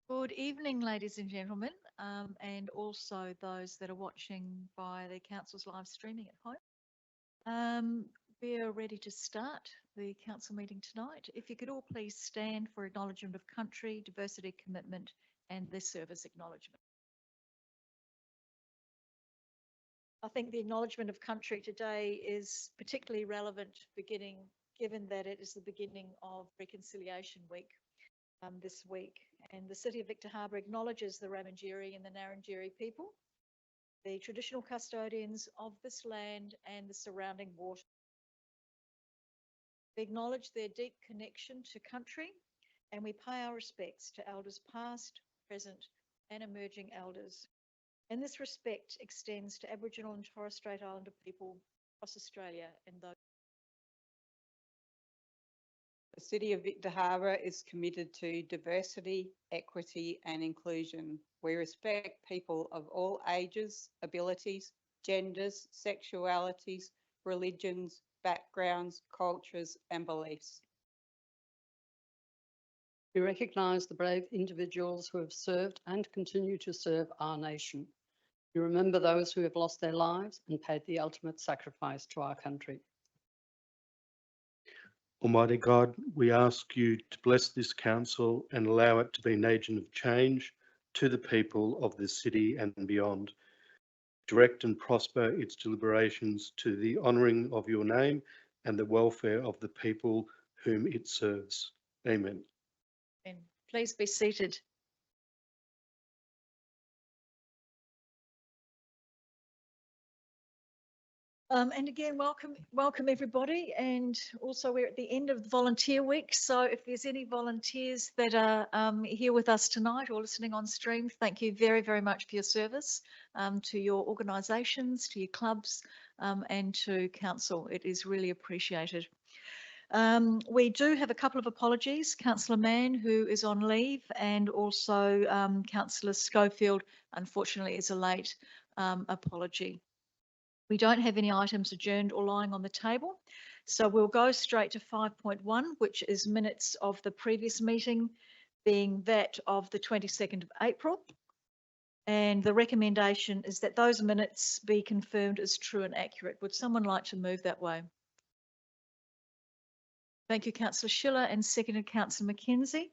Good evening, ladies and gentlemen, and also those that are watching by the Council's live streaming at home. We are ready to start the Council meeting tonight. If you could all please stand for acknowledgement of country, diversity, commitment, and the service acknowledgement. I think the acknowledgement of country today is particularly relevant given that it is the beginning of Reconciliation Week this week. And the City of Victor Harbor acknowledges the Ramangeri and the Narrandjeri people, the traditional custodians of this land and the surrounding water. We acknowledge their deep connection to country, and we pay our respects to elders past, present, and emerging elders. And this respect extends to Aboriginal and Torres Strait Islander people across Australia and those. The City of Victor Harbor is committed to diversity, equity and inclusion. We respect people of all ages, abilities, genders, sexualities, religions, backgrounds, cultures and beliefs. We recognise the brave individuals who have served and continue to serve our nation. We remember those who have lost their lives and paid the ultimate sacrifice to our country. Almighty God, we ask you to bless this council and allow it to be an agent of change to the people of this city and beyond. Direct and prosper its deliberations to the honouring of your name and the welfare of the people whom it serves. Amen. And please be seated. And again, welcome everybody. And also we're at the end of the volunteer week. So if there's any volunteers that are here with us tonight or listening on stream, thank you very, very much for your service to your organisations, to your clubs and to council. It is really appreciated. We do have a couple of apologies. Councillor Mann, who is on leave, and also Councillor Schofield, unfortunately, is a late apology. We don't have any items adjourned or lying on the table, so we'll go straight to 5.1, which is minutes of the previous meeting, being that of the 22nd of April. And the recommendation is that those minutes be confirmed as true and accurate. Would someone like to move that way? Thank you, Councillor Schiller, and seconded Councillor Mackenzie.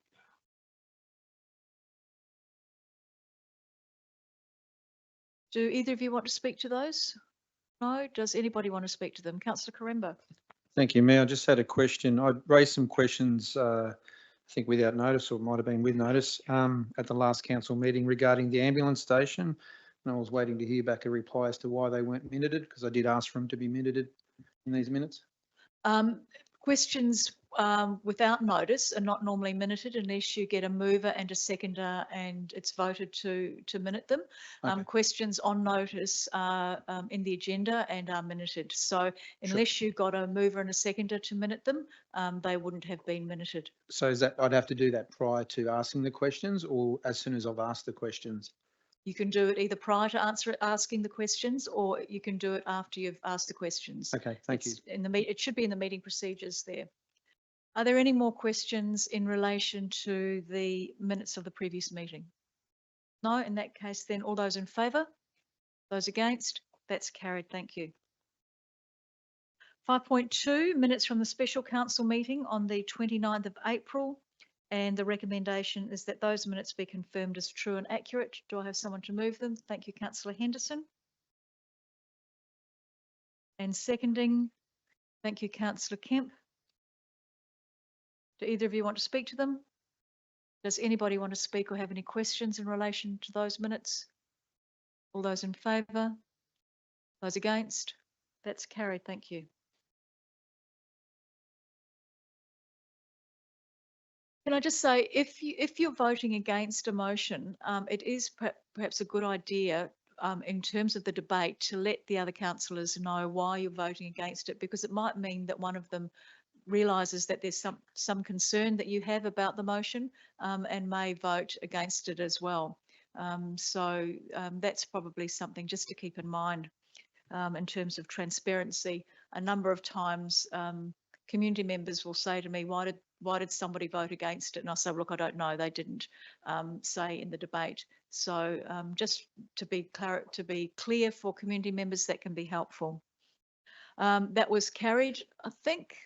Do either of you want to speak to those? No? Does anybody want to speak to them? Councillor Quaremba. Thank you, Mayor. I just had a question. I raised some questions, I think without notice, or it might have been with notice, at the last council meeting regarding the ambulance station. And I was waiting to hear back a reply as to why they weren't minuted, because I did ask for them to be minuted in these minutes. Questions without notice are not normally minuted unless you get a mover and a seconder and it's voted to minute them. Okay. Questions on notice are in the agenda and are minuted. So unless you got a mover and a seconder to minute them, they wouldn't have been minuted. So is that, I'd have to do that prior to asking the questions or as soon as I've asked the questions? You can do it either prior to asking the questions, or you can do it after you've asked the questions. Okay, thank you. It should be in the meeting procedures there. Are there any more questions in relation to the minutes of the previous meeting? No, in that case, then all those in favour? Those against? That's carried. Thank you. 5.2, minutes from the special council meeting on the 29th of April. And the recommendation is that those minutes be confirmed as true and accurate. Do I have someone to move them? Thank you, Councillor Henderson. And seconding, thank you, Councillor Kemp. Do either of you want to speak to them? Does anybody want to speak or have any questions in relation to those minutes? All those in favour? Those against? That's carried. Thank you. Can I just say, if you're voting against a motion, it is perhaps a good idea in terms of the debate to let the other councillors know why you're voting against it, because it might mean that one of them realises that there's some concern that you have about the motion and may vote against it as well. So that's probably something just to keep in mind in terms of transparency. A number of times community members will say to me, why why did somebody vote against it? And I say, look, I don't know. They didn't say in the debate. So just to be clear for community members, that can be helpful. That was carried, I think.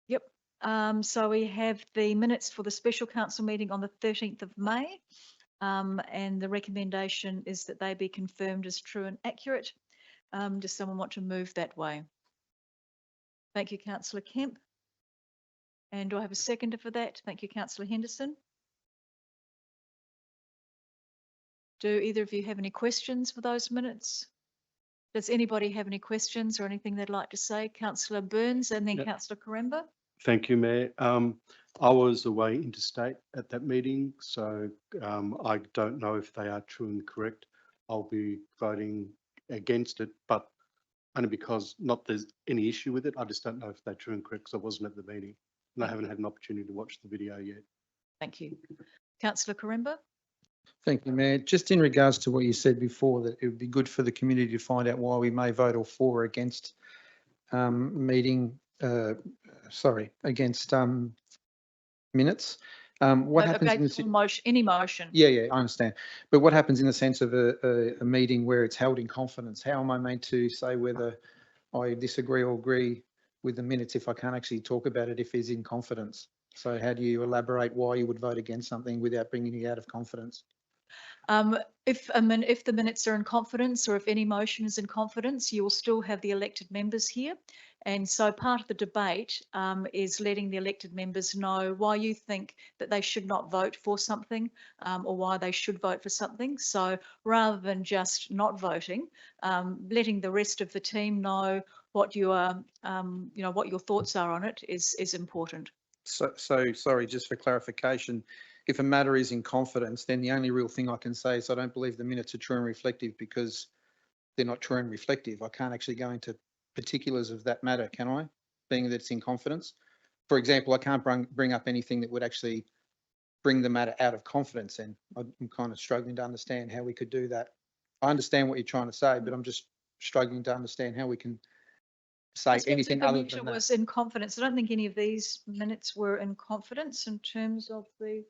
Yep. So we have the minutes for the special council meeting on the 13th of May. And the recommendation is that they be confirmed as true and accurate. Does someone want to move that way? Thank you, Councillor Kemp. And do I have a seconder for that? Thank you, Councillor Henderson. Do either of you have any questions for those minutes? Does anybody have any questions or anything they'd like to say? Councillor Burns and then Yep. Councillor Quaremba. Thank you, Mayor. I was away interstate at that meeting, so I don't know if they are true and correct. I'll be voting against it, but only because not there's any issue with it. I just don't know if they're true and correct because I wasn't at the meeting and I haven't had an opportunity to watch the video yet. Thank you. Councillor Quaremba. Thank you, Mayor. Just in regards to what you said before, that it would be good for the community to find out why we may vote or for or against against minutes. What happens in the motion, any motion? Yeah, I understand. But what happens in the sense of a meeting where it's held in confidence? How am I meant to say whether I disagree or agree with the minutes if I can't actually talk about it if it's in confidence? So how do you elaborate why you would vote against something without bringing it out of confidence? If the minutes are in confidence or if any motion is in confidence, you will still have the elected members here. And so part of the debate is letting the elected members know why you think that they should not vote for something or why they should vote for something. So rather than just not voting, letting the rest of the team know what you are, what your thoughts are on it is important. So sorry, just for clarification, if a matter is in confidence, then the only real thing I can say is I don't believe the minutes are true and reflective because they're not true and reflective. I can't actually go into particulars of that matter, can I? Being that it's in confidence. For example, I can't bring up anything that would actually bring the matter out of confidence, and I'm kind of struggling to understand how we could do that. I understand what you're trying to say, but I'm just struggling to understand how we can say anything other than that. It was in confidence. I don't think any of these minutes were in confidence in terms of the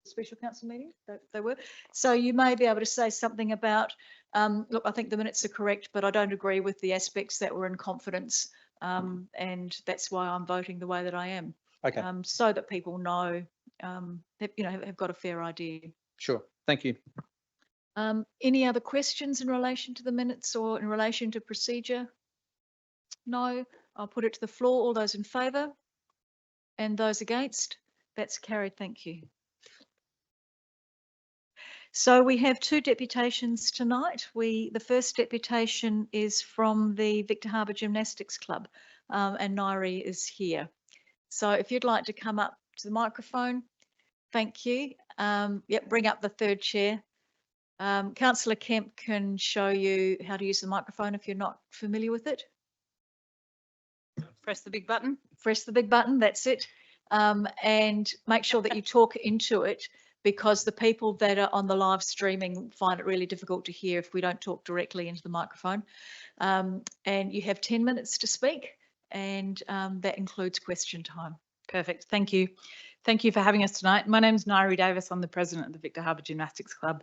special council meeting. They were. So you may be able to say something about, look, I think the minutes are correct, but I don't agree with the aspects that were in confidence. And that's why I'm voting the way that I am. Okay. So that people know, have got a fair idea. Sure. Thank you. Any other questions in relation to the minutes or in relation to procedure? No. I'll put it to the floor. All those in favour and those against? That's carried. Thank you. So we have two deputations tonight. The first deputation is from the Victor Harbour Gymnastics Club, and Nairi is here. So if you'd like to come up to the microphone, thank you. Yep, bring up the third chair. Councillor Kemp can show you how to use the microphone if you're not familiar with it. Press the big button. Press the big button, that's it. And make sure that you talk into it, because the people that are on the live streaming find it really difficult to hear if we don't talk directly into the microphone. And you have 10 minutes to speak, and that includes question time. Perfect. Thank you. Thank you for having us tonight. My name's Nairi Davis. I'm the president of the Victor Harbour Gymnastics Club.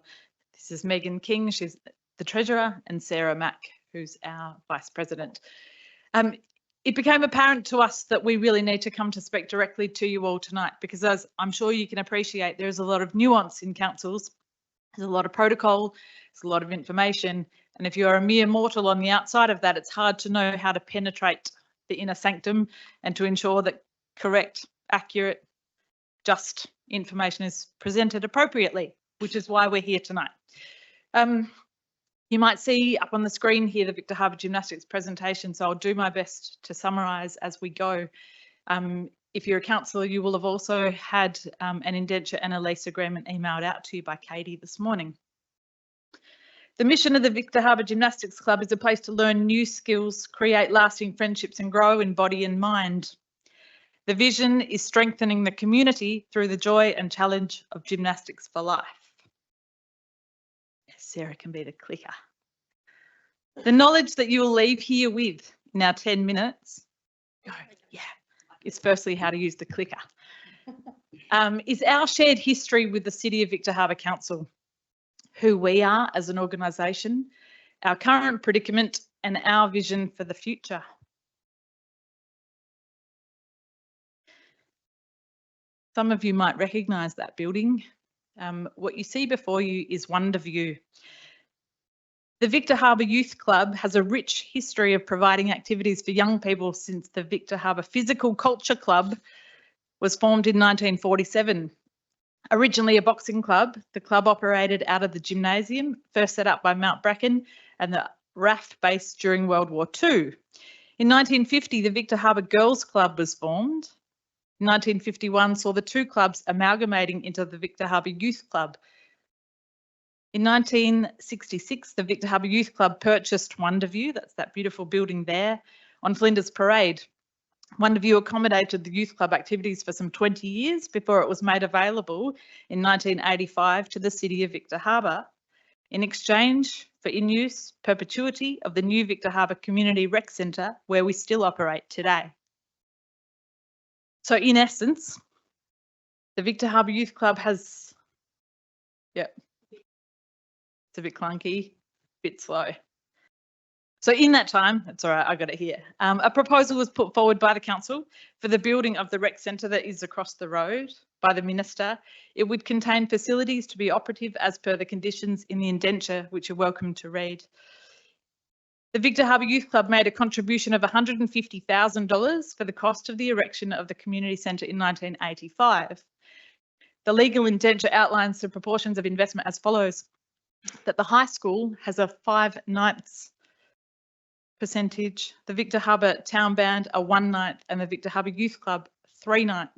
This is Megan King. She's the treasurer, and Sarah Mack, who's our vice president. It became apparent to us that we really need to come to speak directly to you all tonight, because as I'm sure you can appreciate, there's a lot of nuance in councils. There's a lot of protocol, there's a lot of information. And if you're a mere mortal on the outside of that, it's hard to know how to penetrate the inner sanctum and to ensure that correct, accurate, just information is presented appropriately, which is why we're here tonight. You might see up on the screen here the Victor Harbour Gymnastics presentation, so I'll do my best to summarise as we go. If you're a councillor, you will have also had an indenture and a lease agreement emailed out to you by Katie this morning. The mission of the Victor Harbour Gymnastics Club is a place to learn new skills, create lasting friendships and grow in body and mind. The vision is strengthening the community through the joy and challenge of gymnastics for life. Sarah can be the clicker. The knowledge that you will leave here with in our 10 minutes is firstly how to use the clicker. Is our shared history with the City of Victor Harbor Council, who we are as an organisation, our current predicament and our vision for the future. Some of you might recognise that building. What you see before you is Wonderview. The Victor Harbor Youth Club has a rich history of providing activities for young people since the Victor Harbor Physical Culture Club was formed in 1947. Originally a boxing club, the club operated out of the gymnasium, first set up by Mount Bracken and the RAF base during World War II. In 1950, the Victor Harbor Girls Club was formed. 1951 saw the two clubs amalgamating into the Victor Harbor Youth Club. In 1966, the Victor Harbor Youth Club purchased Wonderview, that's that beautiful building there, on Flinders Parade. Wonderview accommodated the youth club activities for some 20 years before it was made available in 1985 to the City of Victor Harbor in exchange for in-use perpetuity of the new Victor Harbor Community Rec Centre, where we still operate today. So in essence, the Victor Harbor Youth Club has, it's a bit clunky, bit slow. So in that time, that's all right, I got it here. A proposal was put forward by the council for the building of the rec centre that is across the road by the minister. It would contain facilities to be operative as per the conditions in the indenture, which you're welcome to read. The Victor Harbor Youth Club made a contribution of $150,000 for the cost of the erection of the community centre in 1985. The legal indenture outlines the proportions of investment as follows: that the high school has a 5/9 percentage, the Victor Harbor Town Band a 1/9, and the Victor Harbor Youth Club 3/9.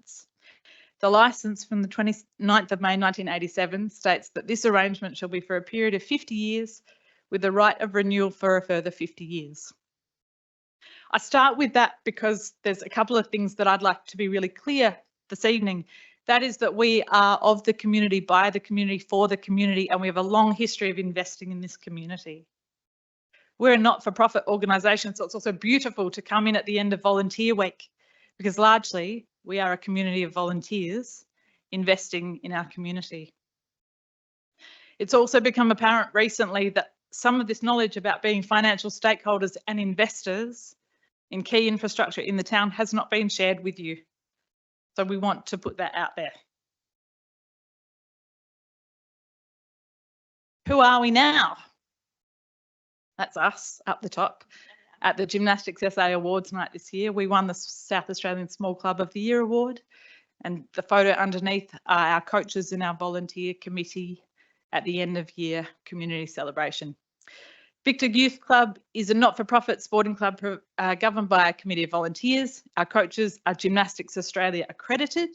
The licence from the 29th of May 1987 states that this arrangement shall be for a period of 50 years with the right of renewal for a further 50 years. I start with that because there's a couple of things that I'd like to be really clear this evening. That is that we are of the community, by the community, for the community, and we have a long history of investing in this community. We're a not-for-profit organisation, so it's also beautiful to come in at the end of Volunteer Week, because largely we are a community of volunteers investing in our community. It's also become apparent recently that some of this knowledge about being financial stakeholders and investors in key infrastructure in the town has not been shared with you. So we want to put that out there. Who are we now? That's us up the top. At the Gymnastics SA Awards night this year, we won the South Australian Small Club of the Year award. And the photo underneath are our coaches and our volunteer committee at the end of year community celebration. Victor Youth Club is a not-for-profit sporting club governed by a committee of volunteers. Our coaches are Gymnastics Australia accredited.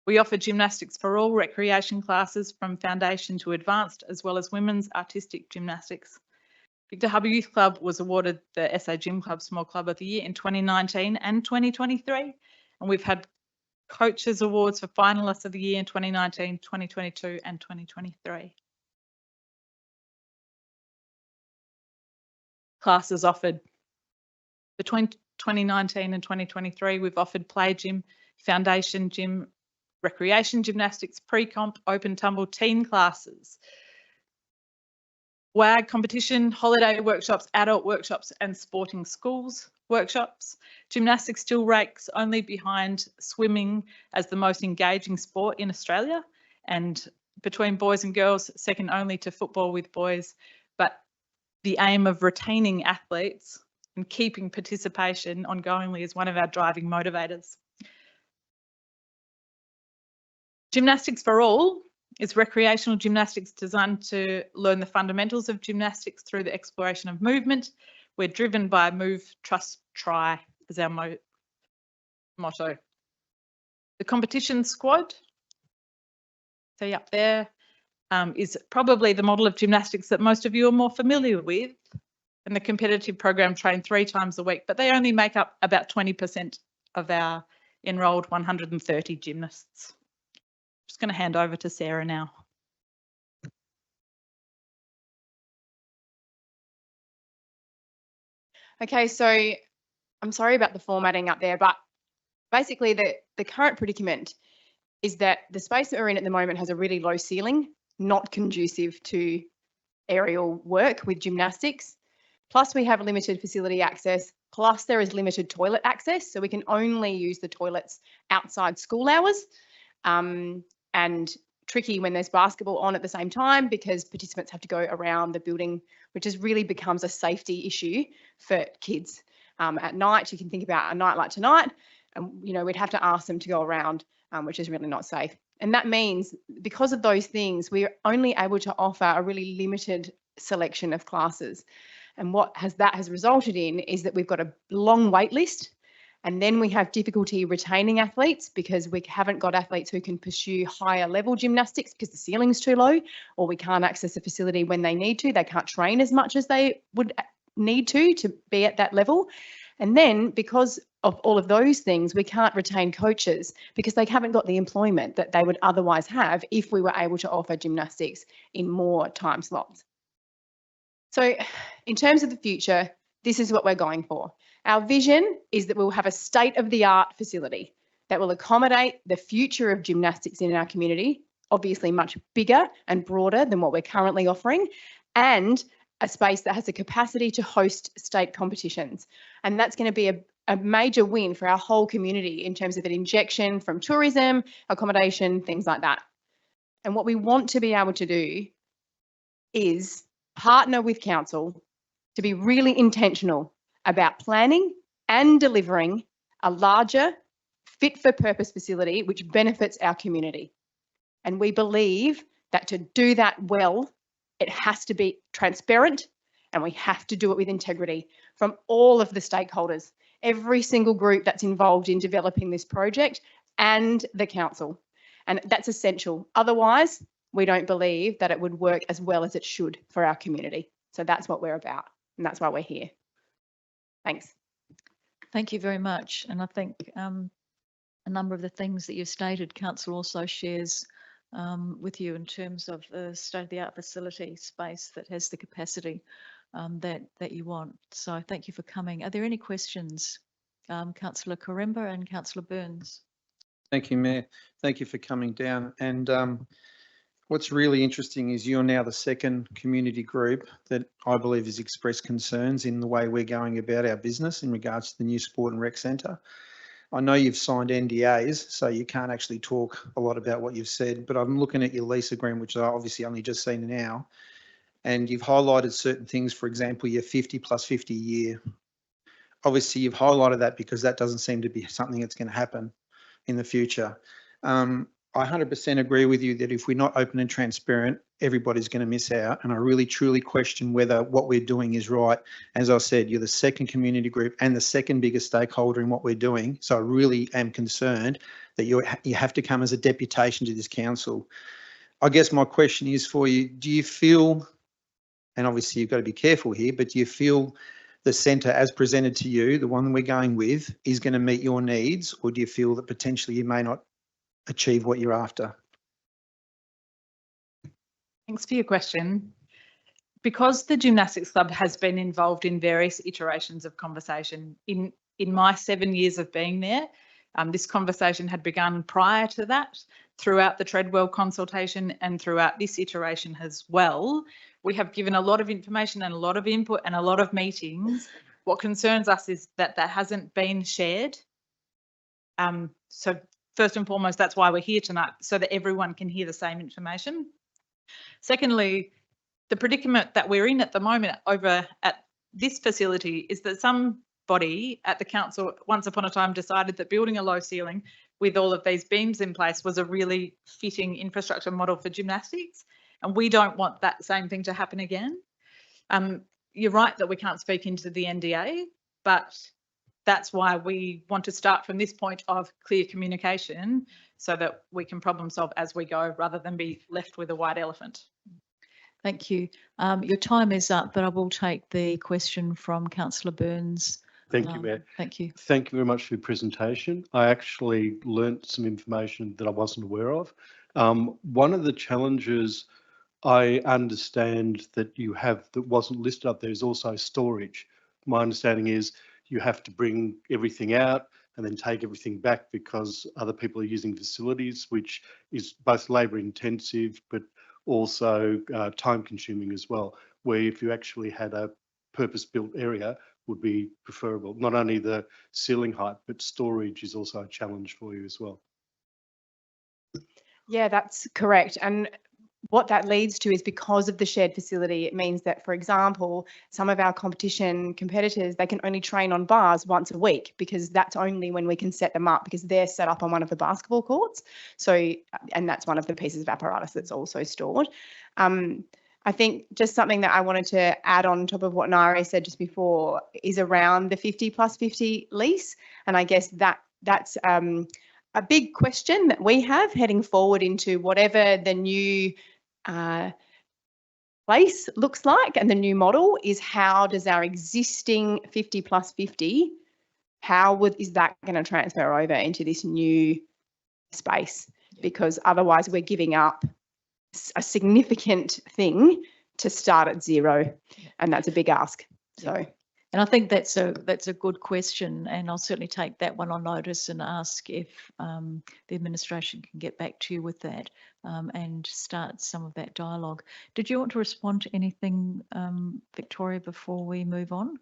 We offer gymnastics for all recreation classes from foundation to advanced, as well as women's artistic gymnastics. Victor Harbor Youth Club was awarded the SA Gym Club Small Club of the Year in 2019 and 2023. And we've had Coaches Awards for Finalists of the Year in 2019, 2022 and 2023. Classes offered. Between 2019 and 2023, we've offered play gym, foundation gym, recreation gymnastics, pre-comp, open tumble, teen classes, WAG competition, holiday workshops, adult workshops and sporting schools workshops. Gymnastics still ranks only behind swimming as the most engaging sport in Australia, and between boys and girls, second only to football with boys. But the aim of retaining athletes and keeping participation ongoingly is one of our driving motivators. Gymnastics for All is recreational gymnastics designed to learn the fundamentals of gymnastics through the exploration of movement. We're driven by move, trust, try as our motto. The competition squad, see up there, is probably the model of gymnastics that most of you are more familiar with. And the competitive program train 3 times a week, but they only make up about 20% of our enrolled 130 gymnasts. Just going to hand over to Sarah now. Okay, so I'm sorry about the formatting up there, but basically the current predicament is that the space that we're in at the moment has a really low ceiling, not conducive to aerial work with gymnastics. Plus we have limited facility access, plus there is limited toilet access. So we can only use the toilets outside school hours, and tricky when there's basketball on at the same time because participants have to go around the building, which has really becomes a safety issue for kids. At night, you can think about a night like tonight, and we'd have to ask them to go around, which is really not safe. And that means because of those things, we're only able to offer a really limited selection of classes. And what that has resulted in is that we've got a long wait list, and then we have difficulty retaining athletes because we haven't got athletes who can pursue higher level gymnastics because the ceiling's too low, or we can't access a facility when they need to. They can't train as much as they would need to be at that level. And then because of all of those things, we can't retain coaches because they haven't got the employment that they would otherwise have if we were able to offer gymnastics in more time slots. So in terms of the future, this is what we're going for. Our vision is that we'll have a state-of-the-art facility that will accommodate the future of gymnastics in our community, obviously much bigger and broader than what we're currently offering, and a space that has the capacity to host state competitions. And that's going to be a major win for our whole community in terms of an injection from tourism, accommodation, things like that. And what we want to be able to do is partner with council to be really intentional about planning and delivering a larger fit for purpose facility which benefits our community. And we believe that to do that well, it has to be transparent and we have to do it with integrity from all of the stakeholders, every single group that's involved in developing this project and the council. And that's essential. Otherwise, we don't believe that it would work as well as it should for our community. So that's what we're about, and that's why we're here. Thanks. Thank you very much. And I think a number of the things that you've stated, Council also shares with you in terms of the state-of-the-art facility space that has the capacity that you want. So thank you for coming. Are there any questions? Councillor Quaremba and Councillor Burns. Thank you, Mayor. Thank you for coming down. And what's really interesting is you're now the second community group that I believe has expressed concerns in the way we're going about our business in regards to the new sport and rec centre. I know you've signed NDAs, so you can't actually talk a lot about what you've said, but I'm looking at your lease agreement, which I obviously only just seen now, and you've highlighted certain things, for example, your 50 plus 50 year. Obviously, you've highlighted that because that doesn't seem to be something that's going to happen in the future. I 100% agree with you that if we're not open and transparent, everybody's going to miss out. And I really, truly question whether what we're doing is right. As I said, you're the second community group and the second biggest stakeholder in what we're doing. So I really am concerned that you have to come as a deputation to this council. I guess my question is for you, do you feel, and obviously you've got to be careful here, but do you feel the centre as presented to you, the one we're going with, is going to meet your needs, or do you feel that potentially you may not achieve what you're after? Thanks for your question. Because the Gymnastics Club has been involved in various iterations of conversation in my 7 years of being there, this conversation had begun prior to that, throughout the Treadwell consultation and throughout this iteration as well. We have given a lot of information and a lot of input and a lot of meetings. What concerns us is that that hasn't been shared. So first and foremost, that's why we're here tonight, so that everyone can hear the same information. Secondly, the predicament that we're in at the moment over at this facility is that somebody at the council once upon a time decided that building a low ceiling with all of these beams in place was a really fitting infrastructure model for gymnastics. And we don't want that same thing to happen again. You're right that we can't speak into the NDA, but that's why we want to start from this point of clear communication so that we can problem solve as we go rather than be left with a white elephant. Thank you. Your time is up, but I will take the question from Councillor Burns. Thank you, Mayor. Thank you. Thank you very much for your presentation. I actually learnt some information that I wasn't aware of. One of the challenges I understand that you have that wasn't listed up there is also storage. My understanding is you have to bring everything out, and then take everything back because other people are using facilities, which is both labour intensive but also time consuming as well, where if you actually had a purpose-built area would be preferable. Not only the ceiling height, but storage is also a challenge for you as well. Yeah, that's correct. And what that leads to is because of the shared facility, it means that, for example, some of our competitors, they can only train on bars once a week because that's only when we can set them up because they're set up on one of the basketball courts. So, and that's one of the pieces of apparatus that's also stored. I think just something that I wanted to add on top of what Nairi said just before is around the 50+50 lease. And I guess that's a big question that we have heading forward into whatever the new place looks like, and the new model is how does our existing 50+50, is that going to transfer over into this new space? Because otherwise we're giving up a significant thing to start at zero, and that's a big ask. So. And I think that's a good question, and I'll certainly take that one on notice and ask if the administration can get back to you with that and start some of that dialogue. Did you want to respond to anything, Victoria, before we move on?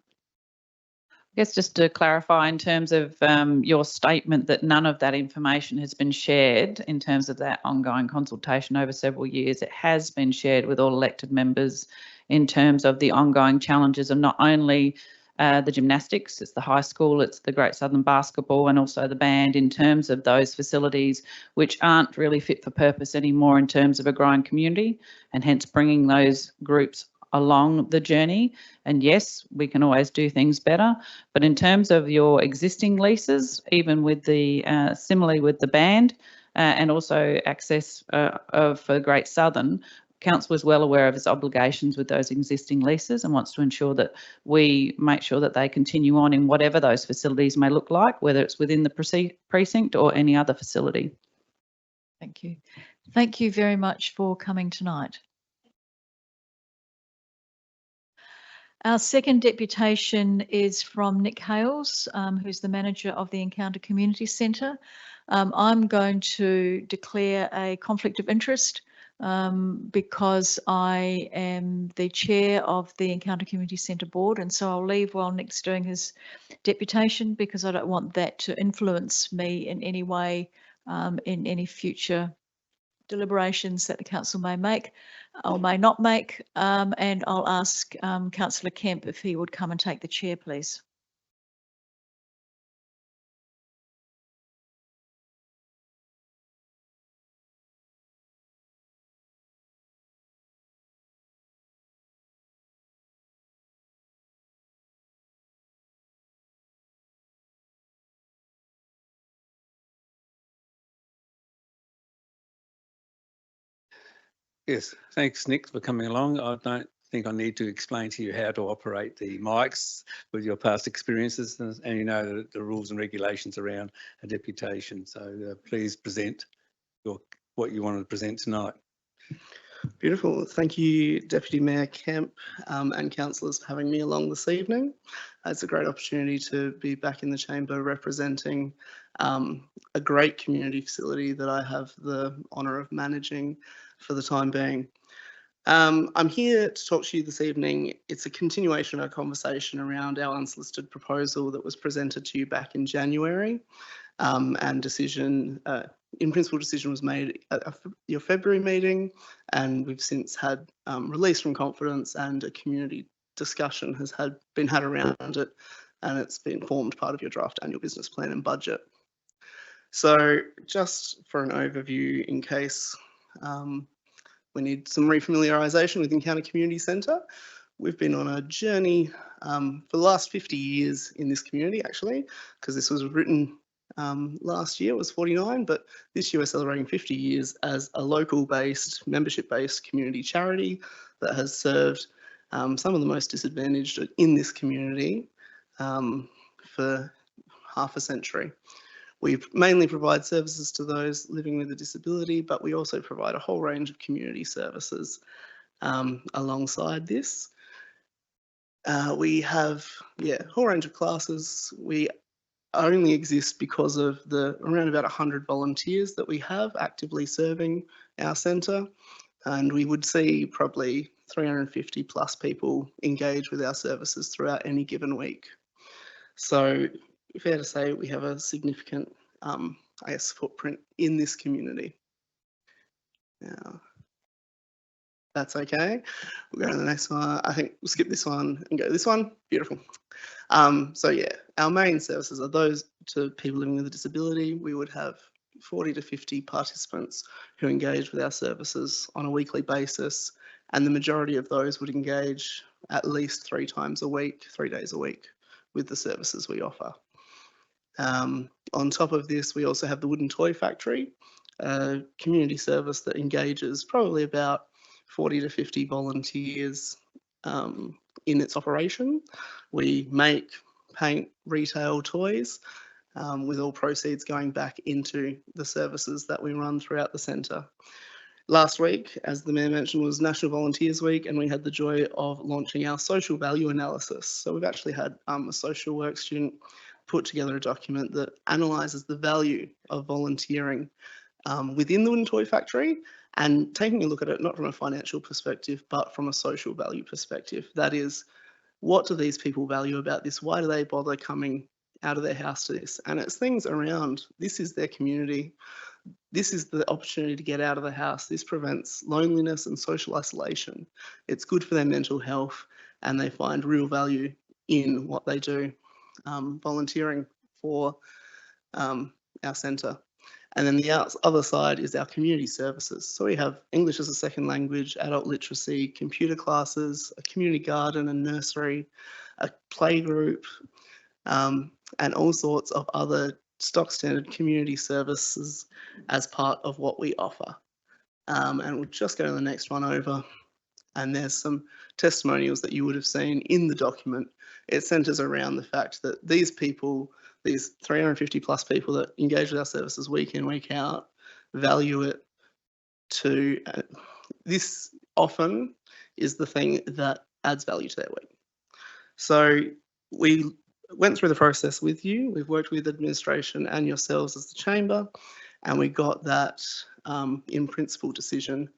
I guess just to clarify in terms of your statement that none of that information has been shared in terms of that ongoing consultation over several years, it has been shared with all elected members in terms of the ongoing challenges of not only the gymnastics, it's the high school, it's the Great Southern Basketball and also the band in terms of those facilities which aren't really fit for purpose anymore in terms of a growing community, and hence bringing those groups along the journey. And yes, we can always do things better, but in terms of your existing leases, even with the similarly with the band and also access for Great Southern, Council is well aware of its obligations with those existing leases and wants to ensure that we make sure that they continue on in whatever those facilities may look like, whether it's within the precinct or any other facility. Thank you. Thank you very much for coming tonight. Our second deputation is from Nick Hayles, who's the manager of the Encounter Community Centre. I'm going to declare a conflict of interest because I am the chair of the Encounter Community Centre board, and so I'll leave while Nick's doing his deputation because I don't want that to influence me in any way in any future deliberations that the council may make or may not make, and I'll ask Councillor Kemp if he would come and take the chair, please. Yes, thanks, Nick, for coming along. I don't think I need to explain to you how to operate the mics with your past experiences, and you know the rules and regulations around a deputation. So please present what you want to present tonight. Beautiful. Thank you, Deputy Mayor Kemp and councillors for having me along this evening. It's a great opportunity to be back in the chamber representing a great community facility that I have the honour of managing for the time being. I'm here to talk to you this evening. It's a continuation of our conversation around our unsolicited proposal that was presented to you back in January, and decision, in principle decision was made at your February meeting, and we've since had release from confidence and a community discussion has been had around it, and it's been formed part of your draft annual business plan and budget. So just for an overview, in case we need some refamiliarisation with Encounter Community Centre, we've been on a journey for the last 50 years in this community, actually, because this was written last year, it was 49, but this year we're celebrating 50 years as a local-based, membership-based community charity that has served some of the most disadvantaged in this community for half a century. We mainly provide services to those living with a disability, but we also provide a whole range of community services alongside this. We have, a whole range of classes. We only exist because of the around about 100 volunteers that we have actively serving our centre, and we would see probably 350 plus people engage with our services throughout any given week. So fair to say we have a significant, I guess, footprint in this community. Now, that's okay. We'll go to the next one. I think we'll skip this one and go to this one. Beautiful. So yeah, our main services are those to people living with a disability. We would have 40 to 50 participants who engage with our services on a weekly basis, and the majority of those would engage at least 3 times a week, 3 days a week with the services we offer. On top of this, we also have the Wooden Toy Factory, a community service that engages probably about 40 to 50 volunteers in its operation. We make, paint, retail toys, with all proceeds going back into the services that we run throughout the centre. Last week, as the Mayor mentioned, was National Volunteers Week, and we had the joy of launching our social value analysis. So we've actually had a social work student put together a document that analyses the value of volunteering within the Wooden Toy Factory, and taking a look at it not from a financial perspective, but from a social value perspective. That is, what do these people value about this? Why do they bother coming out of their house to this? And it's things around, this is their community. This is the opportunity to get out of the house. This prevents loneliness and social isolation. It's good for their mental health, and they find real value in what they do, volunteering for our centre. And then the other side is our community services. So we have English as a second language, adult literacy, computer classes, a community garden and nursery, a play group, and all sorts of other stock standard community services as part of what we offer. And we'll just go to the next one over. And there's some testimonials that you would have seen in the document. It centres around the fact that these people, these 350 plus people that engage with our services week in, week out, value it to, this often is the thing that adds value to their week. So we went through the process with you. We've worked with administration and yourselves as the chamber, and we got that in principle decision.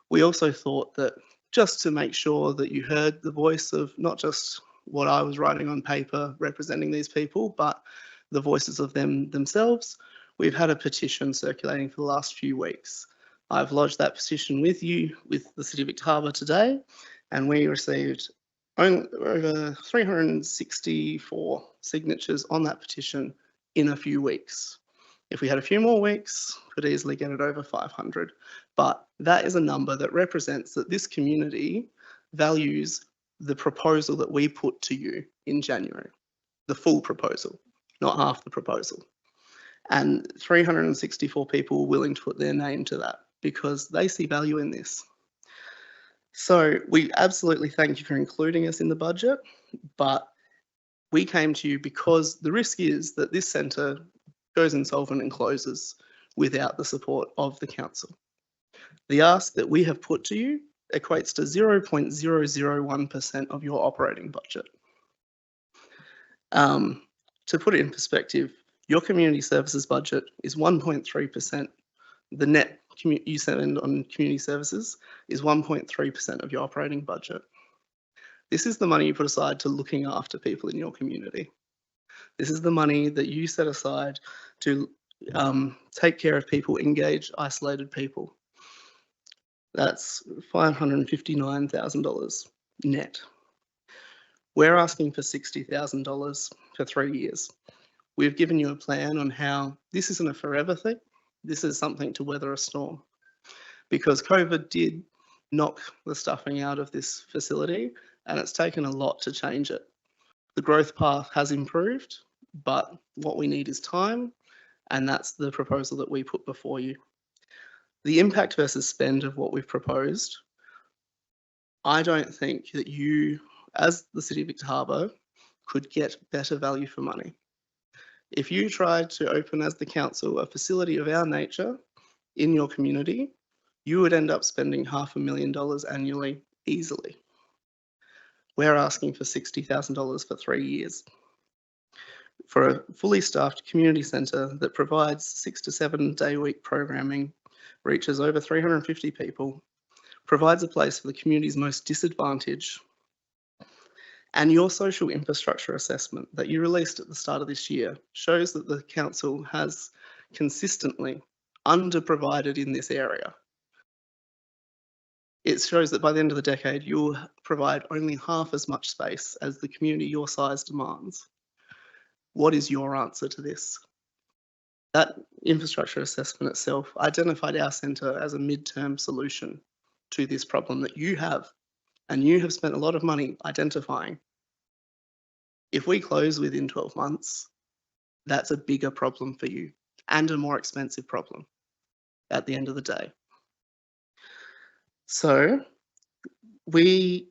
We also thought that just to make sure that you heard the voice of not just what I was writing on paper representing these people, but the voices of them themselves, we've had a petition circulating for the last few weeks. I've lodged that petition with you, with the City of Victor Harbor today, and we received over 364 signatures on that petition in a few weeks. If we had a few more weeks, could easily get it over 500. But that is a number that represents that this community values the proposal that we put to you in January, the full proposal, not half the proposal. And 364 people were willing to put their name to that because they see value in this. So we absolutely thank you for including us in the budget, but we came to you because the risk is that this centre goes insolvent and closes without the support of the council. The ask that we have put to you equates to 0.001% of your operating budget. To put it in perspective, your community services budget is 1.3%. The net you spend on community services is 1.3% of your operating budget. This is the money you put aside to looking after people in your community. This is the money that you set aside to take care of people, engage isolated people. That's $559,000 net. We're asking for $60,000 for 3 years. We've given you a plan on how this isn't a forever thing. This is something to weather a storm, because COVID did knock the stuffing out of this facility, and it's taken a lot to change it. The growth path has improved, but what we need is time, and that's the proposal that we put before you. The impact versus spend of what we've proposed, I don't think that you, as the City of Victor Harbor, could get better value for money. If you tried to open as the council a facility of our nature in your community, you would end up spending $500,000 annually easily. We're asking for $60,000 for 3 years. for a fully staffed community centre that provides 6 to 7 day week programming, reaches over 350 people, provides a place for the community's most disadvantaged, and your social infrastructure assessment that you released at the start of this year shows that the council has consistently underprovided in this area. It shows that by the end of the decade, you'll provide only half as much space as the community your size demands. What is your answer to this? That infrastructure assessment itself identified our centre as a mid-term solution to this problem that you have, and you have spent a lot of money identifying. If we close within 12 months, that's a bigger problem for you and a more expensive problem at the end of the day. So we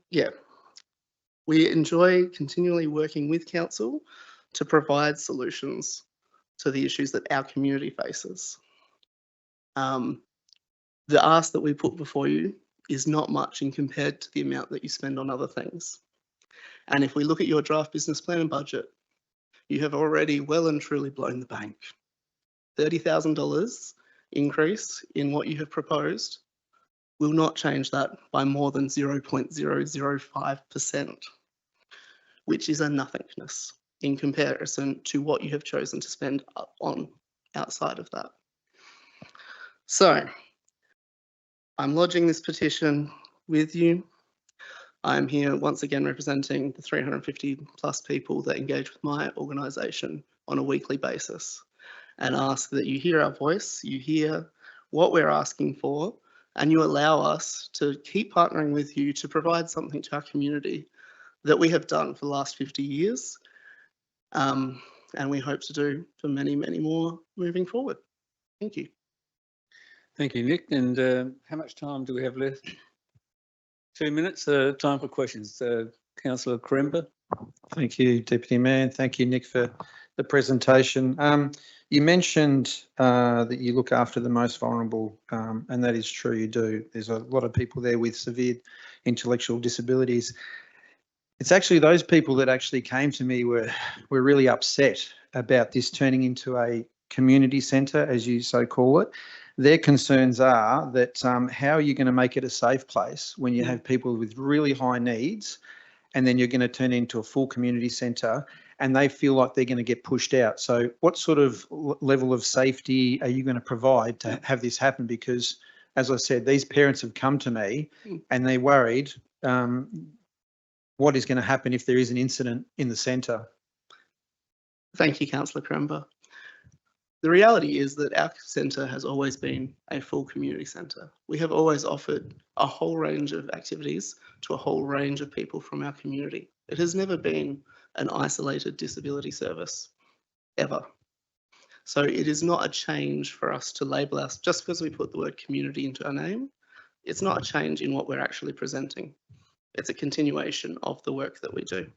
enjoy continually working with council to provide solutions to the issues that our community faces. The ask that we put before you is not much in compared to the amount that you spend on other things. And if we look at your draft business plan and budget, you have already well and truly blown the bank. $30,000 increase in what you have proposed will not change that by more than 0.005%, which is a nothingness in comparison to what you have chosen to spend on outside of that. So I'm lodging this petition with you. I'm here once again representing the 350 plus people that engage with my organisation on a weekly basis, and ask that you hear our voice, you hear what we're asking for, and you allow us to keep partnering with you to provide something to our community that we have done for the last 50 years, and we hope to do for many, many more moving forward. Thank you. Thank you, Nick. And how much time do we have left? 2 minutes. Time for questions. Councillor Quaremba. Thank you, Deputy Mayor, and thank you, Nick, for the presentation. You mentioned that you look after the most vulnerable, and that is true, you do. There's a lot of people there with severe intellectual disabilities. It's actually those people that actually came to me were really upset about this turning into a community centre, as you so call it. Their concerns are that how are you going to make it a safe place when you have people with really high needs, and then you're going to turn it into a full community centre and they feel like they're going to get pushed out. So what sort of level of safety are you going to provide to have this happen? Because, as I said, these parents have come to me and they're worried what is going to happen if there is an incident in the centre. Thank you, Councillor Quaremba. The reality is that our centre has always been a full community centre. We have always offered a whole range of activities to a whole range of people from our community. It has never been an isolated disability service, ever. So it is not a change for us to label us, just because we put the word community into our name, it's not a change in what we're actually presenting. It's a continuation of the work that we do.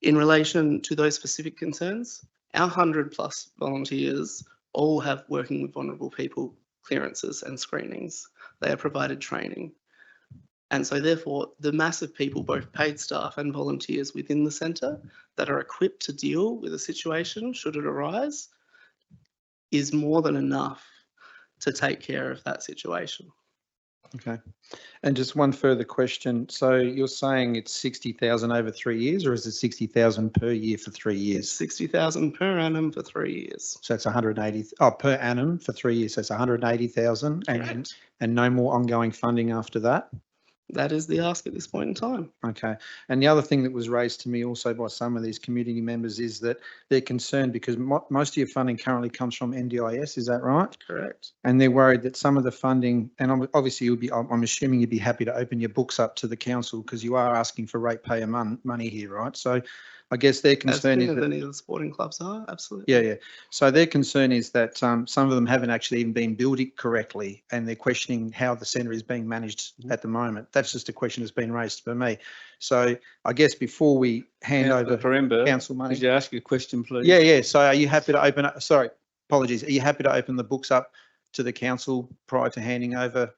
In relation to those specific concerns, our 100+ volunteers all have working with vulnerable people clearances and screenings. They are provided training. And so therefore, the massive people, both paid staff and volunteers within the centre that are equipped to deal with a situation should it arise, is more than enough to take care of that situation. Okay. And just one further question. So you're saying it's 60,000 over 3 years, or is it 60,000 per year for 3 years? 60,000 per annum for 3 years. So it's 180, per annum for 3 years. So it's 180,000 and no more ongoing funding after that? That is the ask at this point in time. Okay. And the other thing that was raised to me also by some of these community members is that they're concerned because most of your funding currently comes from NDIS, is that right? Correct. And they're worried that some of the funding, and obviously I'm assuming you'd be happy to open your books up to the council because you are asking for ratepayer money here, right? So I guess their concern is that any of the sporting clubs are, absolutely. Yeah. So their concern is that some of them haven't actually even been built correctly, and they're questioning how the centre is being managed at the moment. That's just a question that's been raised for me. So I guess before we hand over council money, could you ask your question, please? Yeah. So are you happy to open up? Sorry, apologies. Are you happy to open the books up to the council prior to handing over,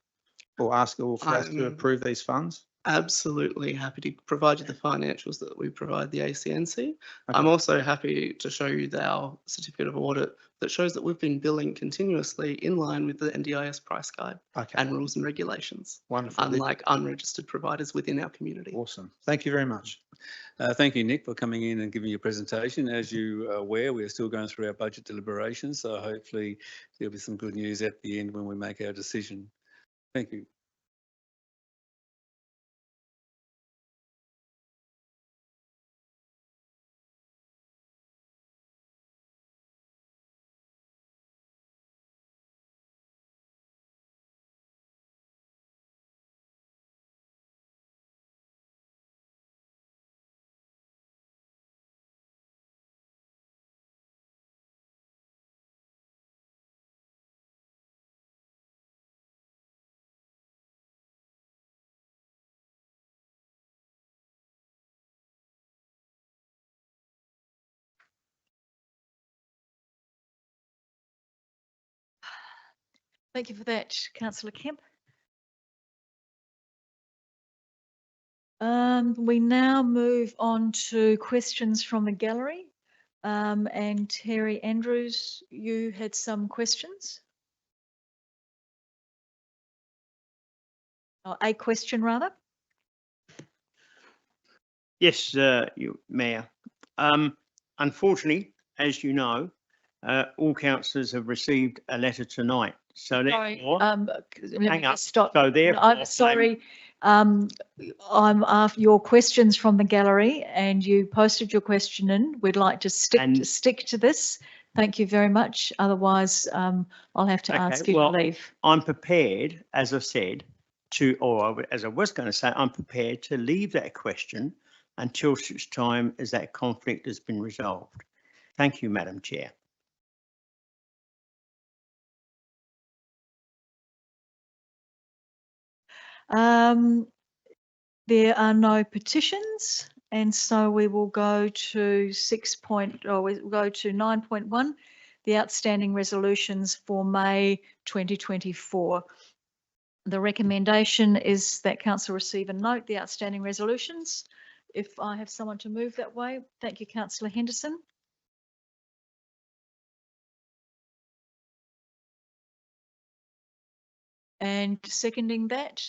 or ask or for us to approve these funds? Absolutely happy to provide you the financials that we provide the ACNC. I'm Okay. also happy to show you our certificate of audit that shows that we've been billing continuously in line with the NDIS price guide Okay. and rules and regulations, Wonderful. unlike unregistered providers within our community. Awesome. Thank you very much. Thank you, Nick, for coming in and giving your presentation. As you are aware, we're still going through our budget deliberations, so hopefully there'll be some good news at the end when we make our decision. Thank you. Thank you for that, Councillor Kemp. We now move on to questions from the gallery. And Terry Andrews, you had some questions? Or a question rather? Yes, Mayor. Unfortunately, as you know, all councillors have received a letter tonight. So Sorry, therefore, let me hang up. just stop. So therefore, I'm sorry. I'm after your questions from the gallery, and you posted your question in. We'd like to stick to this. Thank you very much. Otherwise, I'll have to ask you to leave. I'm prepared, as I said, as I was going to say, I'm prepared to leave that question until such time as that conflict has been resolved. Thank you, Madam Chair. There are no petitions, and so we will go to 9.1, the outstanding resolutions for May 2024. The recommendation is that council receive and note the outstanding resolutions. If I have someone to move that way, thank you, Councillor Henderson. And seconding that,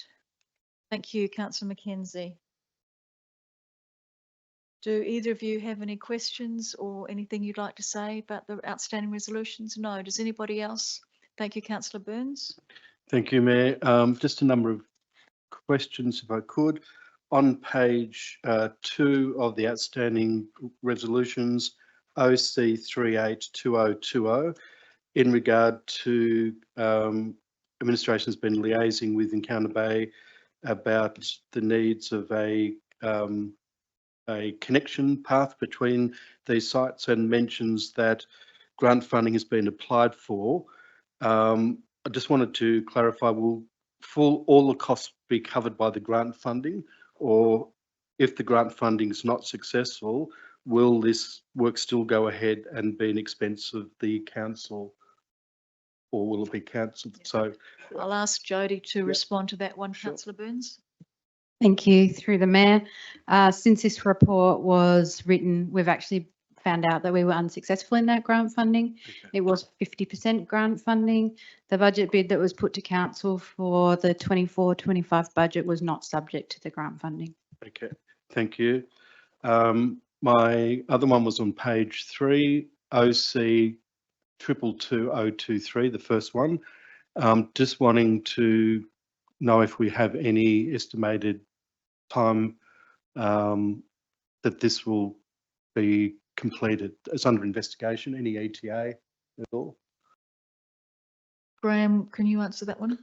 thank you, Councillor Mackenzie. Do either of you have any questions or anything you'd like to say about the outstanding resolutions? No. Does anybody else? Thank you, Councillor Burns. Thank you, Mayor. Just a number of questions, if I could. On page 2 of the outstanding resolutions, OC 382020, in regard to administration has been liaising with Encounter Bay about the needs of a connection path between these sites, and mentions that grant funding has been applied for. I just wanted to clarify, will all the costs be covered by the grant funding, or if the grant funding is not successful, will this work still go ahead and be an expense of the council, or will it be cancelled? Yeah. So I'll ask Jodie to respond to that one, Sure. Councillor Burns. Thank you, through the Mayor. Since this report was written, we've actually found out that we were unsuccessful in that grant funding. okay. It was 50% grant funding. The budget bid that was put to council for the 24-25 budget was not subject to the grant funding. Okay, thank you. My other one was on page 3, OC 222023, the first one. Just wanting to know if we have any estimated time that this will be completed. It's under investigation. Any ETA at all? Graham, can you answer that one?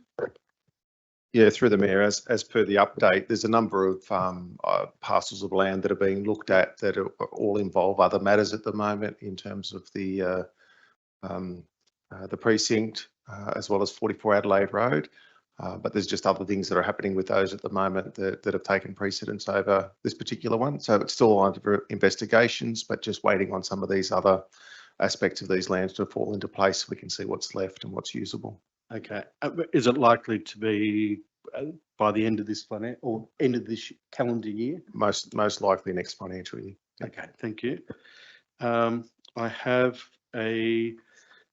Yeah, through the Mayor, as per the update, there's a number of parcels of land that are being looked at that all involve other matters at the moment in terms of the precinct as well as 44 Adelaide Road. But there's just other things that are happening with those at the moment that have taken precedence over this particular one. So it's still under investigations, but just waiting on some of these other aspects of these lands to fall into place so we can see what's left and what's usable. Okay. Is it likely to be by the end of this or end of this calendar year? Most likely next financial year. Okay, thank you. I have a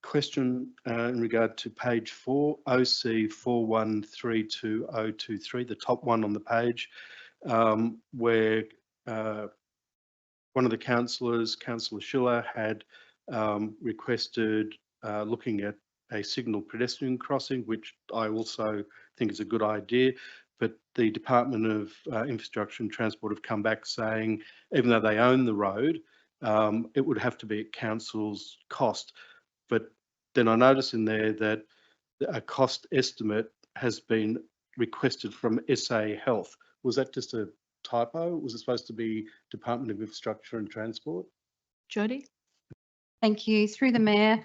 question in regard to page 4, OC 4132023, the top one on the page, where one of the councillors, Councillor Schiller, had requested looking at a signal pedestrian crossing, which I also think is a good idea. But the Department of Infrastructure and Transport have come back saying, even though they own the road, it would have to be at council's cost. But then I notice in there that a cost estimate has been requested from SA Health. Was that just a typo? Was it supposed to be Department of Infrastructure and Transport? Jody? Thank you. Through the Mayor,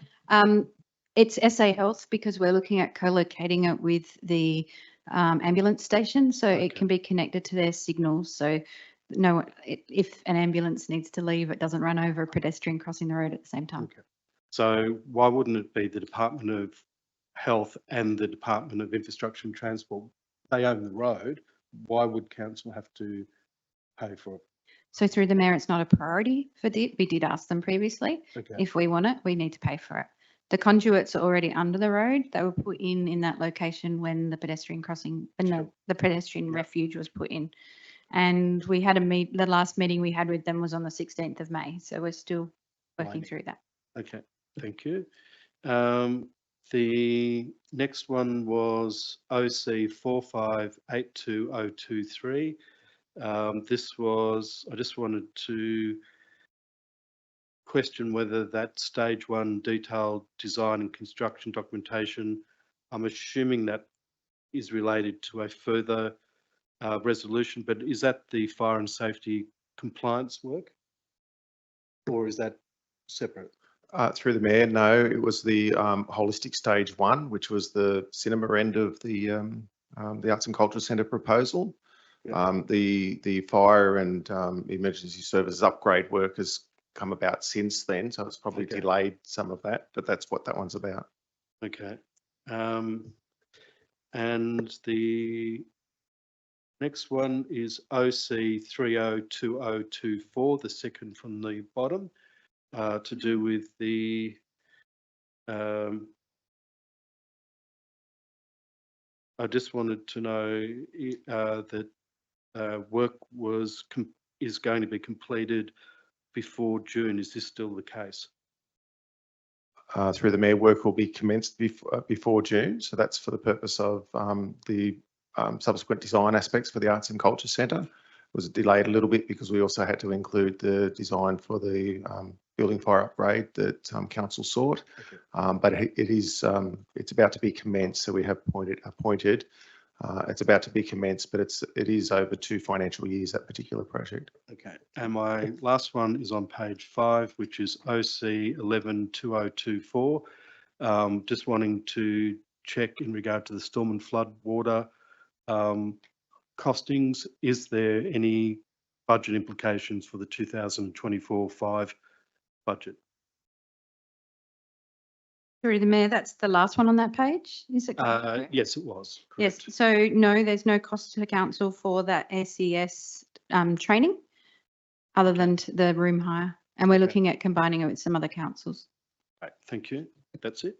it's SA Health because we're looking at co-locating it with the ambulance station, so it can be connected to their signals. So no, if an ambulance needs to leave, it doesn't run over a pedestrian crossing the road at the same time. Okay. So why wouldn't it be the Department of Health and the Department of Infrastructure and Transport? They own the road. Why would council have to pay for it? So through the Mayor, it's not a priority for the, we did ask them previously. Okay. If we want it, we need to pay for it. The conduits are already under the road. They were put in that location when the pedestrian crossing and the pedestrian refuge was put in. And we had the last meeting we had with them was on the 16th of May. So we're still working through that. Okay, thank you. The next one was OC 4582023. This was, I just wanted to question whether that stage 1 detailed design and construction documentation, I'm assuming that is related to a further resolution, but is that the fire and safety compliance work, or is that separate? Through the Mayor, no, it was the holistic stage 1, which was the cinema end of the Arts and Culture Centre proposal. Yeah. The fire and emergency services upgrade work has come about since then, so it's probably delayed some of that, but that's what that one's about. Okay. And the next one is OC 302024, the second from the bottom, to do with the I just wanted to know that work is going to be completed before June. Is this still the case? Through the Mayor, work will be commenced before June, so that's for the purpose of the subsequent design aspects for the Arts and Culture Centre. It was delayed a little bit because we also had to include the design for the building fire upgrade that council sought. But it's about to be commenced, so we have appointed. It's about to be commenced, but it is over 2 financial years, that particular project. Okay, and my last one is on page 5, which is OC 112024. Just wanting to check in regard to the storm and flood water costings. Is there any budget implications for the 2024-5 budget? Through the Mayor, that's the last one on that page, is it? Correct? Yes, it was. Yes, Correct. so no, there's no cost to the council for that SES training other than the room hire. And we're looking at combining it with some other councils. Right, thank you. That's it.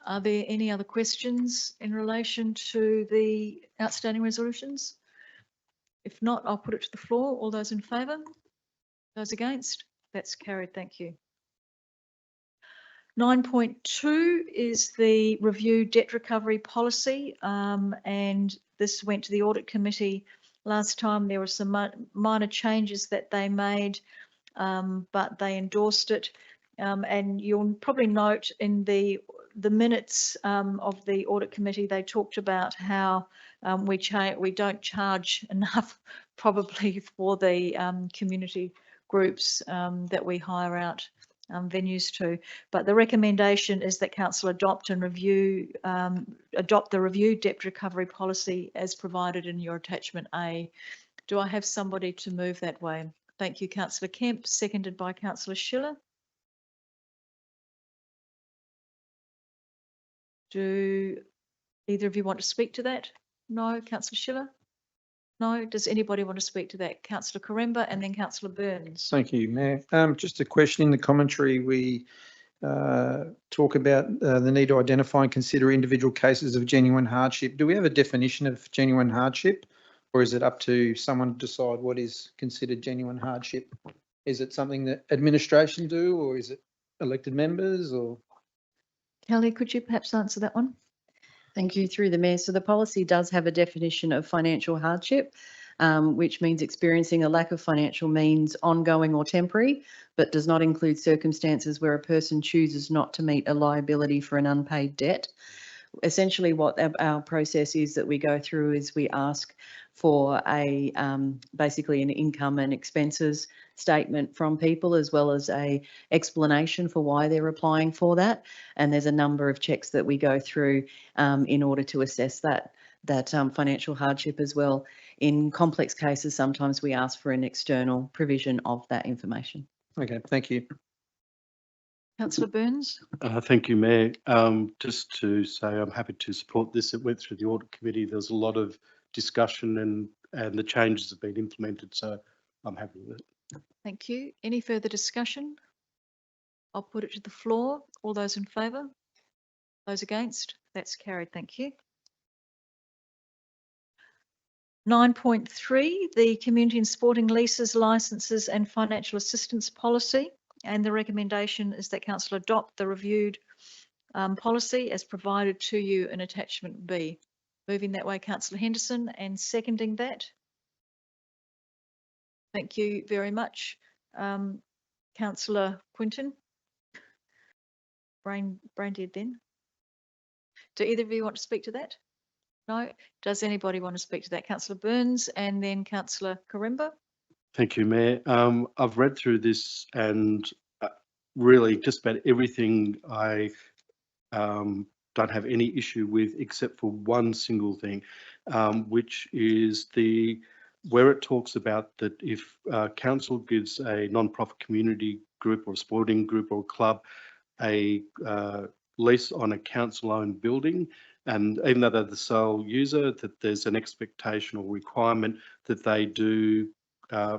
Are there any other questions in relation to the outstanding resolutions? If not, I'll put it to the floor. All those in favour? Those against? That's carried. Thank you. 9.2 is the review debt recovery policy, and this went to the Audit Committee last time. There were some minor changes that they made, but they endorsed it. And you'll probably note in the minutes of the Audit Committee, they talked about how we don't charge enough probably for the community groups that we hire out venues to, but the recommendation is that council adopt the review debt recovery policy as provided in your attachment A. Do I have somebody to move that way? Thank you, Councillor Kemp, seconded by Councillor Schiller. Do either of you want to speak to that? No. Councillor Schiller? No. Does anybody want to speak to that? Councillor Quaremba and then Councillor Burns. Thank you, Mayor. Just a question in the commentary. We talk about the need to identify and consider individual cases of genuine hardship. Do we have a definition of genuine hardship, or is it up to someone to decide what is considered genuine hardship? Is it something that administration do, or is it elected members, or? Kelly, could you perhaps answer that one? Thank you, through the Mayor. So the policy does have a definition of financial hardship, which means experiencing a lack of financial means, ongoing or temporary, but does not include circumstances where a person chooses not to meet a liability for an unpaid debt. Essentially what our process is that we go through is we ask for a basically an income and expenses statement from people, as well as a explanation for why they're applying for that. And there's a number of checks that we go through in order to assess that financial hardship as well. In complex cases, sometimes we ask for an external provision of that information. Okay, thank you. Councillor Burns? Thank you, Mayor. Just to say I'm happy to support this. It went through the Audit Committee. There's a lot of discussion and the changes have been implemented, so I'm happy with it. Thank you. Any further discussion? I'll put it to the floor. All those in favour? Those against? That's carried. Thank you. 9.3, the Community and Sporting Leases, Licences and Financial Assistance Policy. And the recommendation is that Council adopt the reviewed policy as provided to you in attachment B. Moving that way, Councillor Henderson, and seconding that. Thank you very much. Councillor Quinton. Brain dead then. Do either of you want to speak to that? No. Does anybody want to speak to that? Councillor Burns and then Councillor Quaremba. Thank you, Mayor. I've read through this and really just about everything I don't have any issue with, except for one single thing, which is where it talks about that if council gives a non-profit community group or a sporting group or club a lease on a council-owned building, and even though they're the sole user, that there's an expectation or requirement that they do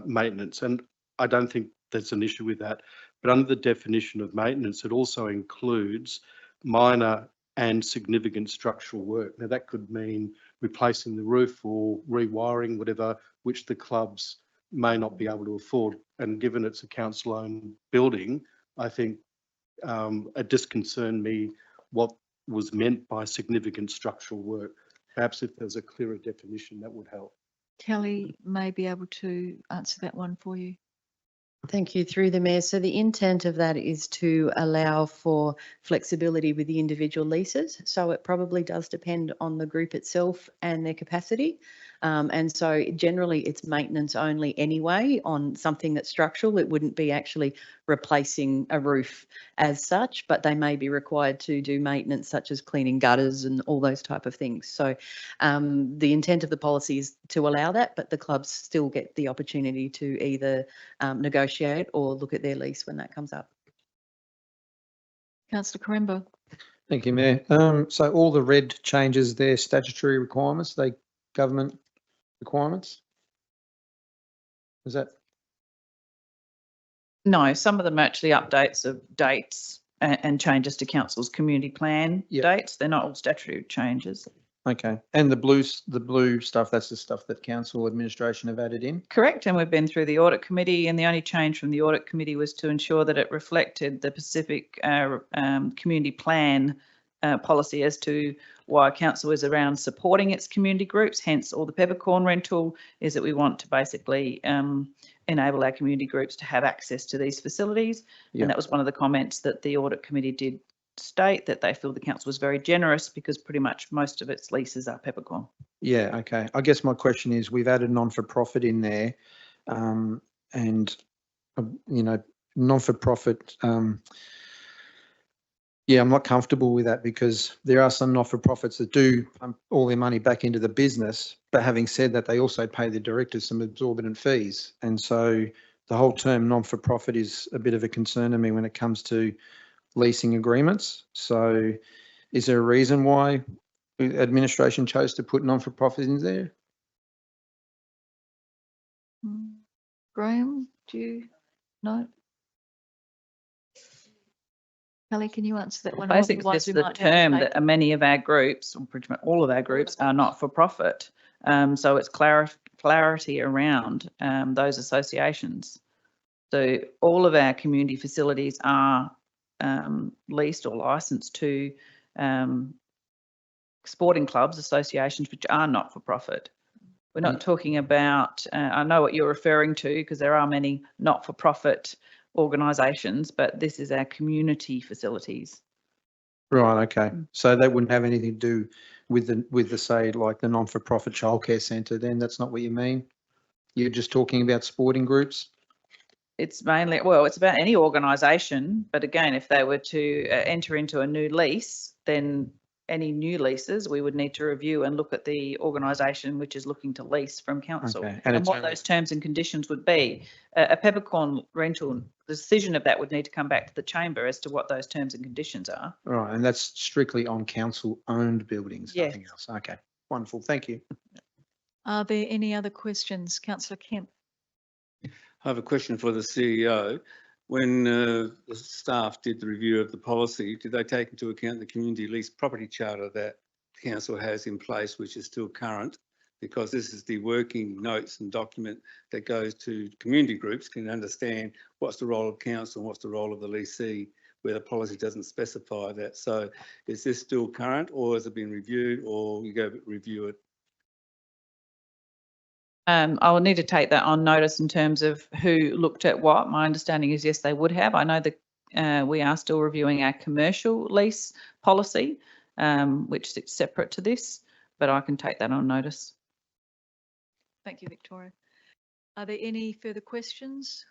maintenance. And I don't think there's an issue with that. But under the definition of maintenance, it also includes minor and significant structural work. Now that could mean replacing the roof or rewiring, whatever, which the clubs may not be able to afford. And given it's a council-owned building, I think it just concerned me what was meant by significant structural work. Perhaps if there's a clearer definition, that would help. Kelly may be able to answer that one for you. Thank you, through the Mayor. So the intent of that is to allow for flexibility with the individual leases. So it probably does depend on the group itself and their capacity. And so generally it's maintenance only anyway on something that's structural. It wouldn't be actually replacing a roof as such, but they may be required to do maintenance such as cleaning gutters and all those type of things. So the intent of the policy is to allow that, but the clubs still get the opportunity to either negotiate or look at their lease when that comes up. Councillor Quaremba. Thank you, Mayor. So all the red changes, they're statutory requirements, they government requirements? Is that? No, some of them are actually updates of dates and changes to council's community plan dates. They're not all statutory changes. Okay, and the blue stuff, that's the stuff that council administration have added in? Correct, and we've been through the audit committee, and the only change from the audit committee was to ensure that it reflected the Pacific community plan policy as to why council is around supporting its community groups, hence all the peppercorn rental is that we want to basically enable our community groups to have access to these facilities. And that was one of the comments that the audit committee did state, that they feel the council was very generous because pretty much most of its leases are peppercorn. Yeah, okay. I guess my question is, we've added non-for-profit in there, and you know, non-for-profit, yeah, I'm not comfortable with that because there are some not-for-profits that do pump all their money back into the business, but having said that, they also pay the directors some exorbitant fees. And so the whole term non-for-profit is a bit of a concern to me when it comes to leasing agreements. So is there a reason why Administration chose to put non-for-profit in there. Graham, do you know? Kelly, can you answer that one? Basically, it's Otherwise just we the might have to term take- that many of our groups, or pretty much all of our groups, are not for profit. So it's clarity around those associations. So all of our community facilities are leased or licensed to sporting clubs, associations which are not for profit. We're not talking about, I know what you're referring to, because there are many not for profit organisations, but this is our community facilities. Right, okay. So that wouldn't have anything to do with the say, like the non-for-profit childcare centre then? That's not what you mean? You're just talking about sporting groups? It's mainly, well, it's about any organisation, but again, if they were to enter into a new lease, then any new leases, we would need to review and look at the organisation which is looking to lease from council, Okay. and it's what only- those terms and conditions would be. A peppercorn rental, the decision of that would need to come back to the chamber as to what those terms and conditions are. Right, and that's strictly on council-owned buildings, Yes. nothing else. Okay, wonderful, thank you. Are there any other questions? Councillor Kemp. I have a question for the CEO. When the staff did the review of the policy, did they take into account the community lease property charter that the council has in place, which is still current? Because this is the working notes and document that goes to community groups, can understand what's the role of council and what's the role of the leasee, where the policy doesn't specify that. So is this still current, or has it been reviewed, or you go review it? I will need to take that on notice in terms of who looked at what. My understanding is yes, they would have. I know that we are still reviewing our commercial lease policy, which sits separate to this, but I can take that on notice. Thank you, Victoria. Are there any further questions?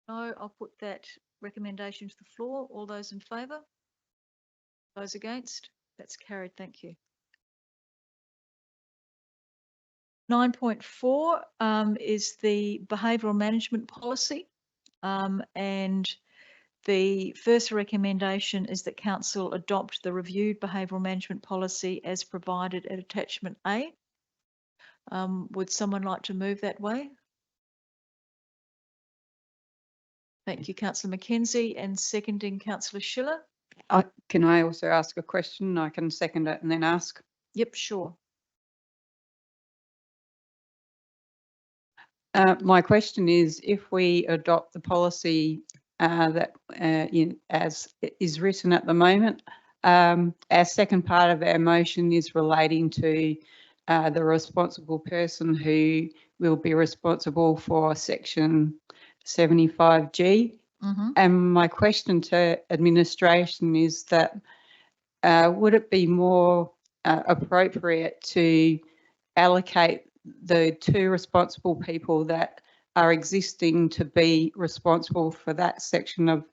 No, I'll put that recommendation to the floor. All those in favour? Those against? That's carried. Thank you. 9.4 is the behavioural management policy, and the first recommendation is that council adopt the reviewed behavioural management policy as provided at attachment A. Would someone like to move that way? Thank you, Councillor McKenzie, and seconding Councillor Schiller. Can I also ask a question? I can second it and then ask. Yep, sure. My question is, if we adopt the policy that as it is written at the moment, our second part of our motion is relating to the responsible person who will be responsible for section 75G. And my question to administration is that would it be more appropriate to allocate the two responsible people that are existing to be responsible for that section of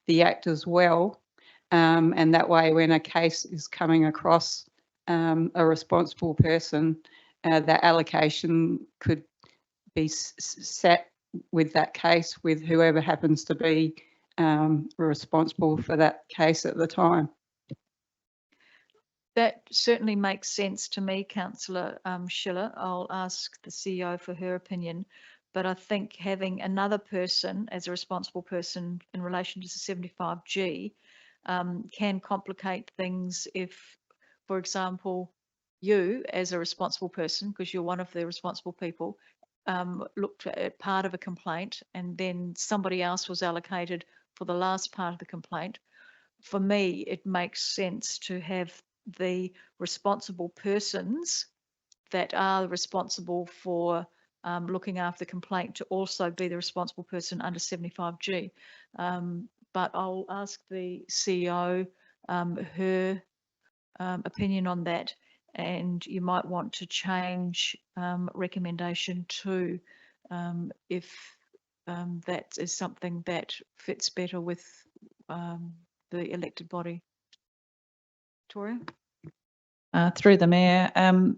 the Act as well? And that way, when a case is coming across a responsible person, that allocation could be set with that case with whoever happens to be responsible for that case at the time. That certainly makes sense to me, Councillor Schiller. I'll ask the CEO for her opinion, but I think having another person as a responsible person in relation to 75G can complicate things if, for example, you as a responsible person, because you're one of the responsible people, looked at part of a complaint and then somebody else was allocated for the last part of the complaint. For me, it makes sense to have the responsible persons that are responsible for looking after the complaint to also be the responsible person under 75G. But I'll ask the CEO her opinion on that, and you might want to change recommendation 2 if that is something that fits better with the elected body. Victoria? Through the Mayor,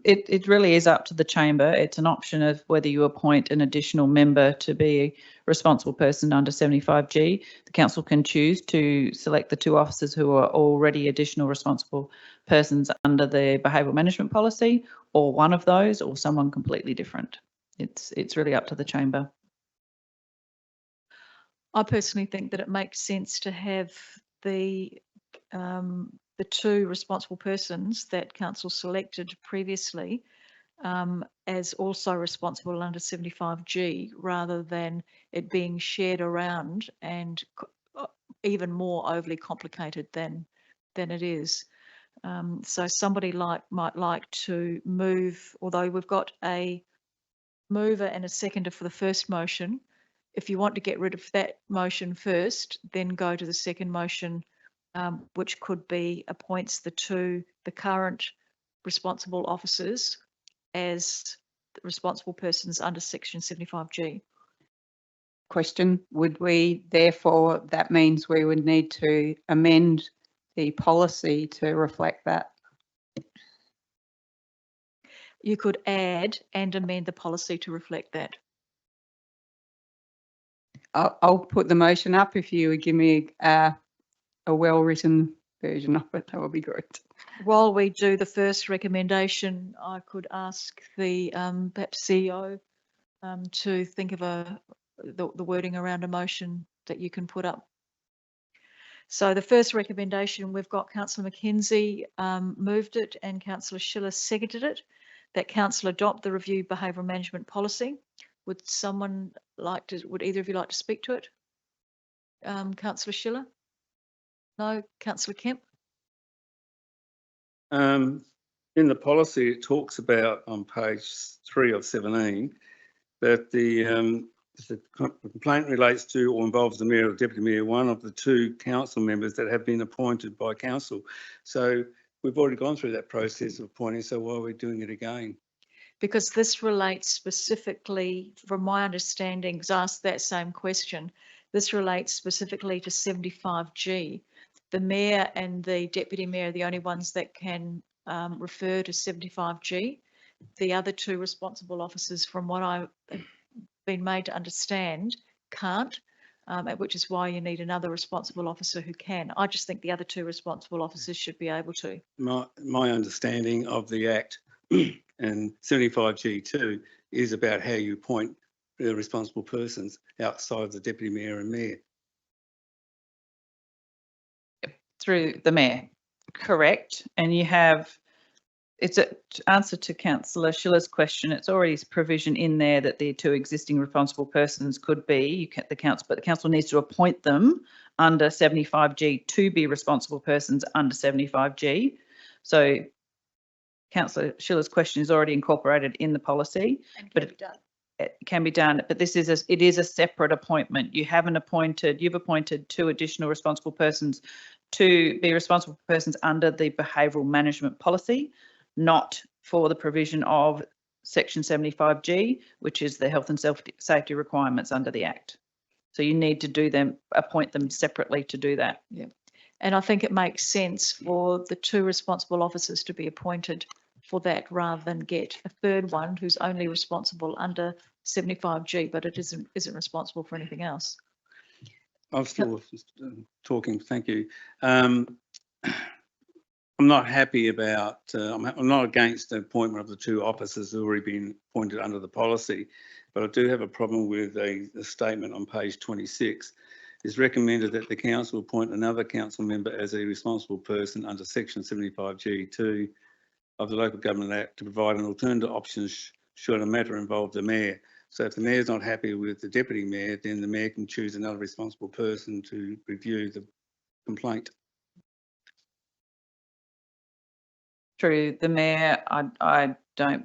it really is up to the chamber. It's an option of whether you appoint an additional member to be a responsible person under 75G. The council can choose to select the 2 officers who are already additional responsible persons under the behavioural management policy, or one of those, or someone completely different. It's really up to the chamber. I personally think that it makes sense to have the 2 responsible persons that council selected previously as also responsible under 75G, rather than it being shared around and even more overly complicated than it is. So somebody might like to move, although we've got a mover and a seconder for the first motion. If you want to get rid of that motion first, then go to the second motion, which could be appoints the current responsible officers as the responsible persons under section 75G. Question, would we therefore, that means we would need to amend the policy to reflect that? You could add and amend the policy to reflect that. I'll put the motion up if you would give me a well-written version of it. That would be great. While we do the first recommendation, I could ask the perhaps CEO to think of the wording around a motion that you can put up. So the first recommendation, we've got Councillor McKenzie moved it and Councillor Schiller seconded it, that council adopt the review behavioural management policy. Would either of you like to speak to it? Councillor Schiller? No? Councillor Kemp? In the policy, it talks about on page 3 of 17 that the complaint relates to or involves the mayor or deputy mayor, one of the 2 council members that have been appointed by council. So we've already gone through that process of appointing, so why are we doing it again? Because this relates specifically, from my understanding, because I asked that same question, this relates specifically to 75G. The mayor and the deputy mayor are the only ones that can refer to 75G. The other 2 responsible officers, from what I've been made to understand, can't, which is why you need another responsible officer who can. I just think the other 2 responsible officers should be able to. My understanding of the Act and 75G2 is about how you appoint the responsible persons outside of the deputy mayor and mayor. Through the Mayor, correct. And you have, it's an answer to Councillor Schiller's question. It's already provision in there that the 2 existing responsible persons could be the council, but the council needs to appoint them under 75G to be responsible persons under 75G. So Councillor Schiller's question is already incorporated in the policy, but it can be done. But this is it is a separate appointment. You've appointed 2 additional responsible persons to be responsible persons under the behavioural management policy, not for the provision of section 75G, which is the health and safety requirements under the Act. So you need to appoint them separately to do that. Yeah. And I think it makes sense for the 2 responsible officers to be appointed for that, rather than get a third one who's only responsible under 75G, but it isn't responsible for anything else. I'm still talking, thank you. I'm not happy about, I'm not against the appointment of the 2 officers who have already been appointed under the policy, but I do have a problem with a statement on page 26. It's recommended that the council appoint another council member as a responsible person under section 75G2 of the Local Government Act to provide an alternative option should a matter involve the mayor. So if the mayor's not happy with the deputy mayor, then the mayor can choose another responsible person to review the complaint. Through the Mayor, I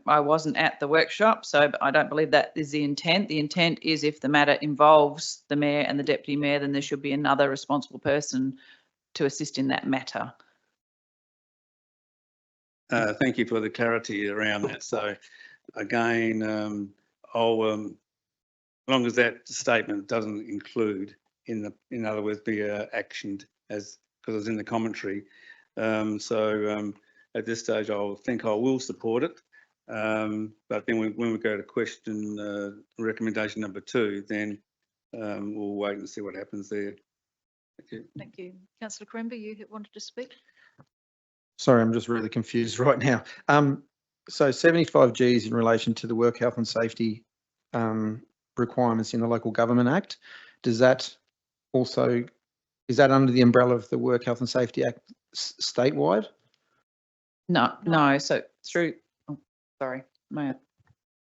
wasn't at the workshop, so I don't believe that is the intent. The intent is if the matter involves the mayor and the deputy mayor, then there should be another responsible person to assist in that matter. Thank you for the clarity around that. So again, I'll, as long as that statement doesn't include, in other words, be actioned as, because it's in the commentary. at this stage, I will support it. But then when we go to question recommendation number 2, then we'll wait and see what happens there. Thank you. Thank you. Councillor Quaremba, you wanted to speak? Sorry, I'm just really confused right now. So 75G is in relation to the work health and safety requirements in the Local Government Act. Does that also, is that under the umbrella of the Work Health and Safety Act statewide? No. So through, oh, sorry, Maya.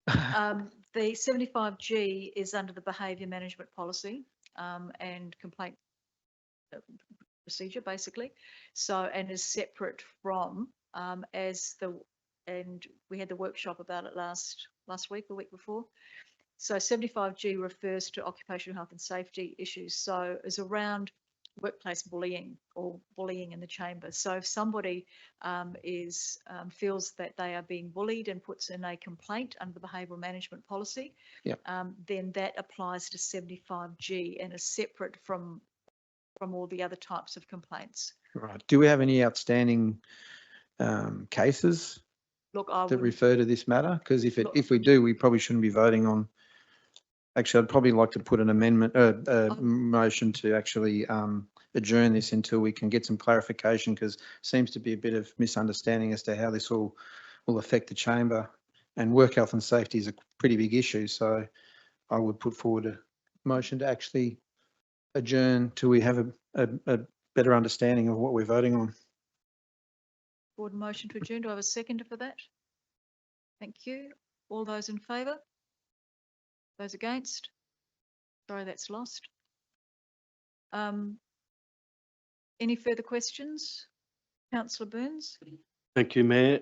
The 75G is under the behaviour management policy and complaint procedure, basically. So, and is separate from and we had the workshop about it last week, the week before. So 75G refers to occupational health and safety issues. So is around workplace bullying or bullying in the chamber. So if somebody feels that they are being bullied and puts in a complaint under the behavioural management policy, then that applies to 75G and is separate from all the other types of complaints. Right. Do we have any outstanding cases Look, I that would, refer to this matter? Because if we do, we probably shouldn't be voting on. Actually, I'd probably like to put an amendment, motion to actually adjourn this until we can get some clarification, because seems to be a bit of misunderstanding as to how this will affect the chamber. And work health and safety is a pretty big issue, so I would put forward a motion to actually adjourn till we have a better understanding of what we're voting on. board motion to adjourn. Do I have a seconder for that? Thank you. All those in favour? Those against? Sorry, that's lost. Any further questions? Councillor Burns? Thank you, Mayor.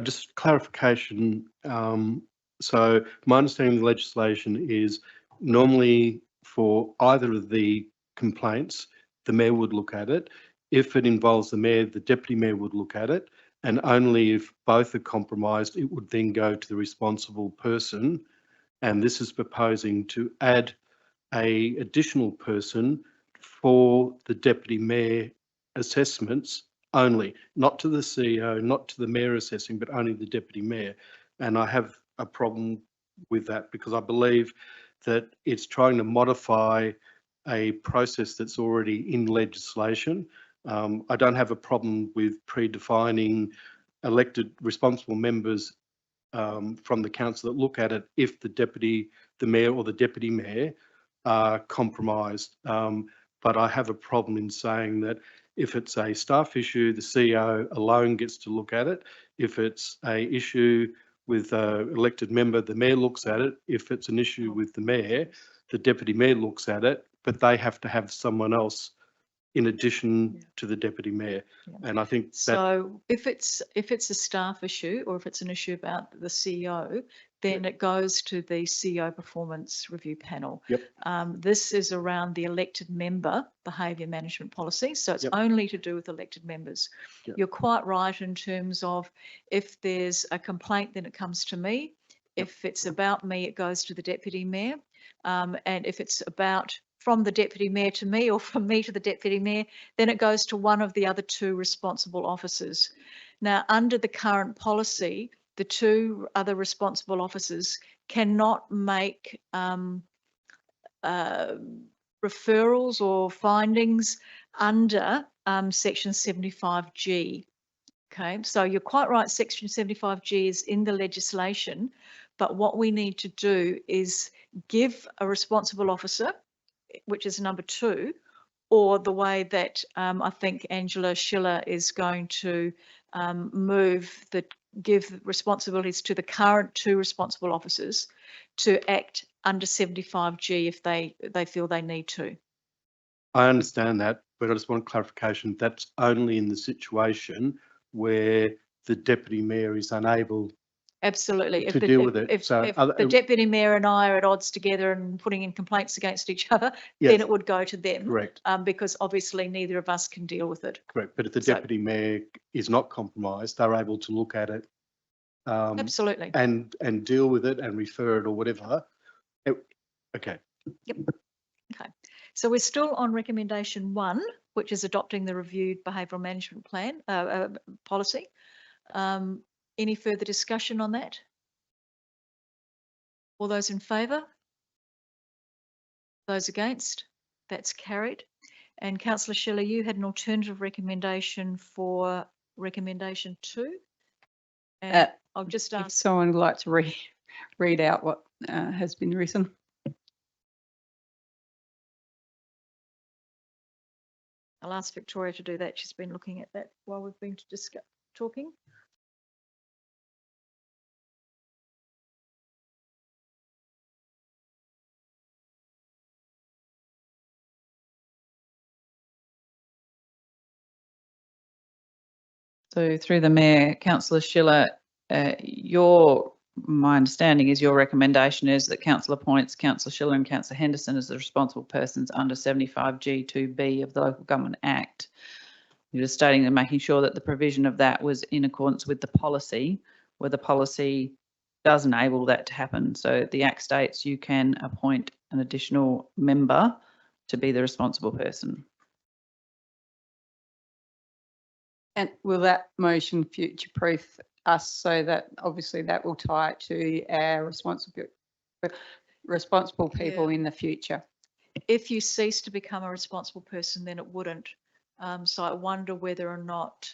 Just clarification. So my understanding of the legislation is normally for either of the complaints, the mayor would look at it. If it involves the mayor, the deputy mayor would look at it. And only if both are compromised, it would then go to the responsible person. And this is proposing to add an additional person for the deputy mayor assessments only, not to the CEO, not to the mayor assessing, but only the deputy mayor. And I have a problem with that because I believe that it's trying to modify a process that's already in legislation. I don't have a problem with predefining elected responsible members from the council that look at it if the mayor or the deputy mayor are compromised. But I have a problem in saying that if it's a staff issue, the CEO alone gets to look at it. If it's a issue with an elected member, the mayor looks at it. If it's an issue with the mayor, the deputy mayor looks at it, but they have to have someone else in addition to the deputy mayor. And I think that, so if it's a staff issue or if it's an issue about the CEO, then it goes to the CEO performance review panel. This is around the elected member behaviour management policy, so it's only to do with elected members. You're quite right in terms of if there's a complaint, then it comes to me. If it's about me, it goes to the deputy mayor. And if it's from the deputy mayor to me or from me to the deputy mayor, then it goes to one of the other two responsible officers. Now, under the current policy, the two other responsible officers cannot make referrals or findings under section 75G. Okay, so you're quite right, section 75G is in the legislation, but what we need to do is give a responsible officer, which is number 2, or the way that I think Angela Schiller is going to give responsibilities to the current 2 responsible officers to act under 75G if they feel they need to. I understand that, but I just want clarification. That's only in the situation where the deputy mayor is unable Absolutely. to deal with it. If the deputy mayor and I are at odds together and putting in complaints against each other, then it would go to them. Correct. Because obviously neither of us can deal with it. Correct. But if the deputy mayor is not compromised, they're able to look at it. Absolutely. And deal with it and refer it or whatever. Okay. Yep. Okay. So we're still on recommendation 1, which is adopting the reviewed behavioural management plan policy. Any further discussion on that? All those in favour? Those against? That's carried. And Councillor Schiller, you had an alternative recommendation for recommendation 2. And I'll just If ask. someone would like to read out what has been written. I'll ask Victoria to do that. She's been looking at that while we've been talking. So through the Mayor, Councillor Schiller, my understanding is your recommendation is that Council appoints Councillor Schiller and Councillor Henderson as the responsible persons under 75G2B of the Local Government Act. You're just stating and making sure that the provision of that was in accordance with the policy, where the policy does enable that to happen. So the Act states you can appoint an additional member to be the responsible person. And will that motion future-proof us so that obviously that will tie it to our responsible people in the future? If you cease to become a responsible person, then it wouldn't. So I wonder whether or not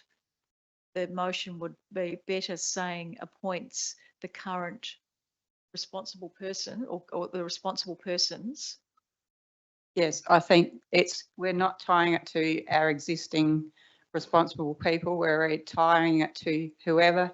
the motion would be better saying appoints the current responsible person or the responsible persons. Yes, I think we're not tying it to our existing responsible people, we're tying it to whoever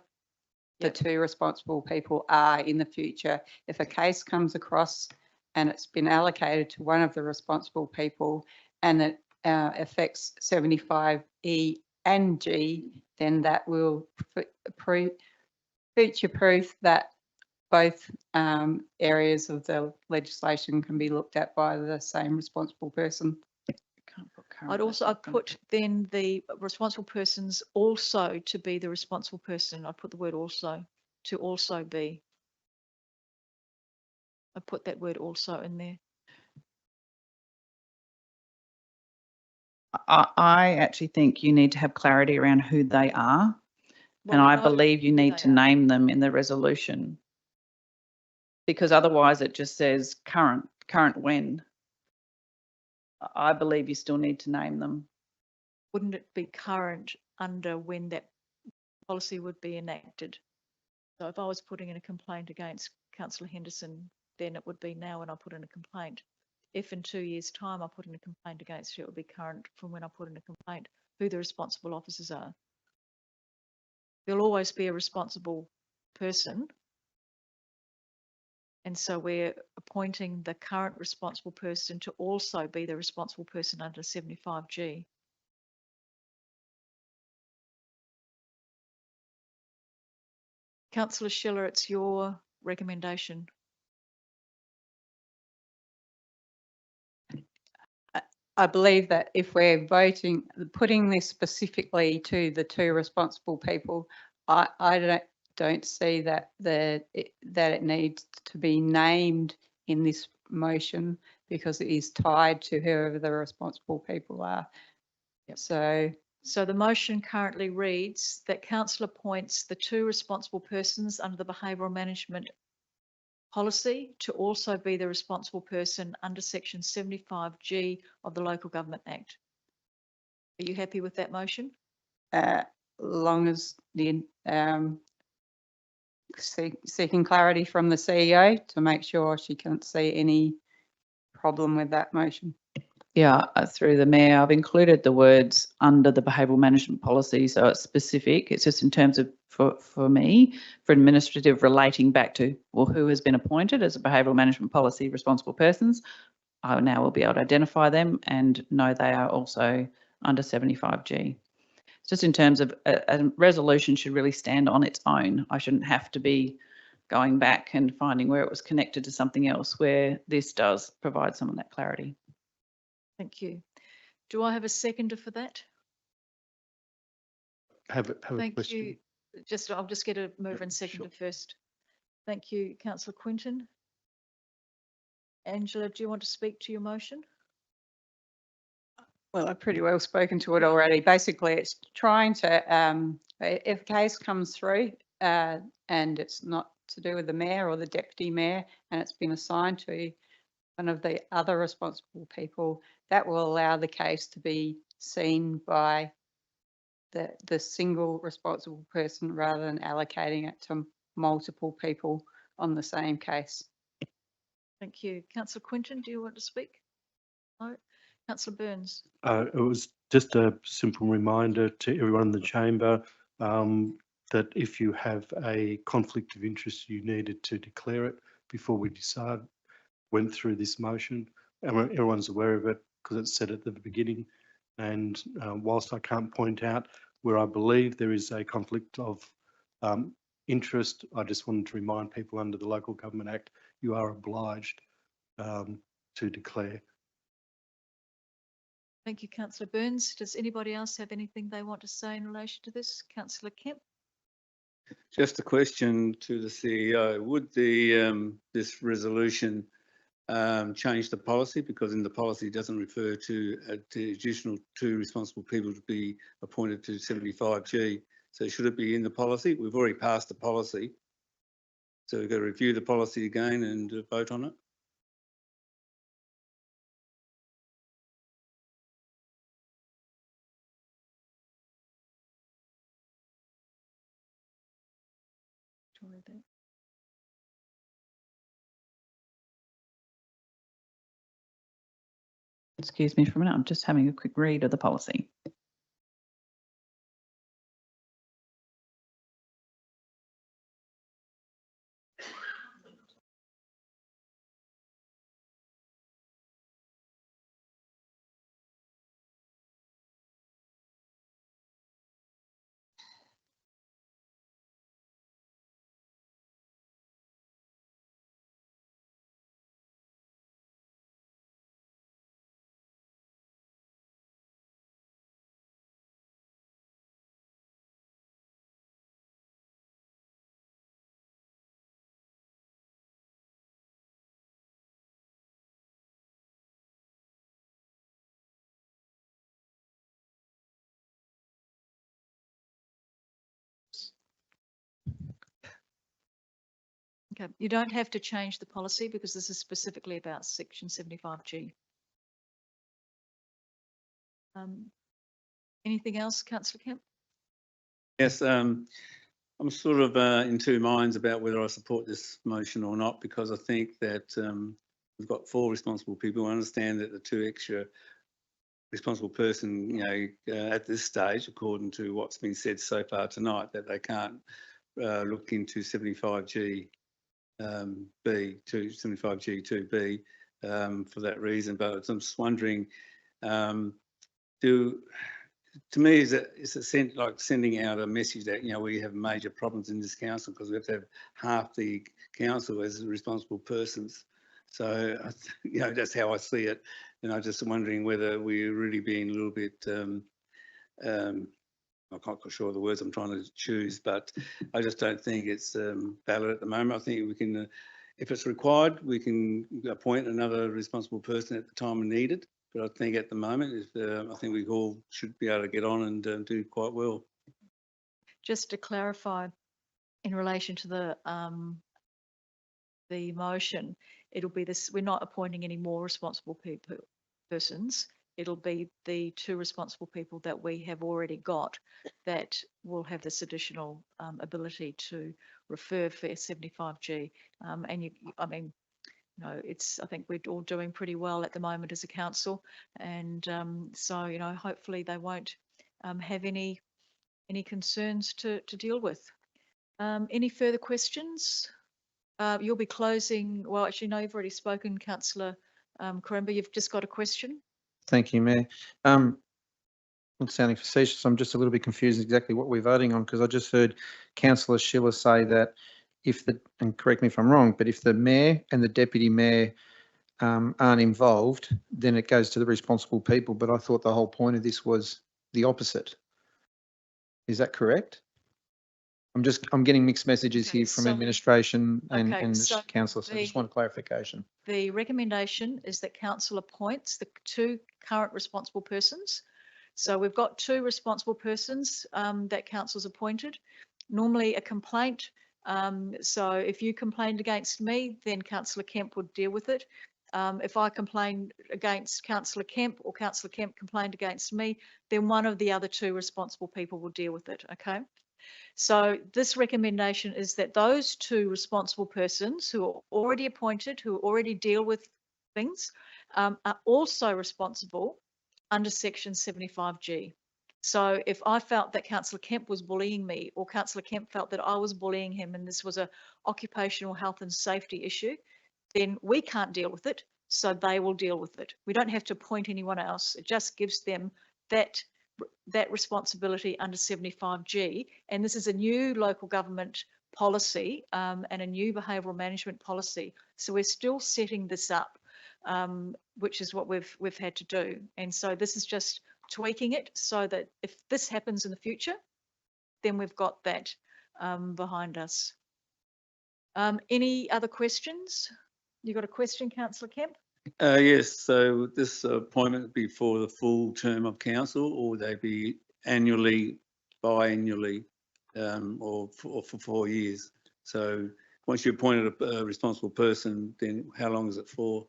the two responsible people are in the future. If a case comes across and it's been allocated to one of the responsible people and it affects 75E and G, then that will future-proof that both areas of the legislation can be looked at by the same responsible person. I'd put then the responsible persons also to be the responsible person. I'd put the word also to also be. I put that word also in there. I actually think you need to have clarity around who they are. Well, and I know believe you who need they to are. name them in the resolution. Because otherwise it just says current when. I believe you still need to name them. Wouldn't it be current under when that policy would be enacted? So if I was putting in a complaint against Councillor Henderson, then it would be now when I put in a complaint. If in 2 years' time I put in a complaint against you, it would be current from when I put in a complaint, who the responsible officers are. There'll always be a responsible person. And so we're appointing the current responsible person to also be the responsible person under 75G. Councillor Schiller, it's your recommendation. I believe that if we're putting this specifically to the two responsible people, I don't see that it needs to be named in this motion because it is tied to whoever the responsible people are. Yep. So the motion currently reads that council appoints the two responsible persons under the behavioural management policy to also be the responsible person under section 75G of the Local Government Act. Are you happy with that motion? long as the seeking clarity from the CEO to make sure she can't see any problem with that motion. Yeah, through the Mayor, I've included the words under the behavioural management policy, so it's specific. It's just in terms of, for me, for administrative relating back to, well, who has been appointed as a behavioural management policy responsible persons. I now will be able to identify them and know they are also under 75G. It's just in terms of a resolution should really stand on its own. I shouldn't have to be going back and finding where it was connected to something else, where this does provide some of that clarity. Thank you. Do I have a seconder for that? Have a Thank question. you. I'll just get a mover and seconder first. Thank you, Councillor Quinton. Angela, do you want to speak to your motion? Well, I've pretty well spoken to it already. Basically, it's trying to, if a case comes through and it's not to do with the mayor or the deputy mayor and it's been assigned to one of the other responsible people, that will allow the case to be seen by the single responsible person rather than allocating it to multiple people on the same case. Thank you. Councillor Quinton, do you want to speak? No. Councillor Burns. It was just a simple reminder to everyone in the chamber that if you have a conflict of interest, you needed to declare it before we went through this motion. Everyone's aware of it because it's said at the beginning. And whilst I can't point out where I believe there is a conflict of interest, I just wanted to remind people under the Local Government Act, you are obliged to declare. Thank you, Councillor Burns. Does anybody else have anything they want to say in relation to this? Councillor Kemp? Just a question to the CEO. Would this resolution change the policy? Because in the policy it doesn't refer to the additional 2 responsible people to be appointed to 75G. So should it be in the policy? We've already passed the policy. So we've got to review the policy again and vote on it. Excuse me for a minute, I'm just having a quick read of the policy. Okay, you don't have to change the policy because this is specifically about section 75G. Anything else, Councillor Kemp? Yes, I'm sort of in 2 minds about whether I support this motion or not, because I think that we've got 4 responsible people. I understand that the 2 extra responsible person, you know, at this stage, according to what's been said so far tonight, that they can't look into 75G B to 75G 2B for that reason. But I'm just wondering, to me, it's like sending out a message that, you know, we have major problems in this council because we have to have half the council as responsible persons. So, you know, that's how I see it. And I'm just wondering whether we're really being a little bit, I'm not sure of the words I'm trying to choose, but I just don't think it's valid at the moment. I think we can, if it's required, we can appoint another responsible person at the time we need it. But I think at the moment, I think we all should be able to get on and do quite well. Just to clarify, in relation to the motion, it'll be this, we're not appointing any more responsible persons. It'll be the 2 responsible people that we have already got that will have this additional ability to refer for 75G. And I mean, you know, I think we're all doing pretty well at the moment as a council, and so, you know, hopefully they won't have any concerns to deal with. Any further questions? You'll be closing. Well, actually, no, you've already spoken, Councillor Quaremba. You've just got a question. Thank you, Mayor. Not sounding facetious, I'm just a little bit confused exactly what we're voting on, because I just heard Councillor Schiller say that and correct me if I'm wrong, but if the mayor and the deputy mayor aren't involved, then it goes to the responsible people. But I thought the whole point of this was the opposite. Is that correct? I'm getting mixed messages Okay, here from so- administration and Okay, the so council, so I just want clarification. The recommendation is that council appoints the two current responsible persons. So we've got two responsible persons that council's appointed. Normally a complaint. So if you complained against me, then Councillor Kemp would deal with it. If I complained against Councillor Kemp or Councillor Kemp complained against me, then one of the other two responsible people will deal with it. Okay. So this recommendation is that those two responsible persons who are already appointed, who already deal with things, are also responsible under section 75G. So if I felt that Councillor Kemp was bullying me, or Councillor Kemp felt that I was bullying him and this was a occupational health and safety issue, then we can't deal with it, so they will deal with it. We don't have to appoint anyone else. It just gives them that responsibility under 75G. And this is a new local government policy and a new behavioural management policy. So we're still setting this up, which is what we've had to do. And so this is just tweaking it so that if this happens in the future, then we've got that behind us. Any other questions? You got a question, Councillor Kemp? Yes, so would this appointment be for the full term of council, or would they be annually, biannually, or for 4 years? So once you appointed a responsible person, then how long is it for?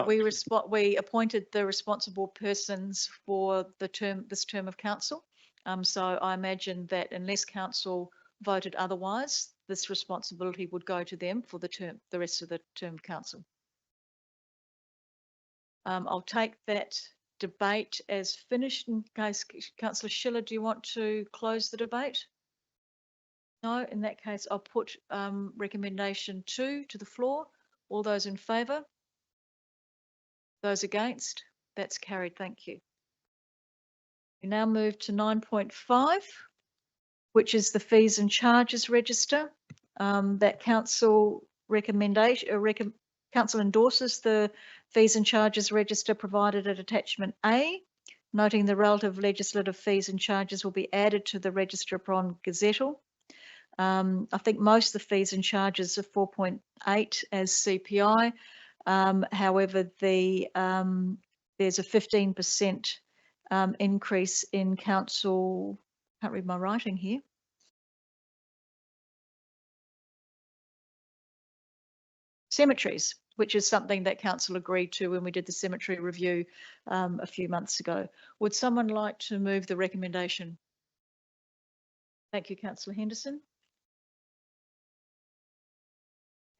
We appointed the responsible persons for this term of council. So I imagine that unless council voted otherwise, this responsibility would go to them for the rest of the term of council. I'll take that debate as finished in case, Councillor Schiller, do you want to close the debate? No, in that case, I'll put recommendation 2 to the floor. All those in favour? Those against? That's carried, thank you. We now move to 9.5, which is the fees and charges register. That council recommendation, council endorses the fees and charges register provided at attachment A, noting the relative legislative fees and charges will be added to the register upon gazettal. I think most of the fees and charges are 4.8 as CPI. However, there's a 15% increase in council, can't read my writing here. Cemeteries, which is something that council agreed to when we did the cemetery review a few months ago. Would someone like to move the recommendation? Thank you, Councillor Henderson.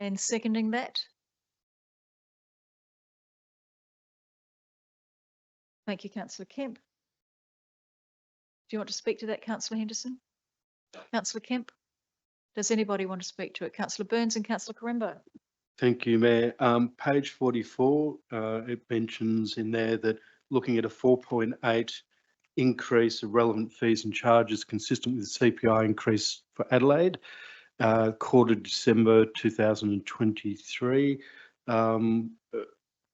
And seconding that? Thank you, Councillor Kemp. Do you want to speak to that, Councillor Henderson? Councillor Kemp? Does anybody want to speak to it? Councillor Burns and Councillor Quaremba. Thank you, Mayor. Page 44, it mentions in there that looking at a 4.8 increase of relevant fees and charges consistent with the CPI increase for Adelaide, quarter December 2023.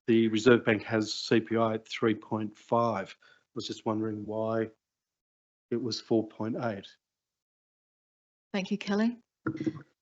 The Reserve Bank has CPI at 3.5. I was just wondering why it was 4.8. Thank you, Kelly.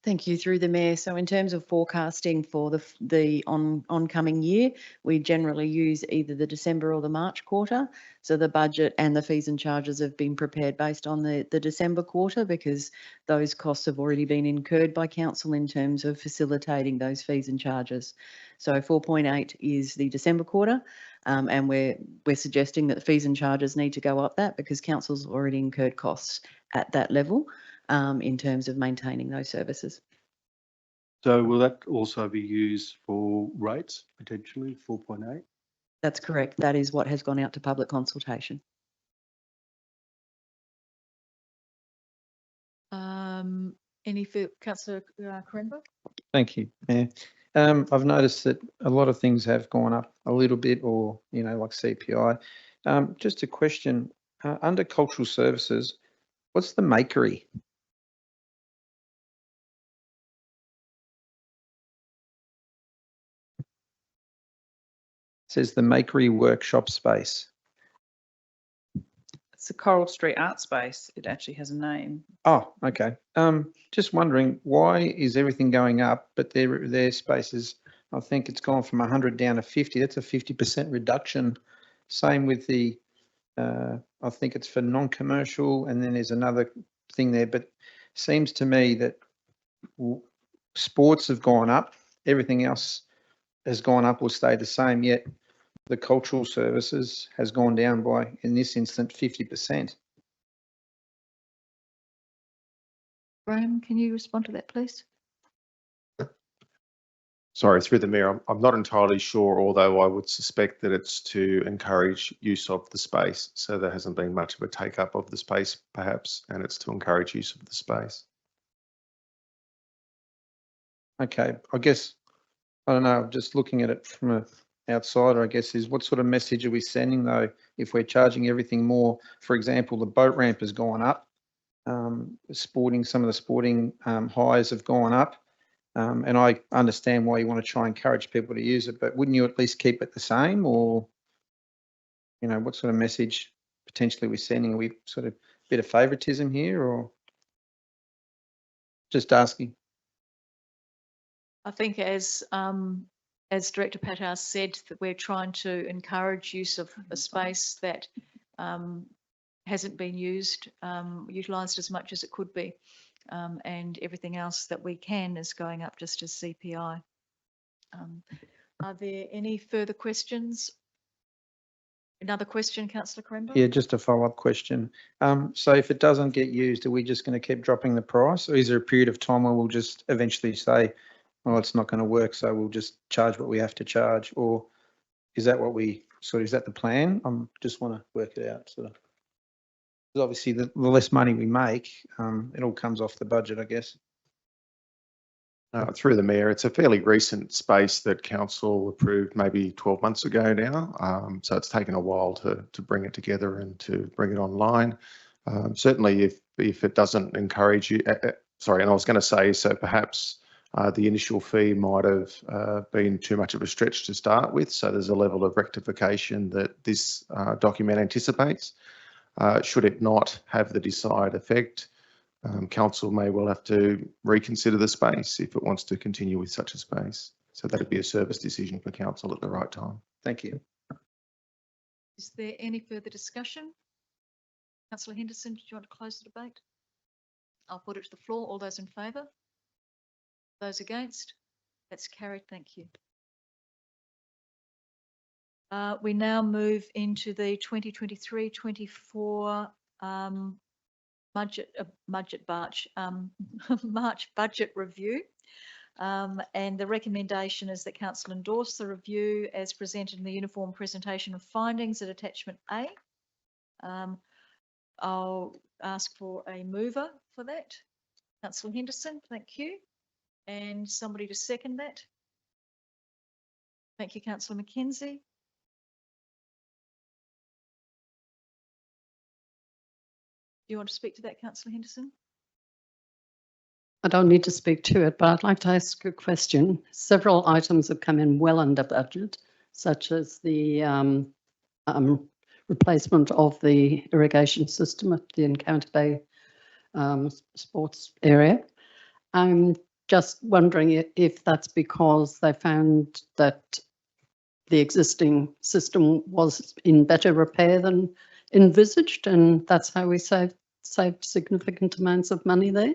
Thank you, through the Mayor. So in terms of forecasting for the oncoming year, we generally use either the December or the March quarter. So the budget and the fees and charges have been prepared based on the December quarter, because those costs have already been incurred by council in terms of facilitating those fees and charges. So 4.8 is the December quarter, and we're suggesting that the fees and charges need to go up that because council's already incurred costs at that level. In terms of maintaining those services. So will that also be used for rates, potentially 4.8? That's correct. That is what has gone out to public consultation. Any further, Councillor Quaremba? Thank you, Mayor. I've noticed that a lot of things have gone up a little bit, or, you know, like CPI. Just a question, under cultural services, what's the makery? Says the makery workshop space. It's a Coral Street art space. It actually has a name. Oh, okay. Just wondering, why is everything going up, but their spaces, I think it's gone from 100 down to 50. That's a 50% reduction. Same with the, I think it's for non-commercial, and then there's another thing there, but seems to me that sports have gone up, everything else has gone up or stayed the same, yet the cultural services has gone down by, in this instance, 50%. Graham, can you respond to that, please? Sorry, through the Mayor, I'm not entirely sure, although I would suspect that it's to encourage use of the space. So there hasn't been much of a take up of the space, perhaps, and it's to encourage use of the space. Okay, I guess, I don't know, just looking at it from an outsider, I guess, is what sort of message are we sending though if we're charging everything more? For example, the boat ramp has gone up, some of the sporting highs have gone up, and I understand why you want to try and encourage people to use it, but wouldn't you at least keep it the same, or, you know, what sort of message potentially we're sending? Are we sort of a bit of favouritism here, or just asking? I think as Director Pathouse said, that we're trying to encourage use of a space that hasn't been utilised as much as it could be, and everything else that we can is going up just as CPI. Are there any further questions? Another question, Councillor Quaremba? Yeah, just a follow-up question. So if it doesn't get used, are we just going to keep dropping the price, or is there a period of time where we'll just eventually say, oh, it's not going to work, so we'll just charge what we have to charge? Or is that what we is that the plan? I just want to work it out. Because obviously the less money we make, it all comes off the budget, I guess. Through the Mayor, it's a fairly recent space that Council approved maybe 12 months ago now. So it's taken a while to bring it together and to bring it online. Certainly if it doesn't encourage you, sorry, and I was going to say, so perhaps the initial fee might have been too much of a stretch to start with. So there's a level of rectification that this document anticipates. Should it not have the desired effect, Council may well have to reconsider the space if it wants to continue with such a space. So that'd be a service decision for Council at the right time. Thank you. Is there any further discussion? Councillor Henderson, did you want to close the debate? I'll put it to the floor. All those in favour? Those against? That's carried. Thank you. We now move into the 2023-24 March budget review, and the recommendation is that Council endorse the review as presented in the uniform presentation of findings at attachment A. I'll ask for a mover for that. Councillor Henderson, thank you. And somebody to second that. Thank you, Councillor McKenzie. Do you want to speak to that, Councillor Henderson? I don't need to speak to it, but I'd like to ask a question. Several items have come in well under budget, such as the replacement of the irrigation system at the Encounter Bay sports area. I'm just wondering if that's because they found that the existing system was in better repair than envisaged, and that's how we saved significant amounts of money there.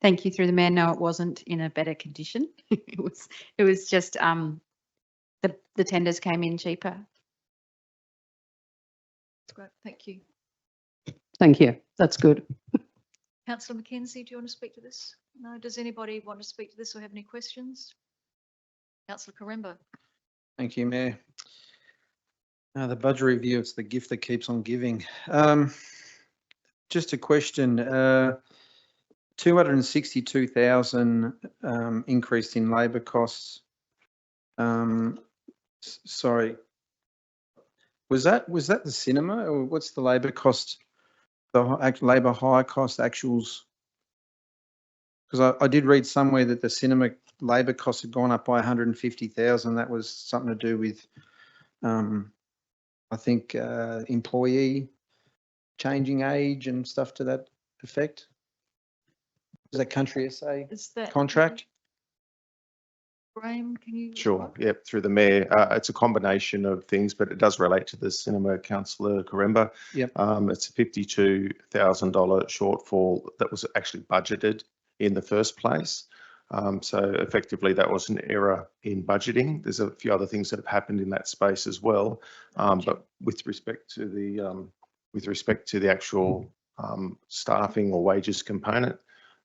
Thank you, through the Mayor. No, it wasn't in a better condition. It was just the tenders came in cheaper. That's great. Thank you. Thank you. That's good. Councillor McKenzie, do you want to speak to this? No. Does anybody want to speak to this or have any questions? Councillor Quaremba. Thank you, Mayor. The budget review, it's the gift that keeps on giving. Just a question, 262,000 increase in labour costs. Sorry, was that the cinema, or what's the labour cost, the labour hire cost actuals? Because I did read somewhere that the cinema labour costs had gone up by 150,000. That was something to do with, I think, employee changing age and stuff to that effect? Is that Country SA Is that? contract? Graham, can you? Sure, respond? yep, through the mayor. It's a combination of things, but it does relate to the cinema, councillor Quaremba. Yep. It's a $52,000 shortfall that was actually budgeted in the first place. So effectively that was an error in budgeting. There's a few other things that have happened in that space as well. But with respect to the actual staffing or wages component,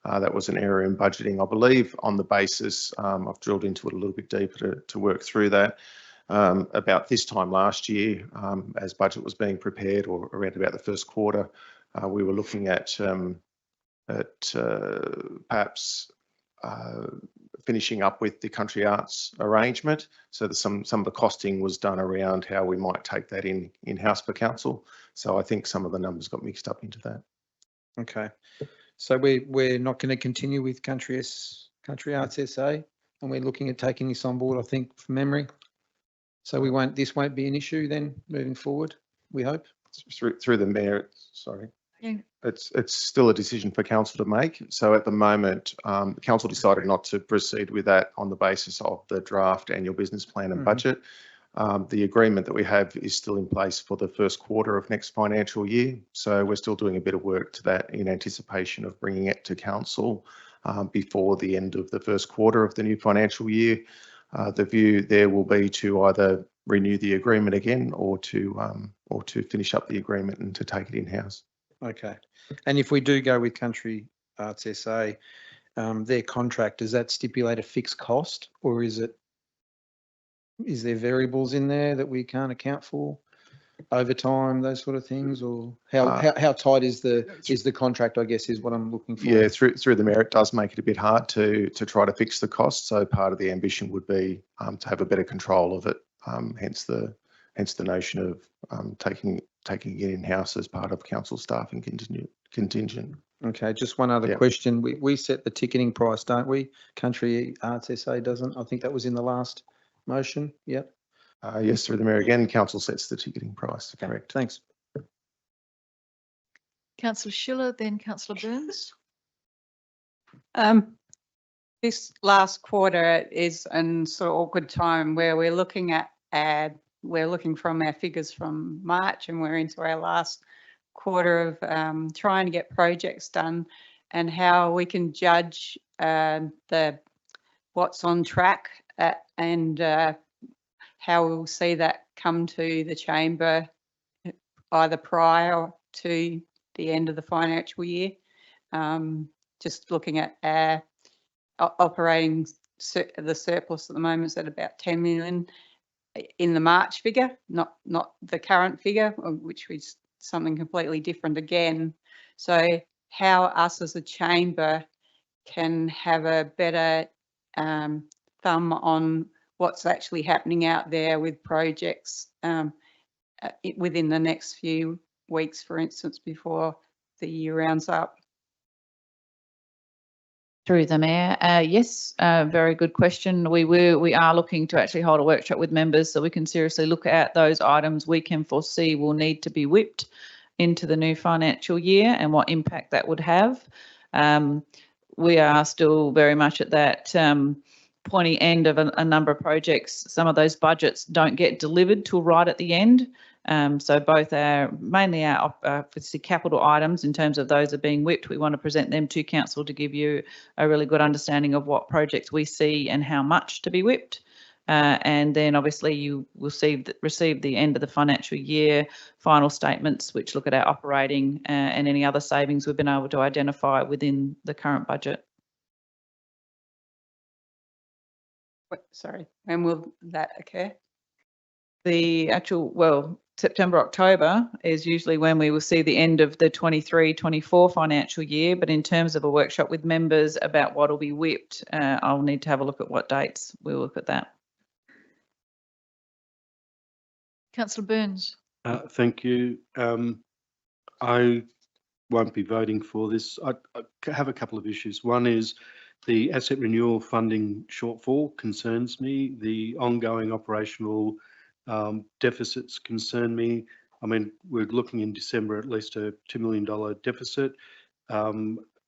that was an error in budgeting, I believe, on the basis, I've drilled into it a little bit deeper to work through that. About this time last year, as budget was being prepared, or around about the first quarter, we were looking at perhaps finishing up with the country arts arrangement. So some of the costing was done around how we might take that in-house per council. So I think some of the numbers got mixed up into that. Okay. So we're not going to continue with Country Arts SA, and we're looking at taking this on board, I think, from memory. So this won't be an issue then moving forward, we hope. Through the mayor, sorry. Yeah. It's still a decision for council to make. So at the moment, council decided not to proceed with that on the basis of the draft annual business plan and budget. The agreement that we have is still in place for the first quarter of next financial year. So we're still doing a bit of work to that in anticipation of bringing it to council before the end of the first quarter of the new financial year. The view there will be to either renew the agreement again or to finish up the agreement and to take it in-house. Okay. And if we do go with Country Arts SA, their contract, does that stipulate a fixed cost, or is there variables in there that we can't account for? Overtime, those sort of things, or how tight is the contract, I guess, is what I'm looking for. Yeah, through the mayor, it does make it a bit hard to try to fix the cost. So part of the ambition would be to have a better control of it. Hence the notion of taking it in-house as part of council staffing contingent. Okay, just one other question. We set the ticketing price, don't we? Country Arts SA doesn't. I think that was in the last motion. Yep. Yes, through the mayor again, council sets the ticketing price. Okay, correct. Thanks. Councillor Schiller, then Councillor Burns. This last quarter is an sort of awkward time where we're looking from our figures from March, and we're into our last quarter of trying to get projects done, and how we can judge what's on track and how we'll see that come to the chamber either prior to the end of the financial year. Just looking at our operating, the surplus at the moment is at about 10 million in the March figure, not the current figure, which was something completely different again. So how us as a chamber can have a better thumb on what's actually happening out there with projects within the next few weeks, for instance, before the year rounds up. Through the mayor, yes, very good question. We are looking to actually hold a workshop with members so we can seriously look at those items we can foresee will need to be whipped into the new financial year and what impact that would have. We are still very much at that pointy end of a number of projects. Some of those budgets don't get delivered till right at the end. So both mainly our capital items, in terms of those are being whipped, we want to present them to council to give you a really good understanding of what projects we see and how much to be whipped. And then obviously you will receive the end of the financial year final statements, which look at our operating and any other savings we've been able to identify within the current budget. Sorry, when will that occur? The actual, September, October is usually when we will see the end of the 23-24 financial year. But in terms of a workshop with members about what will be whipped, I'll need to have a look at what dates we'll look at that. Councillor Burns. Thank you. I won't be voting for this. I have a couple of issues. One is the asset renewal funding shortfall concerns me. The ongoing operational deficits concern me. I mean, we're looking in December at least a $2 million deficit.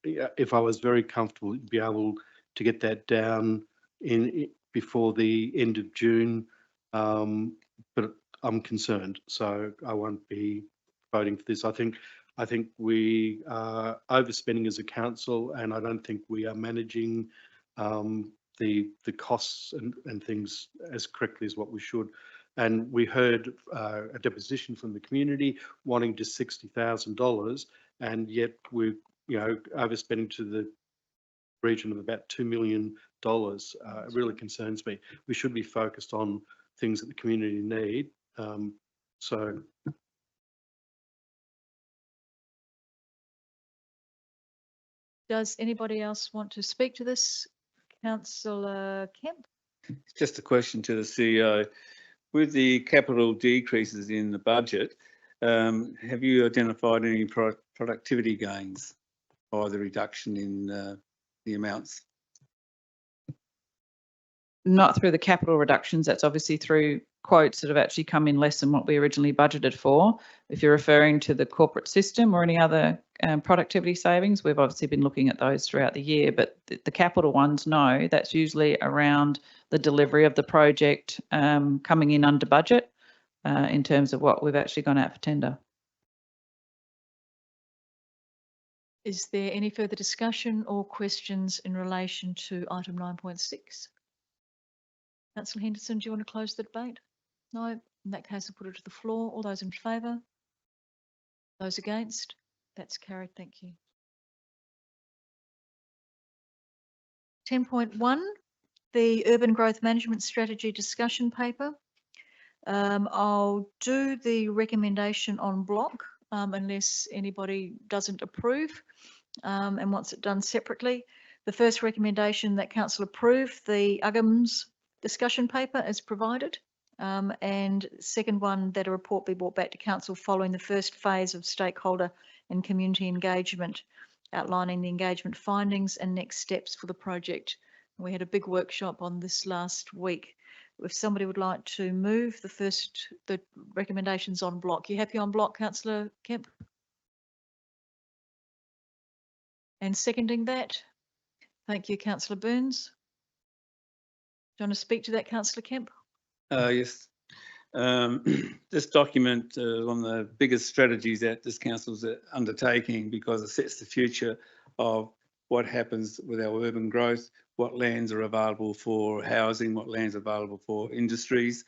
Yeah, if I was very comfortable, be able to get that down before the end of June, but I'm concerned, so I won't be voting for this. I think we are overspending as a council, and I don't think we are managing the costs and things as correctly as what we should. And we heard a deposition from the community wanting to $60,000, and yet we're overspending to the region of about $2 million. It really concerns me. We should be focused on things that the community need. So. Does anybody else want to speak to this? Councillor Kemp? Just a question to the CEO. With the capital decreases in the budget, have you identified any productivity gains by the reduction in the amounts? Not through the capital reductions, that's obviously through quotes that have actually come in less than what we originally budgeted for. If you're referring to the corporate system or any other productivity savings, we've obviously been looking at those throughout the year, but the capital ones, no, that's usually around the delivery of the project coming in under budget in terms of what we've actually gone out for tender. Is there any further discussion or questions in relation to item 9.6? Councillor Henderson, do you want to close the debate? No. In that case, I'll put it to the floor. All those in favour? Those against? That's carried. Thank you. 10.1, the Urban Growth Management Strategy discussion paper. I'll do the recommendation en bloc unless anybody doesn't approve and wants it done separately. The first recommendation that Council approve the UGM's discussion paper as provided, and second one that a report be brought back to Council following the first phase of stakeholder and community engagement, outlining the engagement findings and next steps for the project. We had a big workshop on this last week. If somebody would like to move the recommendations en bloc. You happy en bloc, Councillor Kemp? And seconding that? Thank you, Councillor Burns. Do you want to speak to that, Councillor Kemp? Yes. This document on the biggest strategies that this council's undertaking, because it sets the future of what happens with our urban growth, what lands are available for housing, what lands are available for industries.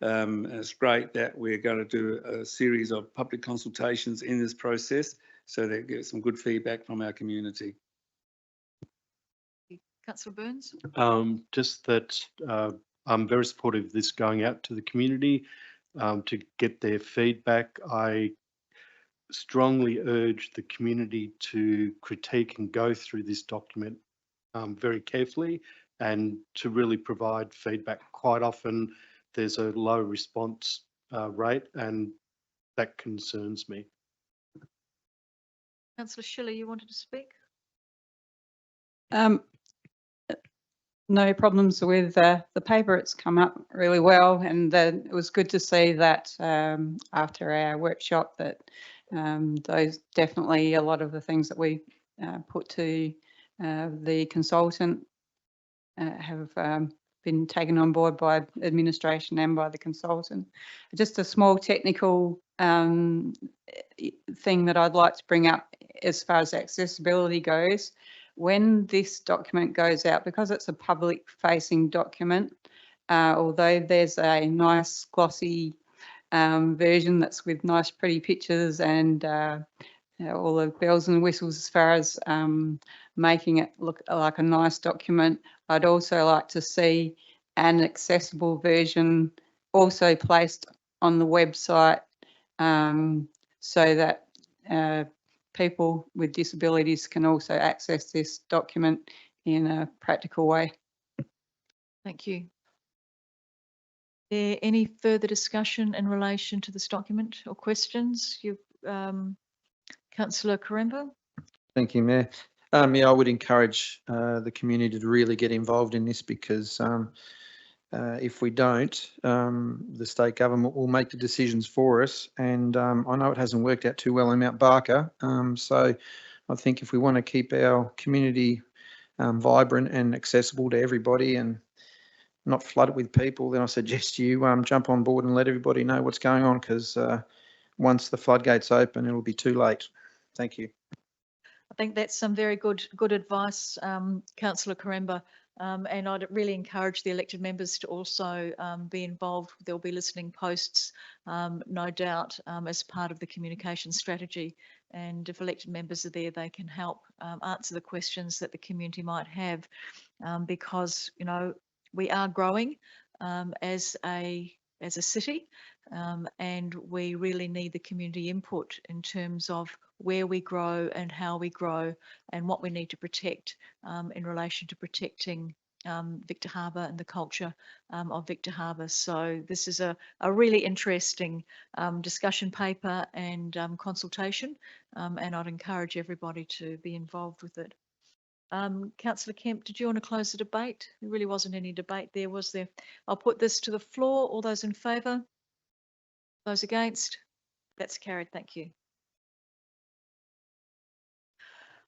And it's great that we're going to do a series of public consultations in this process so that get some good feedback from our community. Councillor Burns? Just that I'm very supportive of this going out to the community to get their feedback. I strongly urge the community to critique and go through this document very carefully and to really provide feedback. Quite often there's a low response rate, and that concerns me. Councillor Schiller, you wanted to speak? No problems with the paper. It's come up really well, and it was good to see that after our workshop that those definitely a lot of the things that we put to the consultant have been taken on board by administration and by the consultant. Just a small technical thing that I'd like to bring up as far as accessibility goes. When this document goes out, because it's a public facing document, although there's a nice glossy version that's with nice pretty pictures and all the bells and whistles as far as making it look like a nice document, I'd also like to see an accessible version also placed on the website so that people with disabilities can also access this document in a practical way. Thank you. There any further discussion in relation to this document or questions? Councillor Quaremba? Thank you, Mayor. Yeah, I would encourage the community to really get involved in this because If we don't, the state government will make the decisions for us. And I know it hasn't worked out too well in Mount Barker. So I think if we want to keep our community vibrant and accessible to everybody and not flood it with people, then I suggest you jump on board and let everybody know what's going on, because once the floodgates open, it'll be too late. Thank you. I think that's some very good advice, Councillor Quaremba. And I'd really encourage the elected members to also be involved. There'll be listening posts, no doubt, as part of the communication strategy. And if elected members are there, they can help answer the questions that the community might have, because, you know, we are growing as a city, and we really need the community input in terms of where we grow and how we grow and what we need to protect in relation to protecting Victor Harbor and the culture of Victor Harbor. So this is a really interesting discussion paper and consultation, and I'd encourage everybody to be involved with it. Councillor Kemp, did you want to close the debate? There really wasn't any debate there, was there? I'll put this to the floor. All those in favour? Those against? That's carried. Thank you.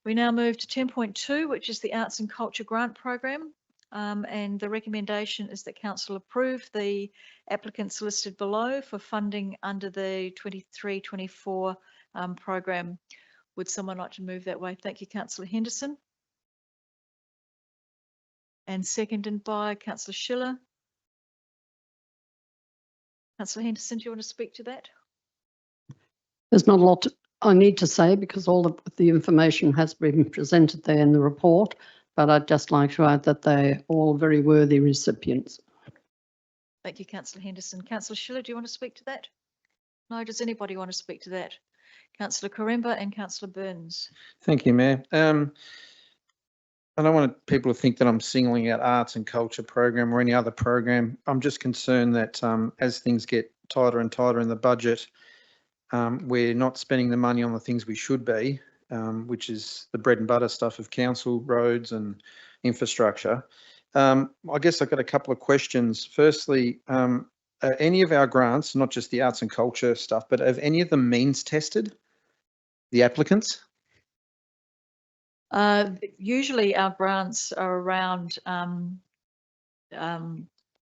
We now move to 10.2, which is the Arts and Culture Grant Program. And the recommendation is that Council approve the applicants listed below for funding under the 23-24 program. Would someone like to move that way? Thank you, Councillor Henderson. And seconded by Councillor Schiller. Councillor Henderson, do you want to speak to that? There's not a lot I need to say because all of the information has been presented there in the report, but I'd just like to add that they're all very worthy recipients. Thank you, Councillor Henderson. Councillor Schiller, do you want to speak to that? No, does anybody want to speak to that? Councillor Quaremba and Councillor Burns. Thank you, Mayor. I don't want people to think that I'm singling out arts and culture program or any other program. I'm just concerned that as things get tighter and tighter in the budget, we're not spending the money on the things we should be, which is the bread and butter stuff of council, roads and infrastructure. I guess I've got a couple of questions. Firstly, any of our grants, not just the arts and culture stuff, but have any of them means tested, the applicants? Usually our grants are around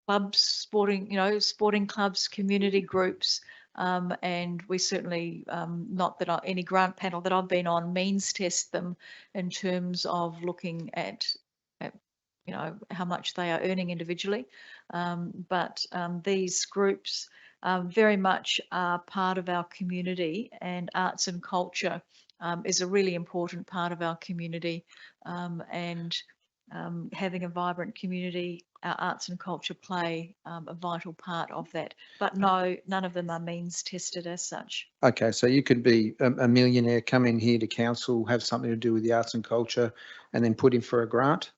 clubs, sporting clubs, community groups, and we certainly, not that any grant panel that I've been on means test them in terms of looking at how much they are earning individually. But these groups very much are part of our community, and arts and culture is a really important part of our community, and having a vibrant community, our arts and culture play a vital part of that. But no, none of them are means tested as such. Okay, so you could be a millionaire, come in here to council, have something to do with the arts and culture, and then put in for a grant?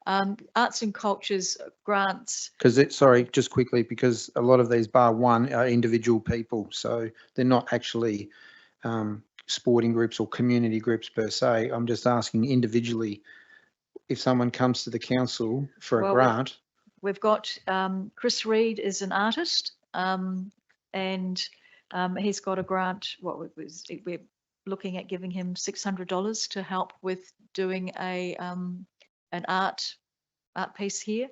Arts and cultures grants. Sorry, just quickly, because a lot of these bar one are individual people, so they're not actually sporting groups or community groups per se. I'm just asking individually, if someone comes to the council for a grant. We've got Chris Reed is an artist, and he's got a grant. We're looking at giving him $600 to help with doing an art piece here.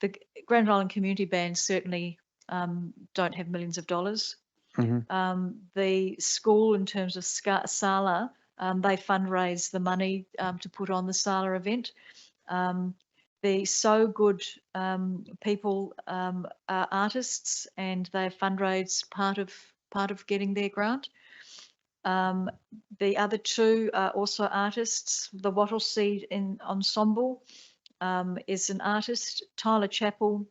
The Grand Island Community Band certainly don't have millions of dollars. Mm-hmm. The school, in terms of Sala, they fundraise the money to put on the Sala event. The So Good people are artists, and they fundraise part of getting their grant. The other two are also artists. The Wattle Seed Ensemble is an artist. Tyler Chappell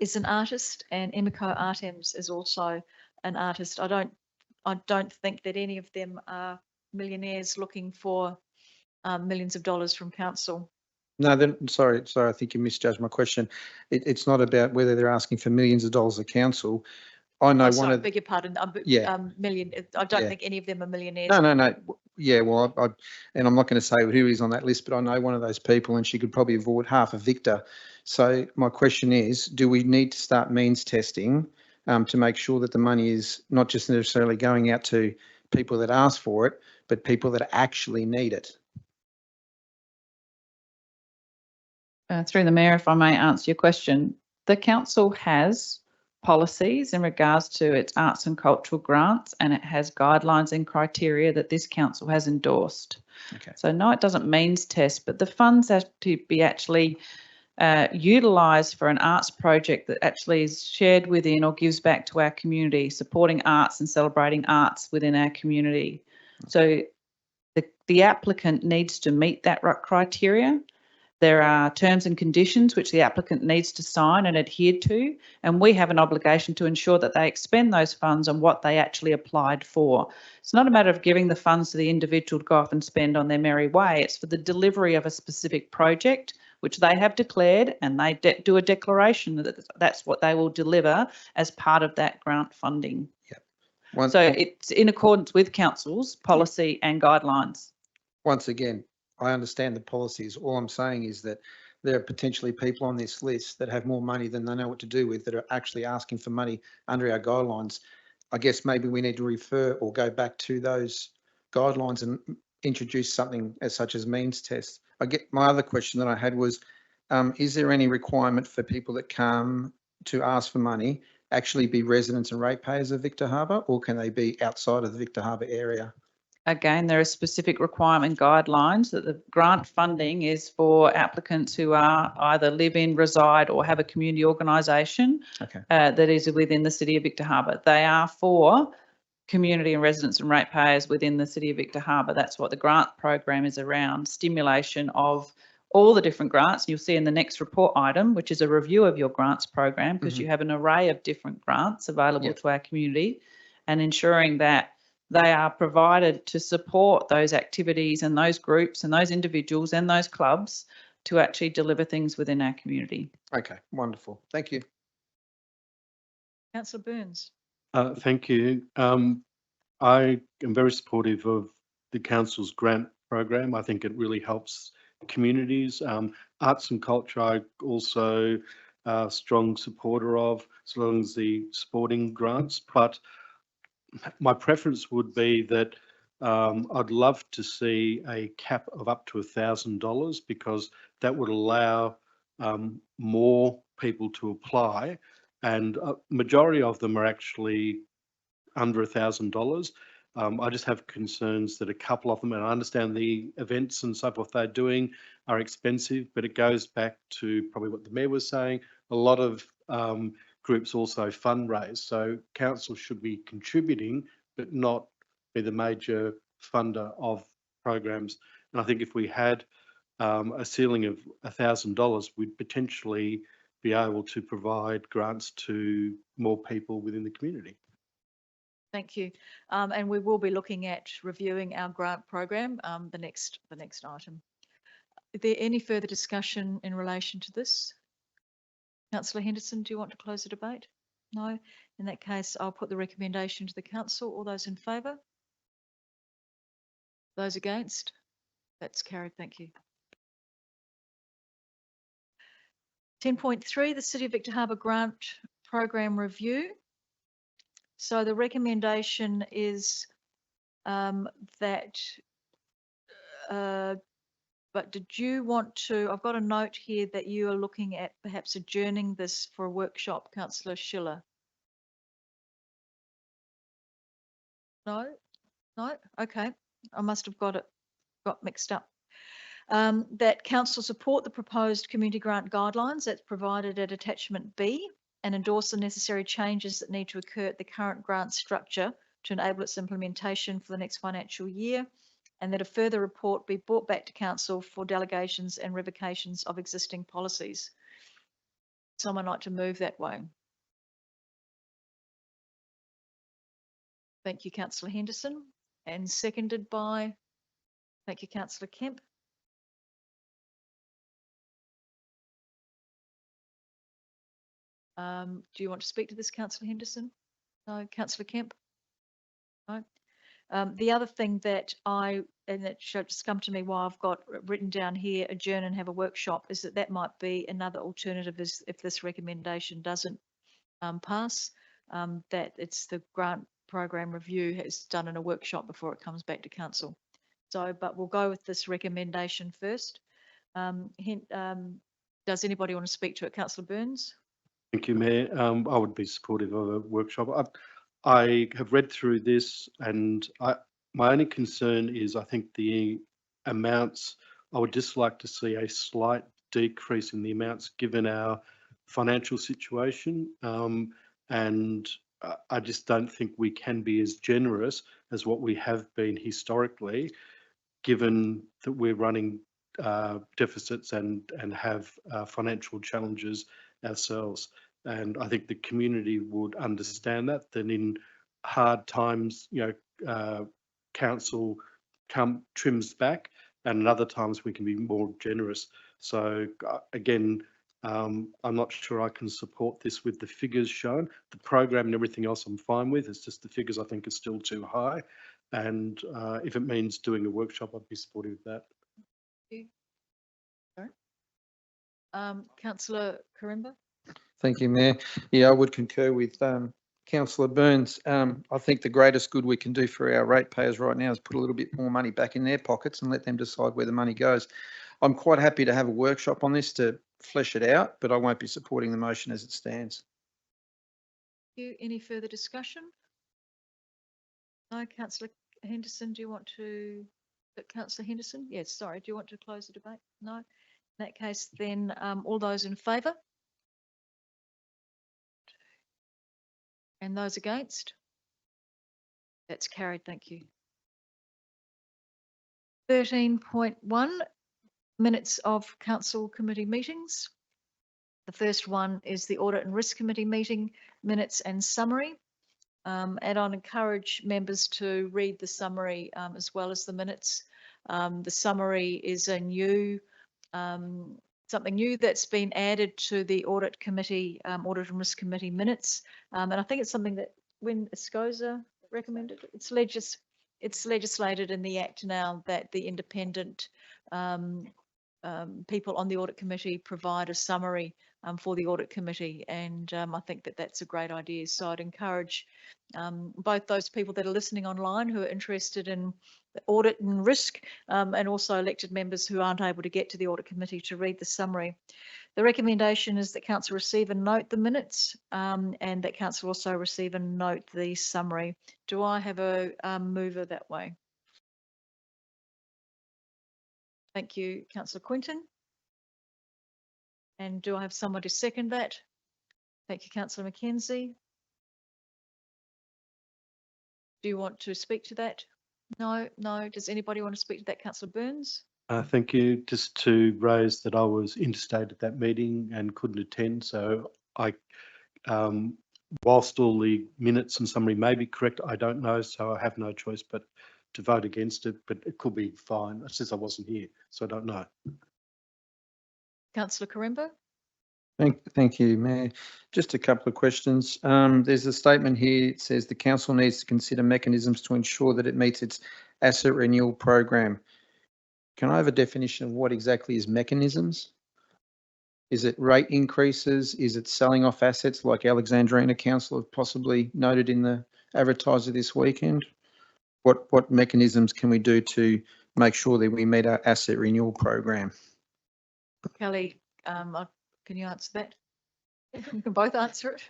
is an artist, and Emiko Artems is also an artist. I don't think that any of them are millionaires looking for millions of dollars from council. No, then sorry, I think you misjudged my question. It's not about whether they're asking for millions of dollars of council. I know beg your pardon. Yeah. Million. I don't think any of them are millionaires. No. Yeah, well, and I'm not going to say who is on that list, but I know one of those people, and she could probably avoid half a Victor. So my question is, do we need to start means testing to make sure that the money is not just necessarily going out to people that ask for it, but people that actually need it? Through the Mayor, if I may answer your question, the council has policies in regards to its arts and cultural grants, and it has guidelines and criteria that this council has endorsed. Okay. So no, it doesn't means test, but the funds have to be actually utilised for an arts project that actually is shared within or gives back to our community, supporting arts and celebrating arts within our community. So the applicant needs to meet that criteria. There are terms and conditions which the applicant needs to sign and adhere to, and we have an obligation to ensure that they expend those funds on what they actually applied for. It's not a matter of giving the funds to the individual to go off and spend on their merry way. It's for the delivery of a specific project which they have declared, and they do a declaration that that's what they will deliver as part of that grant funding. Yep. So it's in accordance with council's policy and guidelines. Once again, I understand the policies. All I'm saying is that there are potentially people on this list that have more money than they know what to do with, that are actually asking for money under our guidelines. I guess maybe we need to refer or go back to those guidelines and introduce something as such as means tests. My other question that I had was, is there any requirement for people that come to ask for money actually be residents and ratepayers of Victor Harbor, or can they be outside of the Victor Harbor area? Again, there are specific requirement guidelines that the grant funding is for applicants who are either live in, reside, or have a community organisation that is within the City of Victor Harbor. They are for community and residents and ratepayers within the City of Victor Harbor. That's what the grant program is around, stimulation of all the different grants. You'll see in the next report item, which is a review of your grants program, because you have an array of different grants available to our community, and ensuring that they are provided to support those activities and those groups and those individuals and those clubs to actually deliver things within our community. Okay, wonderful. Thank you. Councillor Burns. Thank you. I am very supportive of the council's grant program. I think it really helps communities. Arts and culture, I also a strong supporter of, as long as the sporting grants. But my preference would be that I'd love to see a cap of up to $1,000, because that would allow more people to apply, and a majority of them are actually under $1,000. I just have concerns that a couple of them, and I understand the events and so forth they're doing are expensive, but it goes back to probably what the Mayor was saying. A lot of groups also fundraise, so council should be contributing, but not be the major funder of programs. And I think if we had a ceiling of $1,000, we'd potentially be able to provide grants to more people within the community. Thank you. And we will be looking at reviewing our grant program, the next item. Is there any further discussion in relation to this? Councillor Henderson, do you want to close the debate? No. In that case, I'll put the recommendation to the council. All those in favour? Those against? That's carried. Thank you. 10.3, the City of Victor Harbor Grant Program Review. So the recommendation is that, but did you want to, I've got a note here that you are looking at perhaps adjourning this for a workshop, Councillor Schiller. No? No? Okay. I must have got mixed up. That council support the proposed community grant guidelines that's provided at attachment B, and endorse the necessary changes that need to occur at the current grant structure to enable its implementation for the next financial year, and that a further report be brought back to council for delegations and revocations of existing policies. Someone like to move that way? Thank you, Councillor Henderson, and seconded by, thank you, Councillor Kemp. Do you want to speak to this, Councillor Henderson? No. Councillor Kemp? No. The other thing that and it should just come to me while I've got written down here, adjourn and have a workshop, is that might be another alternative is if this recommendation doesn't pass, that it's the grant program review has done in a workshop before it comes back to council. So, but we'll go with this recommendation first. Does anybody want to speak to it? Councillor Burns? Thank you, Mayor. I would be supportive of a workshop. I have read through this, and my only concern is I think the amounts, I would just like to see a slight decrease in the amounts given our financial situation. And I just don't think we can be as generous as what we have been historically, given that we're running deficits and have financial challenges ourselves. And I think the community would understand that in hard times, council trims back, and in other times we can be more generous. So again, I'm not sure I can support this with the figures shown. The program and everything else I'm fine with. It's just the figures I think are still too high. And if it means doing a workshop, I'd be supportive of that. Councillor Quaremba? Thank you, Mayor. Yeah, I would concur with Councillor Burns. I think the greatest good we can do for our ratepayers right now is put a little bit more money back in their pockets and let them decide where the money goes. I'm quite happy to have a workshop on this to flesh it out, but I won't be supporting the motion as it stands. Any further discussion? No, Councillor Henderson, do you want to, Councillor Henderson? Yes, sorry, do you want to close the debate? No? In that case, then all those in favour? And those against? That's carried, thank you. 13.1, minutes of council committee meetings. The first one is the Audit and Risk Committee meeting minutes and summary. And I'd encourage members to read the summary as well as the minutes. The summary is a new, something new that's been added to the Audit Committee, Audit and Risk Committee minutes. And I think it's something that when SCOSA recommended, it's legislated in the Act now that the independent people on the Audit Committee provide a summary for the Audit Committee, and I think that that's a great idea. So I'd encourage both those people that are listening online who are interested in audit and risk, and also elected members who aren't able to get to the Audit Committee to read the summary. The recommendation is that Council receive and note the minutes, and that Council also receive and note the summary. Do I have a mover that way? Thank you, Councillor Quinton. And do I have someone to second that? Thank you, Councillor Mackenzie. Do you want to speak to that? No, no. Does anybody want to speak to that? Councillor Burns? Thank you. Just to raise that I was interstate at that meeting and couldn't attend. So I, whilst all the minutes and summary may be correct, I don't know. So I have no choice but to vote against it, but it could be fine. It's just I wasn't here, so I don't know. Councillor Quaremba? Thank you, Mayor. Just a couple of questions. There's a statement here. It says the council needs to consider mechanisms to ensure that it meets its asset renewal program. Can I have a definition of what exactly is mechanisms? Is it rate increases? Is it selling off assets like Alexandrina Council have possibly noted in the advertiser this weekend? What mechanisms can we do to make sure that we meet our asset renewal program? Kelly, can you answer that? You can both answer it.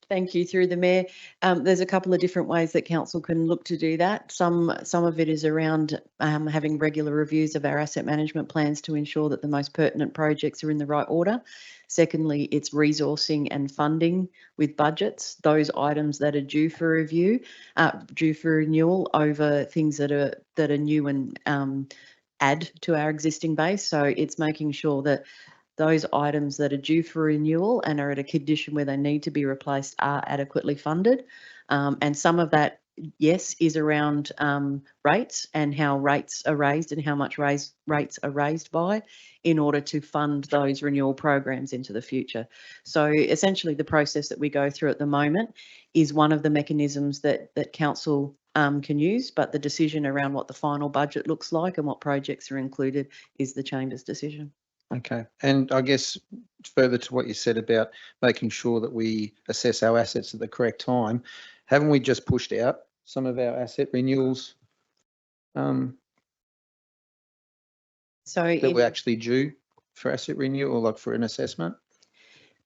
Thank you. Through the Mayor, there's a couple of different ways that council can look to do that. Some of it is around having regular reviews of our asset management plans to ensure that the most pertinent projects are in the right order. Secondly, it's resourcing and funding with budgets, those items that are due for review, due for renewal over things that are new and add to our existing base. So it's making sure that those items that are due for renewal and are at a condition where they need to be replaced are adequately funded. And some of that, yes, is around rates and how rates are raised and how much rates are raised by in order to fund those renewal programs into the future. So essentially the process that we go through at the moment is one of the mechanisms that council can use, but the decision around what the final budget looks like and what projects are included is the Chamber's decision. Okay, and I guess further to what you said about making sure that we assess our assets at the correct time, haven't we just pushed out some of our asset renewals So that were actually due for asset renewal, or like for an assessment?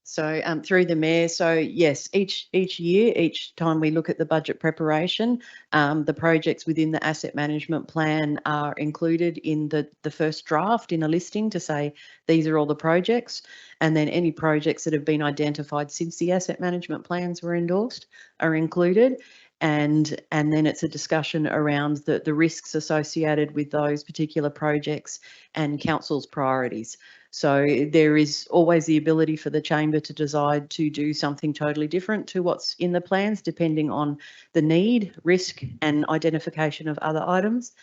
So through the Mayor, so yes, each year, each time we look at the budget preparation, the projects within the asset management plan are included in the first draft in a listing to say these are all the projects, and then any projects that have been identified since the asset management plans were endorsed are included. And then it's a discussion around the risks associated with those particular projects and council's priorities. So there is always the ability for the Chamber to decide to do something totally different to what's in the plans, depending on the need, risk and identification of other items.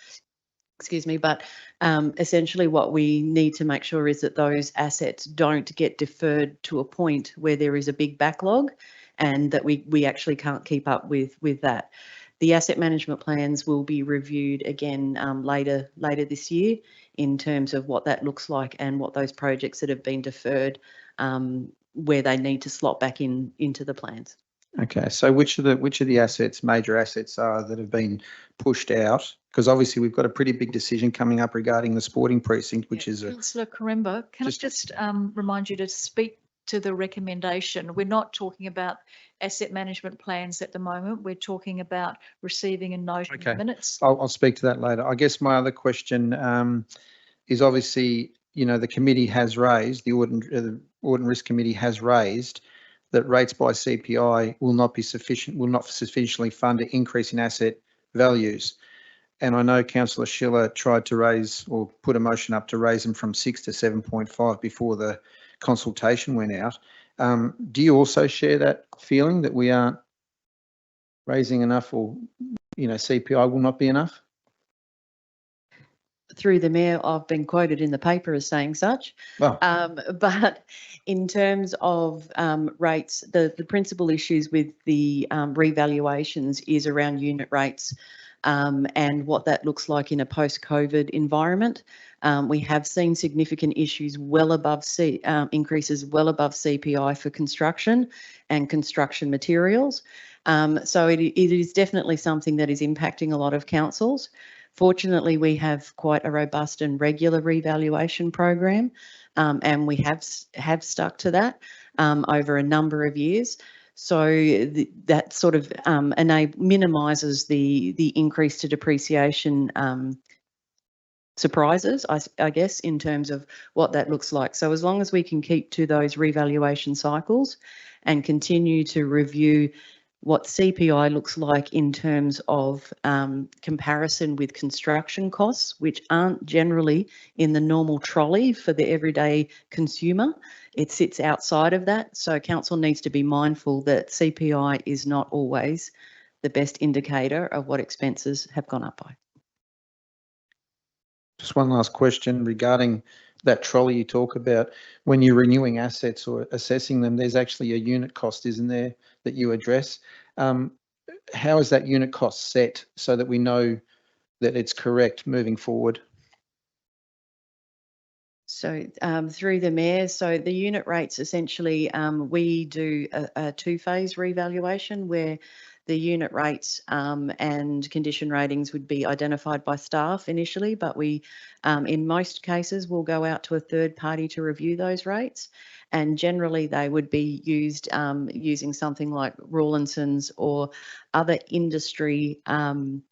Excuse me, but essentially what we need to make sure is that those assets don't get deferred to a point where there is a big backlog and that we actually can't keep up with that. The asset management plans will be reviewed again later this year in terms of what that looks like and what those projects that have been deferred, where they need to slot back into the plans. Okay, so which of the assets, major assets, are that have been pushed out? Because obviously we've got a pretty big decision coming up regarding the sporting precinct, which is a. Councillor Quaremba, can I just remind you to speak to the recommendation? We're not talking about asset management plans at the moment. We're talking about receiving and noting Okay. minutes. I'll speak to that later. I guess my other question is obviously, you know, the committee has raised, the Audit and Risk Committee has raised that rates by CPI will not sufficiently fund an increase in asset values. And I know Councillor Schiller tried to raise or put a motion up to raise them from 6 to 7.5 before the consultation went out. Do you also share that feeling that we aren't raising enough, or, you know, CPI will not be enough? Through the Mayor, I've been quoted in the paper as saying such. Well. But in terms of rates, the principal issues with the revaluations is around unit rates and what that looks like in a post-COVID environment. We have seen significant issues well above increases well above CPI for construction and construction materials. So it is definitely something that is impacting a lot of councils. Fortunately, we have quite a robust and regular revaluation program, and we have stuck to that over a number of years. So that sort of minimises the increase to depreciation surprises, I guess, in terms of what that looks like. So as long as we can keep to those revaluation cycles and continue to review what CPI looks like in terms of comparison with construction costs, which aren't generally in the normal trolley for the everyday consumer. It sits outside of that. So council needs to be mindful that CPI is not always the best indicator of what expenses have gone up by. Just one last question regarding that trolley you talk about. When you're renewing assets or assessing them, there's actually a unit cost, isn't there, that you address? How is that unit cost set so that we know that it's correct moving forward? So through the Mayor, so the unit rates essentially, we do a two-phase revaluation where the unit rates and condition ratings would be identified by staff initially, but we, in most cases, will go out to a third party to review those rates. And generally they would be used using something like Rawlinson's or other industry benchmarks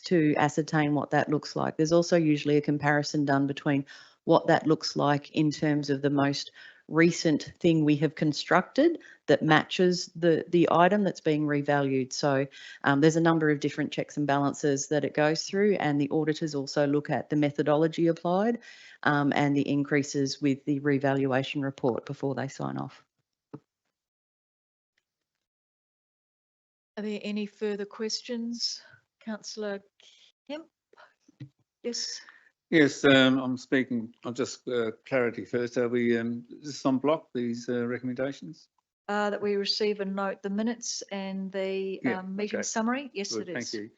to ascertain what that looks like. There's also usually a comparison done between what that looks like in terms of the most recent thing we have constructed that matches the item that's being revalued. So there's a number of different checks and balances that it goes through, and the auditors also look at the methodology applied and the increases with the revaluation report before they sign off. Are there any further questions? Councillor Kemp? Yes. Yes, I'm speaking. I'll just clarity first. Are we just on block these recommendations? that we receive and note the minutes and the Yeah, meeting okay. summary? Yes, Good, it thank is. you.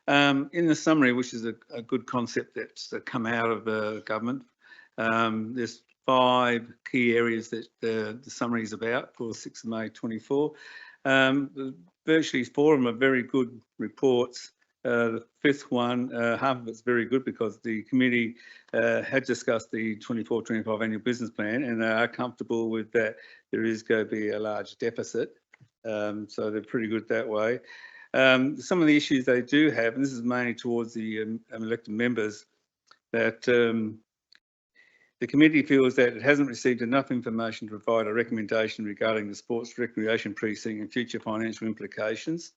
In the summary, which is a good concept that's come out of government, there's 5 key areas that the summary is about for 6th of May 24. Virtually 4 of them are very good reports. The 5th one, half of it's very good because the committee had discussed the 24-25 annual business plan and are comfortable with that there is going to be a large deficit. So they're pretty good that way. Some of the issues they do have, and this is mainly towards the elected members, that the committee feels that it hasn't received enough information to provide a recommendation regarding the sports recreation precinct and future financial implications.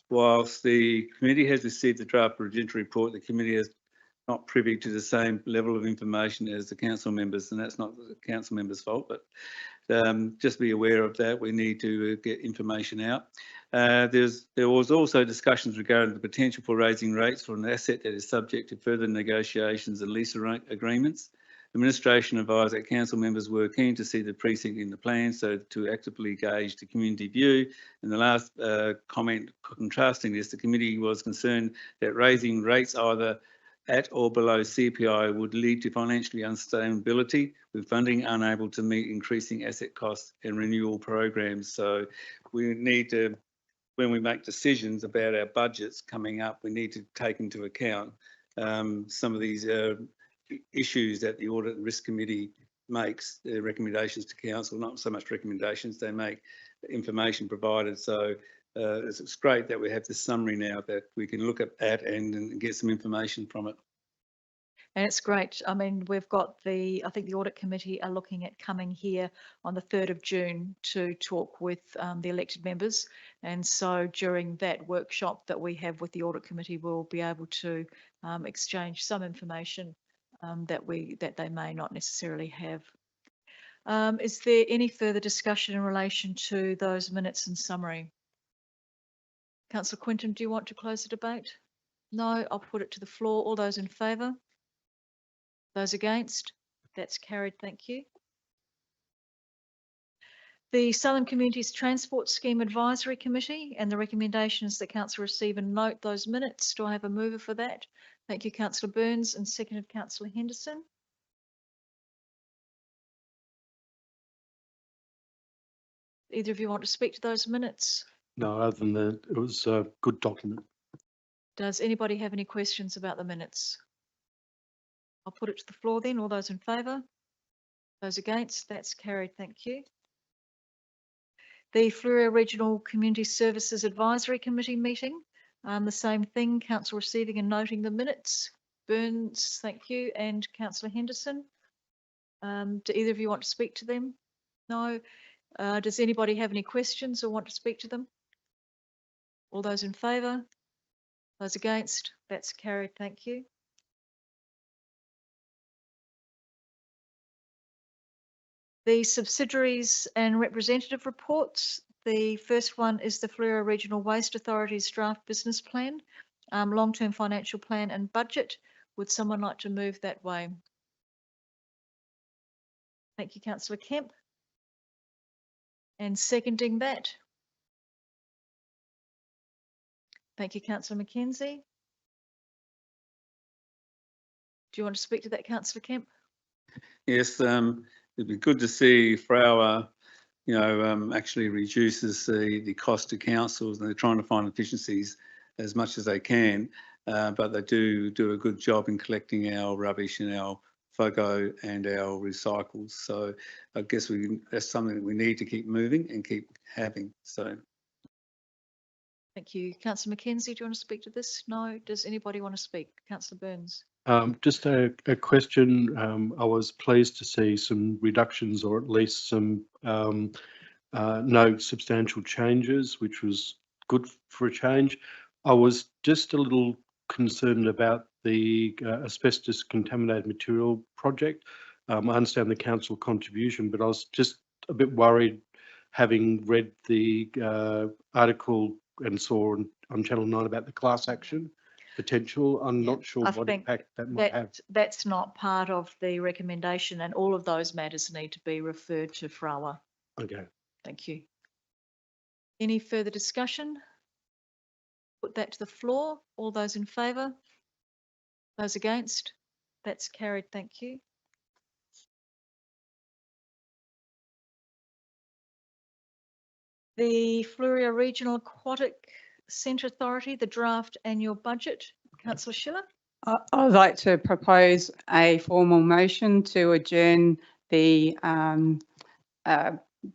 Whilst the committee has received the draft residential report, the committee is not privy to the same level of information as the council members, and that's not the council members' fault, but just be aware of that. We need to get information out. There was also discussions regarding the potential for raising rates for an asset that is subject to further negotiations and lease agreements. Administration advised that council members were keen to see the precinct in the plan, so to actively gauge the community view. And the last comment contrasting this, the committee was concerned that raising rates either at or below CPI would lead to financial unstability, with funding unable to meet increasing asset costs and renewal programs. So we need to, when we make decisions about our budgets coming up, we need to take into account some of these issues that the Audit and Risk Committee makes, their recommendations to council, not so much recommendations, they make information provided. So it's great that we have this summary now that we can look at and get some information from it. And it's great. I mean, we've got I think the Audit Committee are looking at coming here on the 3rd of June to talk with the elected members. And so during that workshop that we have with the Audit Committee, we'll be able to exchange some information that they may not necessarily have. Is there any further discussion in relation to those minutes and summary? Councillor Quinton, do you want to close the debate? No, I'll put it to the floor. All those in favour? Those against? That's carried. Thank you. The Southern Communities Transport Scheme Advisory Committee, and the recommendation is that council receive and note those minutes. Do I have a mover for that? Thank you, Councillor Burns, and seconded Councillor Henderson. Either of you want to speak to those minutes? No, other than that, it was a good document. Does anybody have any questions about the minutes? I'll put it to the floor then. All those in favour? Those against? That's carried. Thank you. The Fleurieu Regional Community Services Advisory Committee meeting. The same thing, council receiving and noting the minutes. Burns, thank you, and Councillor Henderson. Do either of you want to speak to them? No. Does anybody have any questions or want to speak to them? All those in favour? Those against? That's carried. Thank you. The subsidiaries and representative reports. The first one is the Fleurieu Regional Waste Authority's draft business plan, long-term financial plan and budget. Would someone like to move that way? Thank you, Councillor Kemp. And seconding that. Thank you, Councillor Mackenzie. Do you want to speak to that, Councillor Kemp? Yes, it'd be good to see Fleurieu, actually reduces the cost to councils, and they're trying to find efficiencies as much as they can, but they do a good job in collecting our rubbish and our FOGO and our recycles. So I guess that's something that we need to keep moving and keep having. So. Thank you. Councillor Mackenzie, do you want to speak to this? No. Does anybody want to speak? Councillor Burns. Just a question. I was pleased to see some reductions, or at least some no substantial changes, which was good for a change. I was just a little concerned about the asbestos contaminated material project. I understand the council contribution, but I was just a bit worried, having read the article and saw on Channel 9 about the class action potential. I'm not sure what impact that might have. That's not part of the recommendation, and all of those matters need to be referred to Fleurieu. Okay. Thank you. Any further discussion? Put that to the floor. All those in favour? Those against? That's carried. Thank you. The Fleurieu Regional Aquatic Centre Authority, the draft annual budget. Councillor Schiller. I'd like to propose a formal motion to adjourn the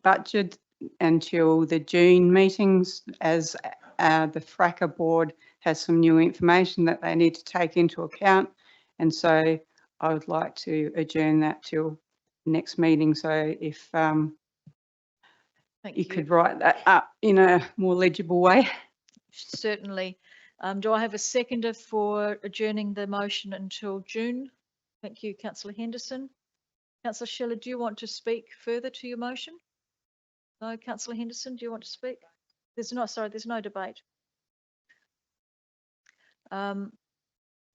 budget until the June meetings, as the FRACA board has some new information that they need to take into account. And so I would like to adjourn that till next meeting. So if you could write that up in a more legible way. Certainly. Do I have a seconder for adjourning the motion until June? Thank you, Councillor Henderson. Councillor Schiller, do you want to speak further to your motion? No, Councillor Henderson, do you want to speak? There's no debate. And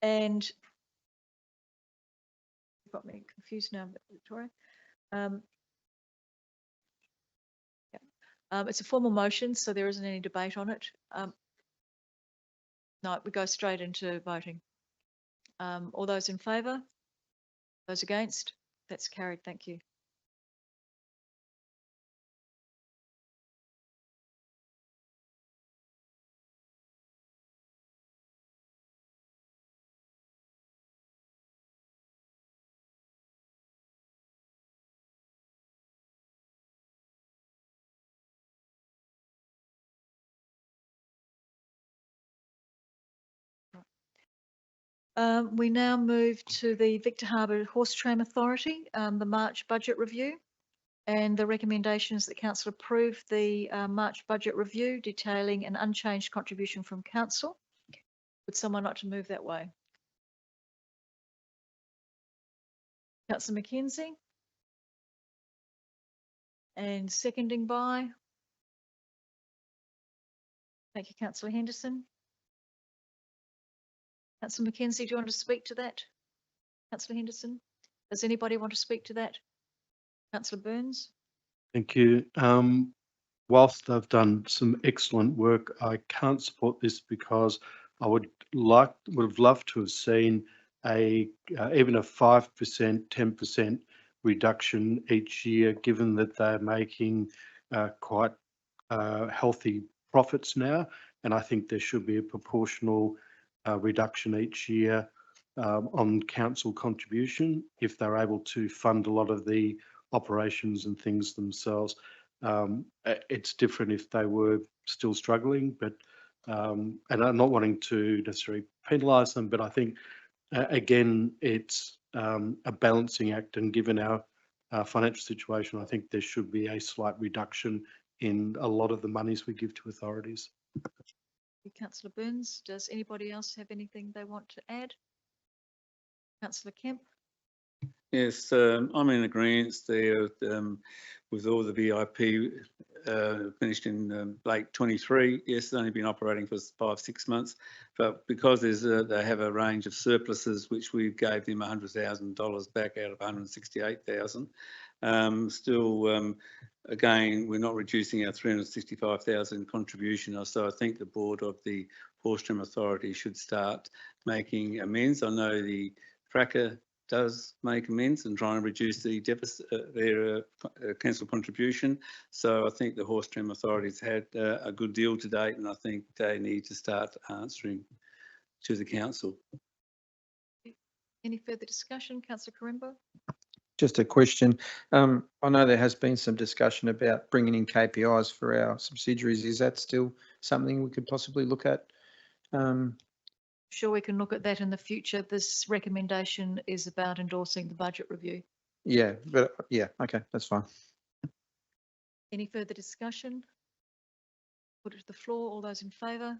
you've got me confused now, Victoria. It's a formal motion, so there isn't any debate on it. No, we go straight into voting. All those in favour? Those against? That's carried. Thank you. We now move to the Victor Harbor Horse Tram Authority, the March budget review. And the recommendation is that Council approve the March budget review detailing an unchanged contribution from Council. Would someone like to move that way? Councillor McKenzie? And seconding by? Thank you, Councillor Henderson. Councillor McKenzie, do you want to speak to that? Councillor Henderson? Does anybody want to speak to that? Councillor Burns? Thank you. Whilst I've done some excellent work, I can't support this because I would have loved to have seen even a 5%, 10% reduction each year, given that they're making quite healthy profits now. And I think there should be a proportional reduction each year on council contribution if they're able to fund a lot of the operations and things themselves. It's different if they were still struggling, but and I'm not wanting to necessarily penalise them, but I think again it's a balancing act, and given our financial situation, I think there should be a slight reduction in a lot of the monies we give to authorities. Councillor Burns, does anybody else have anything they want to add? Councillor Kemp? Yes, I'm in agreement there with all the VIP finished in late 23. Yes, it's only been operating for 5-6 months, but because they have a range of surpluses, which we gave them $100,000 back out of 168,000. Still, again, we're not reducing our 365,000 contribution. So I think the board of the Horse Tram Authority should start making amends. I know the FRACA does make amends and try and reduce the deficit, their council contribution. So I think the Horse Tram Authority's had a good deal to date, and I think they need to start answering to the council. Any further discussion? Councillor Quaremba? Just a question. I know there has been some discussion about bringing in KPIs for our subsidiaries. Is that still something we could possibly look at? Sure, we can look at that in the future. This recommendation is about endorsing the budget review. Yeah, but yeah, okay, that's fine. Any further discussion? Put it to the floor. All those in favour?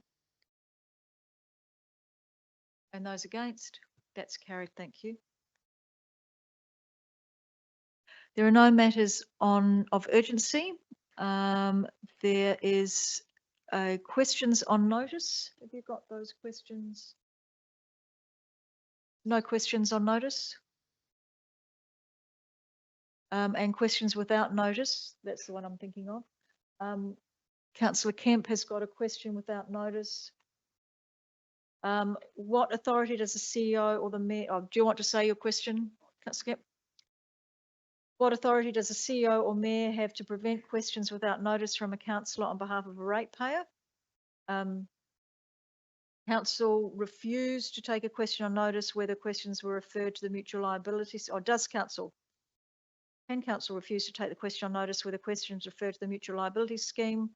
And those against? That's carried. Thank you. There are no matters of urgency. There is questions on notice. Have you got those questions? No questions on notice. And questions without notice. That's the one I'm thinking of. Councillor Kemp has got a question without notice. What authority does the CEO or the mayor, do you want to say your question, Councillor Kemp? What authority does the CEO or mayor have to prevent questions without notice from a councillor on behalf of a ratepayer? Council refused to take a question on notice where the questions were referred to the mutual liabilities, or can council refuse to take the question on notice where the questions refer to the mutual liability scheme?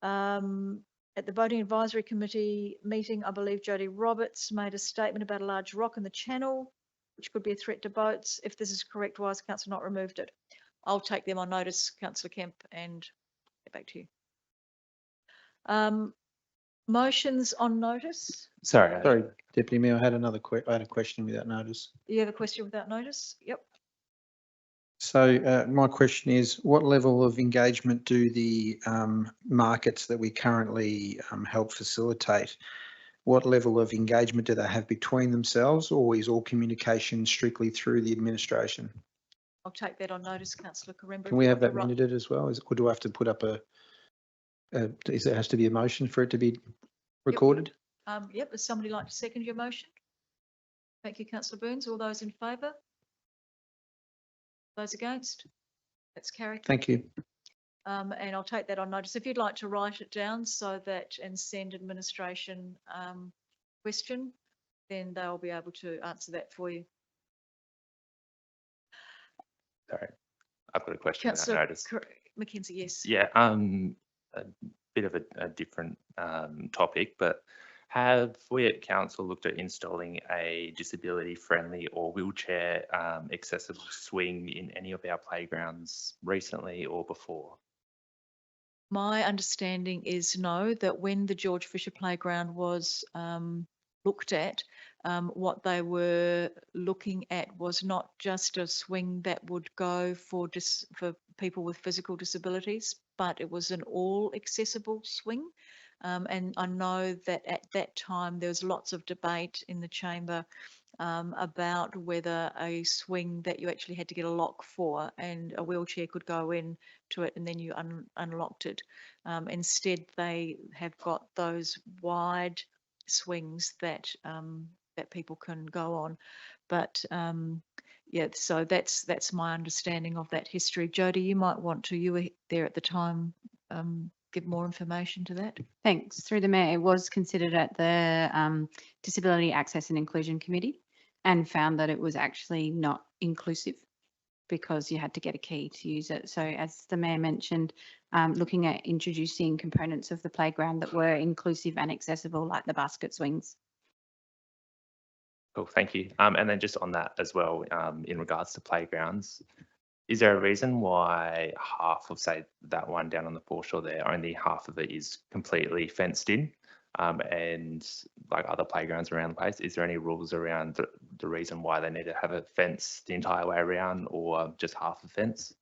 At the Voting Advisory Committee meeting, I believe Jodie Roberts made a statement about a large rock in the channel, which could be a threat to boats. If this is correct, why has council not removed it? I'll take them on notice, Councillor Kemp, and get back to you. Motions on notice? Sorry, Deputy Mayor, I had a question without notice. You have a question without notice? Yep. So my question is, what level of engagement do the markets that we currently help facilitate, what level of engagement do they have between themselves, or is all communication strictly through the administration? I'll take that on notice, Councillor Quaremba. Can we have that minuted as well? Or do I have to put up it has to be a motion for it to be recorded? Yep, does somebody like to second your motion? Thank you, Councillor Burns. All those in favour? Those against? That's carried. Thank you. And I'll take that on notice. If you'd like to write it down so that and send administration question, then they'll be able to answer that for you. Sorry, I've got a question without Councillor notice. Mackenzie, yes. Yeah, a bit of a different topic, but have we at council looked at installing a disability friendly or wheelchair accessible swing in any of our playgrounds recently or before? My understanding is no, that when the George Fisher Playground was looked at, what they were looking at was not just a swing that would go for people with physical disabilities, but it was an all accessible swing. And I know that at that time there was lots of debate in the chamber about whether a swing that you actually had to get a lock for and a wheelchair could go in to it and then you unlocked it. Instead, they have got those wide swings that that people can go on. But yeah, so that's my understanding of that history. Jodie, you might want to, you were there at the time, give more information to that. Thanks. Through the Mayor, it was considered at the Disability Access and Inclusion Committee and found that it was actually not inclusive because you had to get a key to use it. So as the Mayor mentioned, looking at introducing components of the playground that were inclusive and accessible, like the basket swings. Cool, thank you. And then just on that as well, in regards to playgrounds, is there a reason why half of, say, that one down on the foreshore there, only half of it is completely fenced in? And like other playgrounds around the place, is there any rules around the reason why they need to have a fence the entire way around or just half a fence?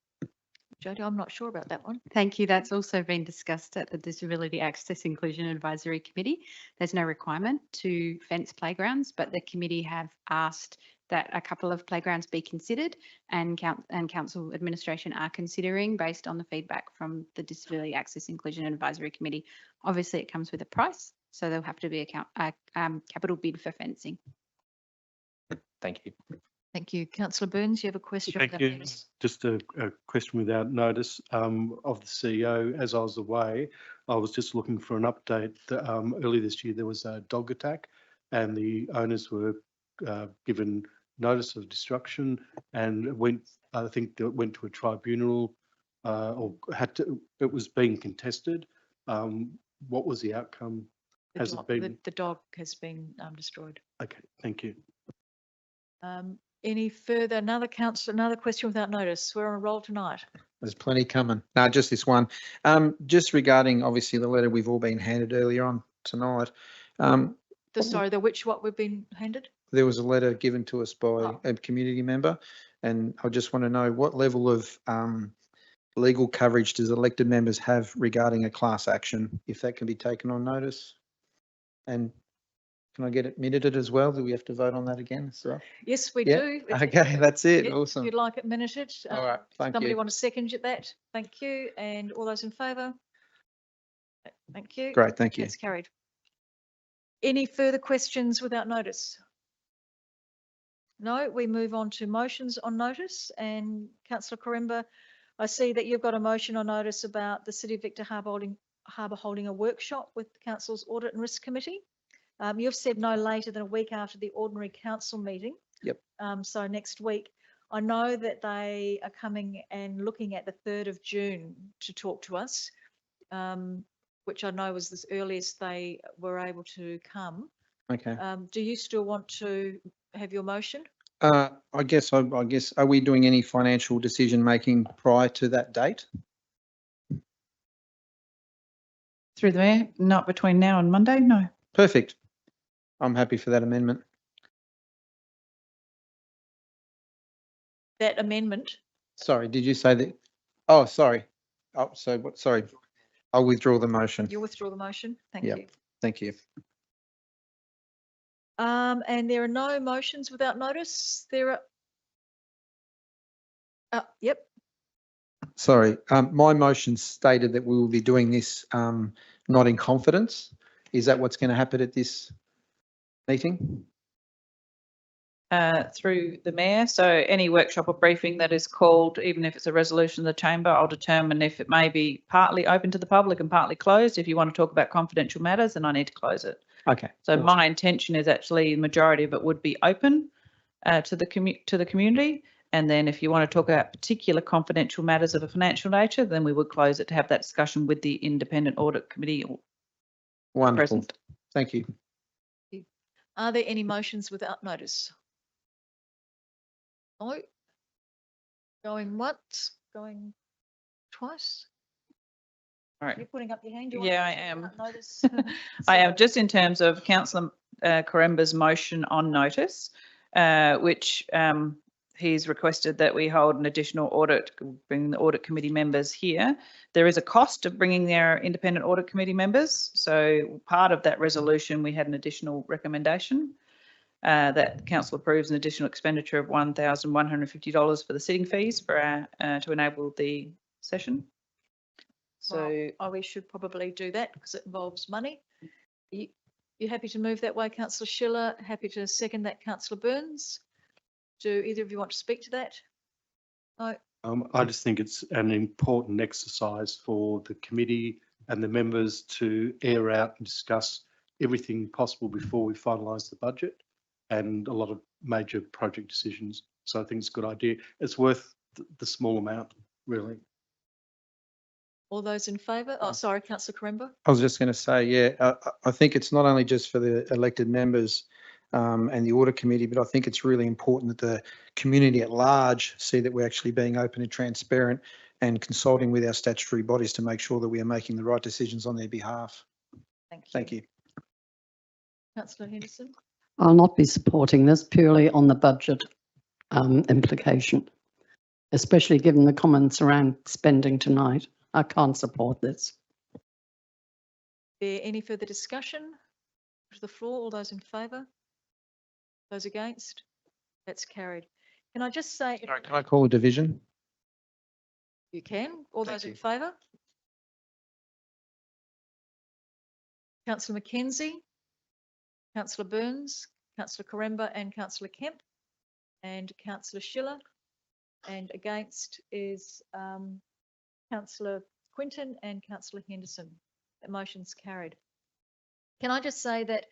Jodie, I'm not sure about that one. Thank you. That's also been discussed at the Disability Access Inclusion Advisory Committee. There's no requirement to fence playgrounds, but the committee have asked that a couple of playgrounds be considered, and council administration are considering based on the feedback from the Disability Access Inclusion Advisory Committee. Obviously, it comes with a price, so there'll have to be a capital bid for fencing. Thank you. Thank you. Councillor Burns, you have a question? Thank you. Just a question without notice of the CEO. As I was away, I was just looking for an update. Early this year, there was a dog attack and the owners were given notice of destruction and I think it went to a tribunal or it was being contested. What was the outcome? The dog has been destroyed. Okay, thank you. Any further, another question without notice. We're on a roll tonight. There's plenty coming. No, just this one. Just regarding obviously the letter we've all been handed earlier on tonight. What we've been handed? There was a letter given to us by a community member, and I just want to know what level of legal coverage does elected members have regarding a class action, if that can be taken on notice? And can I get it minuted as well? Do we have to vote on that again? So, yes, we do. Okay, that's it. Yep, Awesome. If you'd like it minuted. All right, thank somebody you. want to second that? Thank you. And all those in favour? Thank you. Great, thank you. That's carried. Any further questions without notice? No, we move on to motions on notice, and councillor Quaremba, I see that you've got a motion on notice about the City of Victor Harbour holding a workshop with the council's Audit and Risk Committee. You've said no later than a week after the ordinary council meeting. Yep. So next week. I know that they are coming and looking at the 3rd of June to talk to us, which I know was the earliest they were able to come. Okay. Do you still want to have your motion? I guess, are we doing any financial decision making prior to that date? Through the mayor, not between now and Monday, no. Perfect. I'm happy for that amendment. That amendment? Sorry, did you say that? Oh, sorry. Oh, so what? Sorry. I'll withdraw the motion. You'll withdraw the motion? Thank Yep. you. Thank you. And there are no motions without notice. There are. Yep. Sorry, my motion stated that we will be doing this not in confidence. Is that what's going to happen at this meeting? Through the mayor. So any workshop or briefing that is called, even if it's a resolution of the chamber, I'll determine if it may be partly open to the public and partly closed. If you want to talk about confidential matters, then I need to close it. Okay. So my intention is actually the majority of it would be open to the community. And then if you want to talk about particular confidential matters of a financial nature, then we would close it to have that discussion with the independent audit committee. Wonderful. Present. Thank you. Are there any motions without notice? No. Going once, going twice? All right. You're putting up your hand. You Yeah, want I to am. notice? I am, just in terms of Councillor Quaremba's motion on notice, which he's requested that we hold an additional audit, bring the audit committee members here. There is a cost of bringing their independent audit committee members. So part of that resolution, we had an additional recommendation that council approves an additional expenditure of $1,150 for the sitting fees for our to enable the session. So we should probably do that because it involves money. You happy to move that way, councillor Schiller? Happy to second that, councillor Burns? Do either of you want to speak to that? No. I just think it's an important exercise for the committee and the members to air out and discuss everything possible before we finalise the budget and a lot of major project decisions. So I think it's a good idea. It's worth the small amount, really. All those in favour? Oh, sorry, councillor Quaremba. I was just going to say, yeah, I think it's not only just for the elected members and the audit committee, but I think it's really important that the community at large see that we're actually being open and transparent and consulting with our statutory bodies to make sure that we are making the right decisions on their behalf. Thank you. Thank you. Councillor Henderson. I'll not be supporting this purely on the budget implication, especially given the comments around spending tonight. I can't support this. There any further discussion? To the floor, all those in favour? Those against? That's carried. Can I just say? Sorry, can I call a division? You can. All those in favour? Councillor Mackenzie, Councillor Burns, Councillor Quaremba and Councillor Kemp and Councillor Schiller. And against is Councillor Quinton and Councillor Henderson. That motion's carried. Can I just say that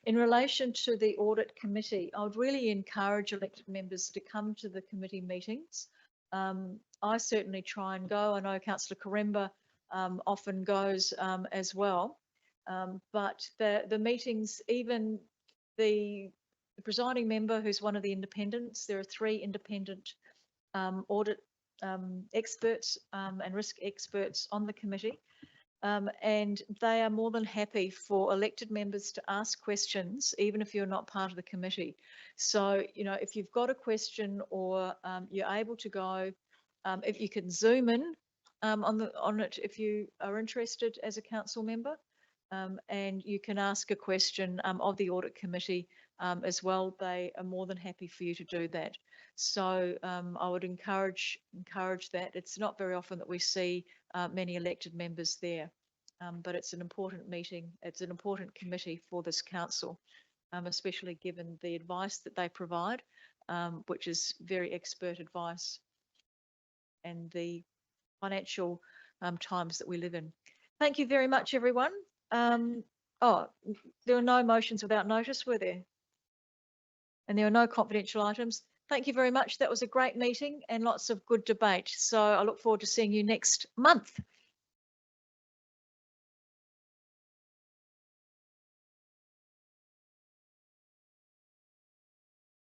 in relation to the audit committee, I would really encourage elected members to come to the committee meetings. I certainly try and go. I know Councillor Quaremba often goes as well. But the meetings, even the presiding member, who's one of the independents, there are 3 independent audit experts and risk experts on the committee. And they are more than happy for elected members to ask questions, even if you're not part of the committee. So, you know, if you've got a question or you're able to go, if you can zoom in on it if you are interested as a council member, and you can ask a question of the audit committee as well. They are more than happy for you to do that. So I would encourage that. It's not very often that we see many elected members there. but it's an important meeting. It's an important committee for this council, especially given the advice that they provide, which is very expert advice, and the financial times that we live in. Thank you very much, everyone. Oh, there were no motions without notice, were there? And there are no confidential items. Thank you very much. That was a great meeting and lots of good debate. So I look forward to seeing you next month.